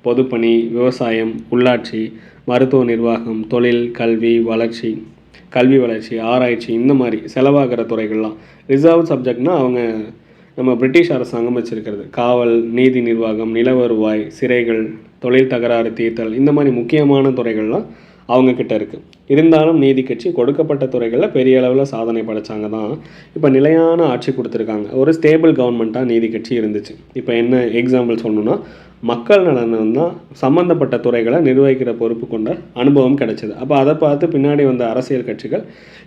பொதுப்பணி, விவசாயம், உள்ளாட்சி, மருத்துவ நிர்வாகம், தொழில், கல்வி வளர்ச்சி, ஆராய்ச்சி, இந்த மாதிரி செலவாகிற துறைகள்லாம். ரிசர்வ் சப்ஜெக்ட்னால் அவங்க நம்ம பிரிட்டிஷ் அரசாங்கம் வச்சுருக்கிறது. காவல், நீதி நிர்வாகம், நில வருவாய், சிறைகள், தொழில் தகராறு தீர்த்தல், இந்த மாதிரி முக்கியமான துறைகள்லாம் அவங்கக்கிட்ட இருக்குது. இருந்தாலும் நீதி கட்சி கொடுக்கப்பட்ட துறைகளில் பெரிய அளவில் சாதனை படைச்சாங்க தான். இப்போ நிலையான ஆட்சி கொடுத்துருக்காங்க. ஒரு ஸ்டேபிள் கவர்மெண்ட்டாக நீதி கட்சி இருந்துச்சு. இப்போ என்ன எக்ஸாம்பிள் சொல்லணுன்னா, மக்கள் நலன் தான் சம்மந்தப்பட்ட துறைகளை நிர்வகிக்கிற பொறுப்பு கொண்ட அனுபவம் கிடைச்சிது. அப்போ அதை பார்த்து பின்னாடி வந்த அரசியல் கட்சிகள்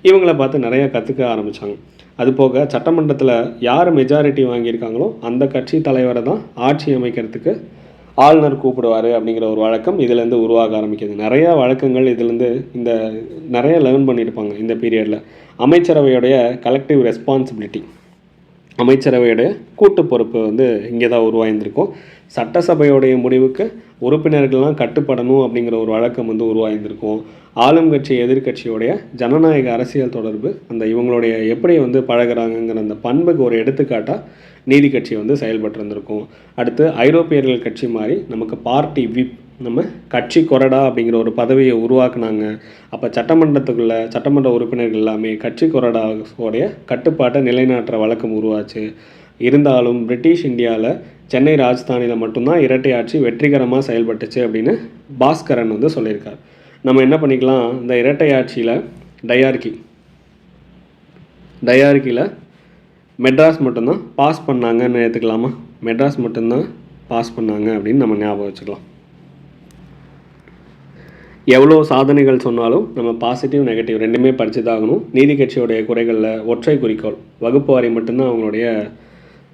இவங்கள பார்த்து நிறையா கற்றுக்க ஆரம்பித்தாங்க. அதுபோக சட்டமன்றத்தில் யார் மெஜாரிட்டி வாங்கியிருக்காங்களோ அந்த கட்சி தலைவரை தான் ஆட்சி அமைக்கிறதுக்கு ஆளுநர் கூப்பிடுவார் அப்படிங்கிற ஒரு வழக்கம் இதிலேருந்து உருவாக ஆரம்பிக்குது. நிறையா வழக்கங்கள் இதுலேருந்து இந்த நிறைய லேர்ன் பண்ணியிருப்பாங்க இந்த பீரியடில். அமைச்சரவையுடைய கலெக்டிவ் ரெஸ்பான்சிபிலிட்டி, அமைச்சரவையுடைய கூட்டு பொறுப்பு வந்து இங்கே தான் உருவாயிருந்திருக்கும். சட்டசபையோடைய முடிவுக்கு உறுப்பினர்கள்லாம் கட்டுப்படணும் அப்படிங்கிற ஒரு வழக்கம் வந்து உருவாயிருந்திருக்கும். ஆளும் கட்சி எதிர்கட்சியோடைய ஜனநாயக அரசியல் தொடர்பு, அந்த இவங்களுடைய எப்படி வந்து பழகிறாங்கங்கிற அந்த பண்புக்கு ஒரு எடுத்துக்காட்டாக நீதி கட்சி வந்து செயல்பட்டு இருந்திருக்கும். அடுத்து ஐரோப்பியர்கள் கட்சி மாதிரி நமக்கு பார்ட்டி விப், நம்ம கட்சி கொறடா அப்படிங்கிற ஒரு பதவியை உருவாக்குனாங்க. அப்போ சட்டமன்ற உறுப்பினர்கள் எல்லாமே கட்சி கொறடாவோடைய கட்டுப்பாட்டை நிலைநாட்டுற வழக்கம் உருவாச்சு. இருந்தாலும் பிரிட்டிஷ் இந்தியாவில் சென்னை ராஜதானியில் மட்டும்தான் இரட்டை ஆட்சி வெற்றிகரமாக செயல்பட்டுச்சு அப்படின்னு பாஸ்கரன் வந்து சொல்லியிருக்கார். நம்ம என்ன பண்ணிக்கலாம், இந்த இரட்டை ஆட்சியில் டையார்கியில் மெட்ராஸ் மட்டும்தான் பாஸ் பண்ணாங்கன்னு எடுத்துக்கலாமா? மெட்ராஸ் மட்டும்தான் பாஸ் பண்ணாங்க அப்படின்னு நம்ம ஞாபகம் வச்சுக்கலாம். எவ்வளோ சாதனைகள் சொன்னாலும் நம்ம பாசிட்டிவ் நெகட்டிவ் ரெண்டுமே படித்து தாகணும். நீதி கட்சியோடைய குறைகளில் ஒற்றை குறிக்கோள், வகுப்பு வாரி மட்டும்தான் அவங்களுடைய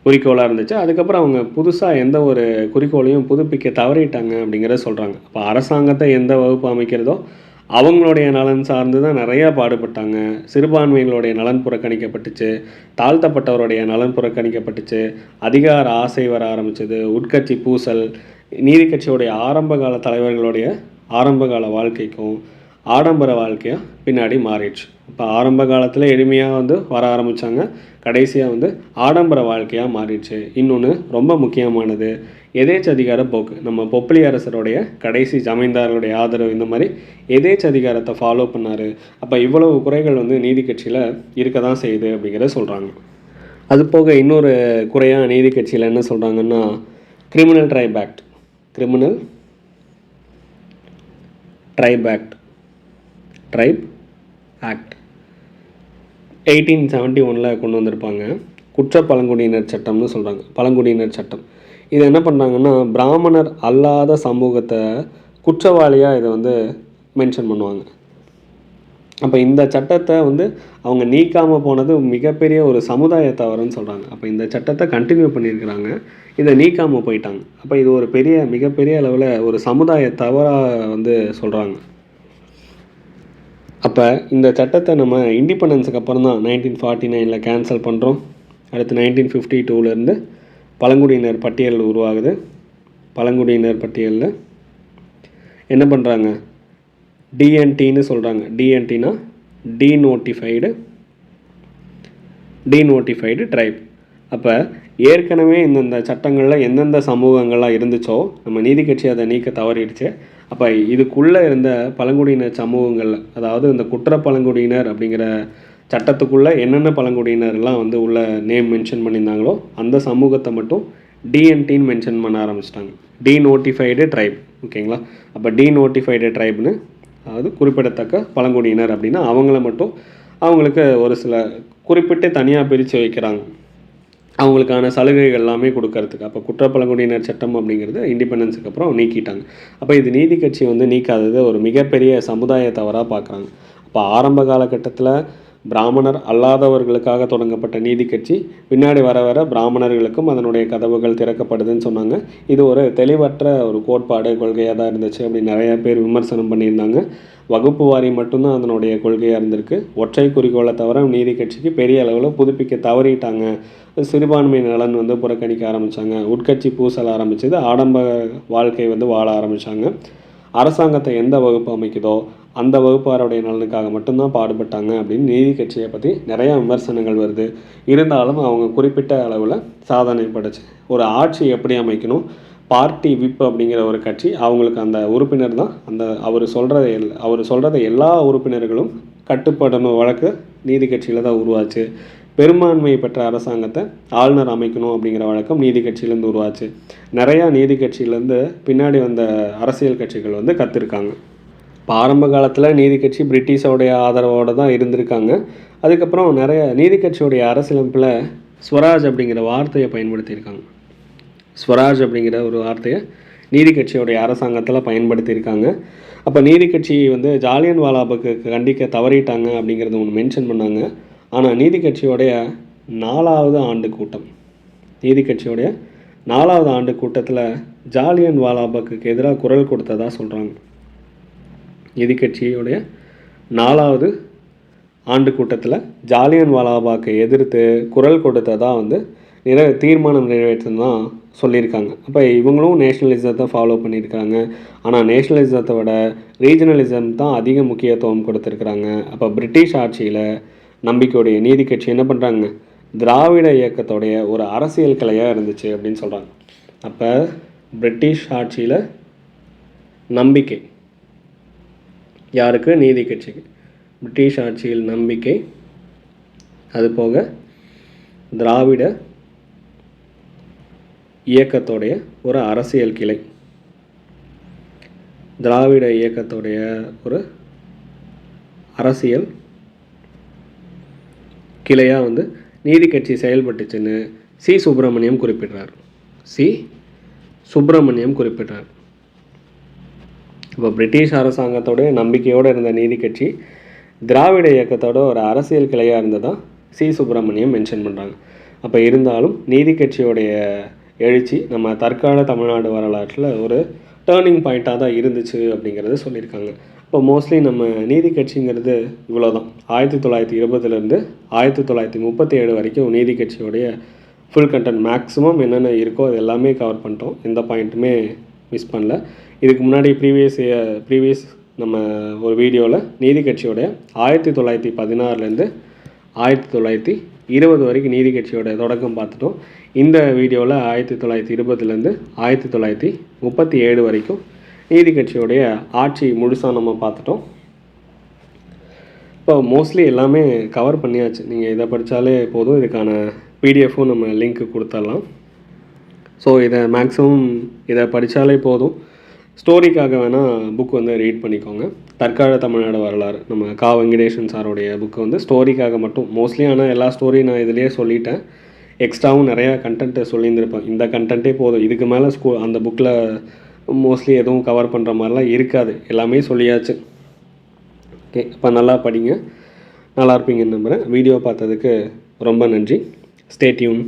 குறிக்கோளாக இருந்துச்சு. அதுக்கப்புறம் அவங்க புதுசாக எந்த ஒரு குறிக்கோளையும் புதுப்பிக்க தவறிட்டாங்க அப்படிங்கிறத சொல்கிறாங்க. அப்போ அரசாங்கத்தை எந்த வகுப்பு அமைக்கிறதோ அவங்களுடைய நலன் சார்ந்து தான் நிறையா பாடுபட்டாங்க. சிறுபான்மைகளுடைய நலன் புறக்கணிக்கப்பட்டுச்சு, தாழ்த்தப்பட்டவருடைய நலன் புறக்கணிக்கப்பட்டுச்சு, அதிகார ஆசை வர ஆரம்பிச்சது, உட்கட்சி பூசல், நீதி கட்சியோடைய ஆரம்பகால தலைவர்களுடைய ஆரம்பகால வாழ்க்கைக்கும் ஆடம்பர வாழ்க்கையாக பின்னாடி மாறிடுச்சு. இப்போ ஆரம்ப காலத்தில் எளிமையாக வந்து வர ஆரம்பித்தாங்க, கடைசியாக வந்து ஆடம்பர வாழ்க்கையாக மாறிடுச்சு. இன்னொன்று ரொம்ப முக்கியமானது, எதேச்சதிகார போக்கு. நம்ம பொப்பிலி அரசருடைய கடைசி ஜமீன்தார்களுடைய ஆதரவு, இந்த மாதிரி எதேச்சதிகாரத்தை ஃபாலோ பண்ணார். அப்போ இவ்வளவு குறைகள் வந்து நீதி கட்சியில் இருக்க தான் செய்யுது அப்படிங்கிறத சொல்கிறாங்க. அது போக இன்னொரு குறையாக நீதி கட்சியில் என்ன சொல்கிறாங்கன்னா, கிரிமினல் ட்ரைப் ஆக்ட் 1871 கொண்டு வந்திருப்பாங்க. குற்ற பழங்குடியினர் சட்டம்னு சொல்கிறாங்க. பழங்குடியினர் சட்டம் இது என்ன பண்ணுறாங்கன்னா, பிராமணர் அல்லாத சமூகத்தை குற்றவாளியாக இதை வந்து மென்ஷன் பண்ணுவாங்க. அப்போ இந்த சட்டத்தை வந்து அவங்க நீக்காமல் போனது மிகப்பெரிய ஒரு சமுதாய தவறுன்னு சொல்கிறாங்க. அப்போ இந்த சட்டத்தை கண்டினியூ பண்ணியிருக்கிறாங்க, இதை நீக்காமல் போயிட்டாங்க. அப்போ இது ஒரு மிகப்பெரிய அளவில் ஒரு சமுதாய தவறாக வந்து சொல்கிறாங்க. அப்போ இந்த சட்டத்தை நம்ம இண்டிபெண்டன்ஸுக்கு அப்புறம் தான் 1949 கேன்சல் பண்ணுறோம். அடுத்து 1952 பழங்குடியினர் பட்டியல் உருவாகுது. பழங்குடியினர் பட்டியலில் என்ன பண்ணுறாங்க, டிஎன்டின்னு சொல்கிறாங்க. டிஎன்டினா டீநோட்டிஃபைடு ட்ரைப். அப்போ ஏற்கனவே இந்தந்த சட்டங்களில் எந்தெந்த சமூகங்கள்லாம் இருந்துச்சோ நம்ம நீதி கட்சி அதை நீக்க தவறிடுச்சு. அப்போ இதுக்குள்ளே இருந்த பழங்குடியினர் சமூகங்கள், அதாவது இந்த குற்ற பழங்குடியினர் அப்படிங்கிற சட்டத்துக்குள்ளே என்னென்ன பழங்குடியினர்லாம் வந்து உள்ள நேம் மென்ஷன் பண்ணியிருந்தாங்களோ அந்த சமூகத்தை மட்டும் டிஎன்டின்னு மென்ஷன் பண்ண ஆரம்பிச்சிட்டாங்க. Denotified try. ஓகேங்களா? அப்போ டீநோட்டிஃபைடு ட்ரைப்னு அதாவது குறிப்பிடத்தக்க பழங்குடியினர் அப்படின்னா அவங்கள மட்டும் அவங்களுக்கு ஒரு சில குறிப்பிட்டு தனியாக பிரித்து வைக்கிறாங்க, அவங்களுக்கான சலுகைகள் எல்லாமே கொடுக்கறதுக்கு. அப்போ குற்றப்பழங்குடியினர் சட்டம் அப்படிங்கிறது இண்டிபெண்டன்ஸுக்கு அப்புறம் நீக்கிட்டாங்க. அப்போ இது நீதி கட்சி வந்து நீக்காதது ஒரு மிகப்பெரிய சமுதாய தவறாக பார்க்குறாங்க. அப்போ ஆரம்ப காலகட்டத்தில் பிராமணர் அல்லாதவர்களுக்காக தொடங்கப்பட்ட நீதி கட்சி பின்னாடி வர வர பிராமணர்களுக்கும் அதனுடைய கதவுகள் திறக்கப்படுதுன்னு சொன்னாங்க. இது ஒரு தெளிவற்ற ஒரு கோட்பாடு கொள்கையாக தான் இருந்துச்சு அப்படின்னு நிறைய பேர் விமர்சனம் பண்ணியிருந்தாங்க. வகுப்பு வாரி மட்டும்தான் அதனுடைய கொள்கையாக இருந்திருக்கு. ஒற்றை குறிக்கோளை தவிர நீதி கட்சிக்கு பெரிய அளவில் புதுப்பிக்க தவறிட்டாங்க. சிறுபான்மை நலன் வந்து புறக்கணிக்க ஆரம்பித்தாங்க. உட்கட்சி பூசல் ஆரம்பித்தது. ஆடம்ப வாழ்க்கை வந்து வாழ ஆரம்பித்தாங்க. அரசாங்கத்தை எந்த வகுப்பு அமைக்குதோ அந்த வகுப்பாருடைய நலனுக்காக மட்டும்தான் பாடுபட்டாங்க அப்படின்னு நீதி கட்சியை பற்றி நிறையா விமர்சனங்கள் வருது. இருந்தாலும் அவங்க குறிப்பிட்ட அளவில் சாதனை படைச்சு ஒரு ஆட்சி எப்படி அமைக்கணும், பார்ட்டி விப் அப்படிங்கிற ஒரு கட்சி அவங்களுக்கு அந்த உறுப்பினர் தான் அந்த அவர் சொல்கிறத எல்லா உறுப்பினர்களும் கட்டுப்படணும் வழக்கு நீதி கட்சியில் தான் உருவாச்சு. பெரும்பான்மை பெற்ற அரசாங்கத்தை ஆளுநர் அமைக்கணும் அப்படிங்கிற வழக்கம் நீதி கட்சியிலேருந்து உருவாச்சு. நிறையா நீதி கட்சியிலேருந்து பின்னாடி வந்த அரசியல் கட்சிகள் வந்து கற்றுருக்காங்க. இப்போ ஆரம்ப காலத்தில் நீதி கட்சி பிரிட்டிஷோடைய ஆதரவோடு தான் இருந்திருக்காங்க. அதுக்கப்புறம் நிறைய நீதி கட்சியோடைய அரசியலமைப்பில் ஸ்வராஜ் அப்படிங்கிற வார்த்தையை பயன்படுத்தியிருக்காங்க. ஸ்வராஜ் அப்படிங்கிற ஒரு வார்த்தையை நீதி கட்சியோடைய அரசாங்கத்தில் பயன்படுத்தியிருக்காங்க. அப்போ நீதி கட்சி வந்து ஜாலியன் வாலாபாக்கு கண்டிக்க தவறிட்டாங்க அப்படிங்கிறத ஒன்று மென்ஷன் பண்ணாங்க. ஆனால் நீதி கட்சியோடைய 4வது ஆண்டு கூட்டம், நீதி கட்சியோடைய 4வது ஆண்டு கூட்டத்தில் ஜாலியன் வாலாபாக்கு எதிராக குரல் கொடுத்ததாக சொல்கிறாங்க. நீதி கட்சியோடைய 4வது ஆண்டு கூட்டத்தில் ஜாலியன் வாலாபாக்கை எதிர்த்து குரல் கொடுத்ததாக வந்து தீர்மானம் நிறைவேற்றதான் சொல்லியிருக்காங்க. அப்போ இவங்களும் நேஷ்னலிசத்தை ஃபாலோ பண்ணியிருக்காங்க. ஆனால் நேஷ்னலிசத்தை விட ரீஜனலிசம் தான் அதிக முக்கியத்துவம் கொடுத்துருக்குறாங்க. அப்போ பிரிட்டிஷ் ஆட்சியில் நம்பிக்கையுடைய நீதி கட்சி என்ன பண்ணுறாங்க, திராவிட இயக்கத்தோடைய ஒரு அரசியல் கிளையாக இருந்துச்சு அப்படின்னு சொல்கிறாங்க. அப்போ பிரிட்டிஷ் ஆட்சியில் நம்பிக்கை யாருக்கு, நீதி கட்சிக்கு. பிரிட்டிஷ் ஆட்சியில் நம்பிக்கை, அது போக திராவிட இயக்கத்தோடைய ஒரு அரசியல் கிளை, திராவிட இயக்கத்தோடைய ஒரு அரசியல் கிளையாக வந்து நீதி கட்சி செயல்பட்டுச்சுன்னு சி. சுப்பிரமணியம் குறிப்பிட்டார். இப்போ பிரிட்டிஷ் அரசாங்கத்தோடைய நம்பிக்கையோடு இருந்த நீதி கட்சி திராவிட இயக்கத்தோட ஒரு அரசியல் கிளையாக இருந்ததாக சி. சுப்பிரமணியம் மென்ஷன் பண்ணுறாங்க. அப்போ இருந்தாலும் நீதி கட்சியோடைய எழுச்சி நம்ம தற்கால தமிழ்நாடு வரலாற்றில் ஒரு டேர்னிங் பாயிண்ட்டாக தான் இருந்துச்சு அப்படிங்கிறத சொல்லியிருக்காங்க. இப்போ மோஸ்ட்லி நம்ம நீதி கட்சிங்கிறது இவ்வளோ தான். 1920 1937 வரைக்கும் நீதி கட்சியோடைய ஃபுல் கண்டென்ட் மேக்ஸிமம் என்னென்ன இருக்கோ அது எல்லாமே கவர் பண்ணிட்டோம். எந்த பாயிண்ட்டுமே மிஸ் பண்ணல. இதுக்கு முன்னாடி ப்ரீவியஸ் நம்ம ஒரு வீடியோவில் நீதி கட்சியோடைய 1916 1920 வரைக்கும் நீதி கட்சியோட தொடக்கம் பார்த்துட்டோம். இந்த வீடியோவில் 1920 1937 வரைக்கும் நீதி கட்சியோடைய ஆட்சி முழுசாக நம்ம பார்த்துட்டோம். இப்போ மோஸ்ட்லி எல்லாமே கவர் பண்ணியாச்சு. நீங்கள் இதை படித்தாலே போதும். இதுக்கான பிடிஎஃப்பும் நம்ம லிங்க்கு கொடுத்துடலாம். ஸோ இதை படித்தாலே போதும். ஸ்டோரிக்காக வேணால் புக் வந்து ரீட் பண்ணிக்கோங்க. தற்கால தமிழ்நாடு வரலாறு நம்ம கா. வெங்கடேசன் சாரோடைய புக்கு வந்து ஸ்டோரிக்காக மட்டும் மோஸ்ட்லி. ஆனால் எல்லா ஸ்டோரியும் நான் இதிலேயே சொல்லிட்டேன். எக்ஸ்ட்ராவும் நிறையா கண்டென்ட்டு சொல்லியிருந்திருப்பேன். இந்த கண்டென்ட்டே போதும். இதுக்கு மேலே அந்த புக்கில் மோஸ்ட்லி எதுவும் கவர் பண்ணுற மாதிரிலாம் இருக்காது. எல்லாமே சொல்லியாச்சு. ஓகே, இப்போ நல்லா படிங்க, நல்லா இருப்பீங்கன்னு நம்புகிறேன். வீடியோ பார்த்ததுக்கு ரொம்ப நன்றி. Stay tune.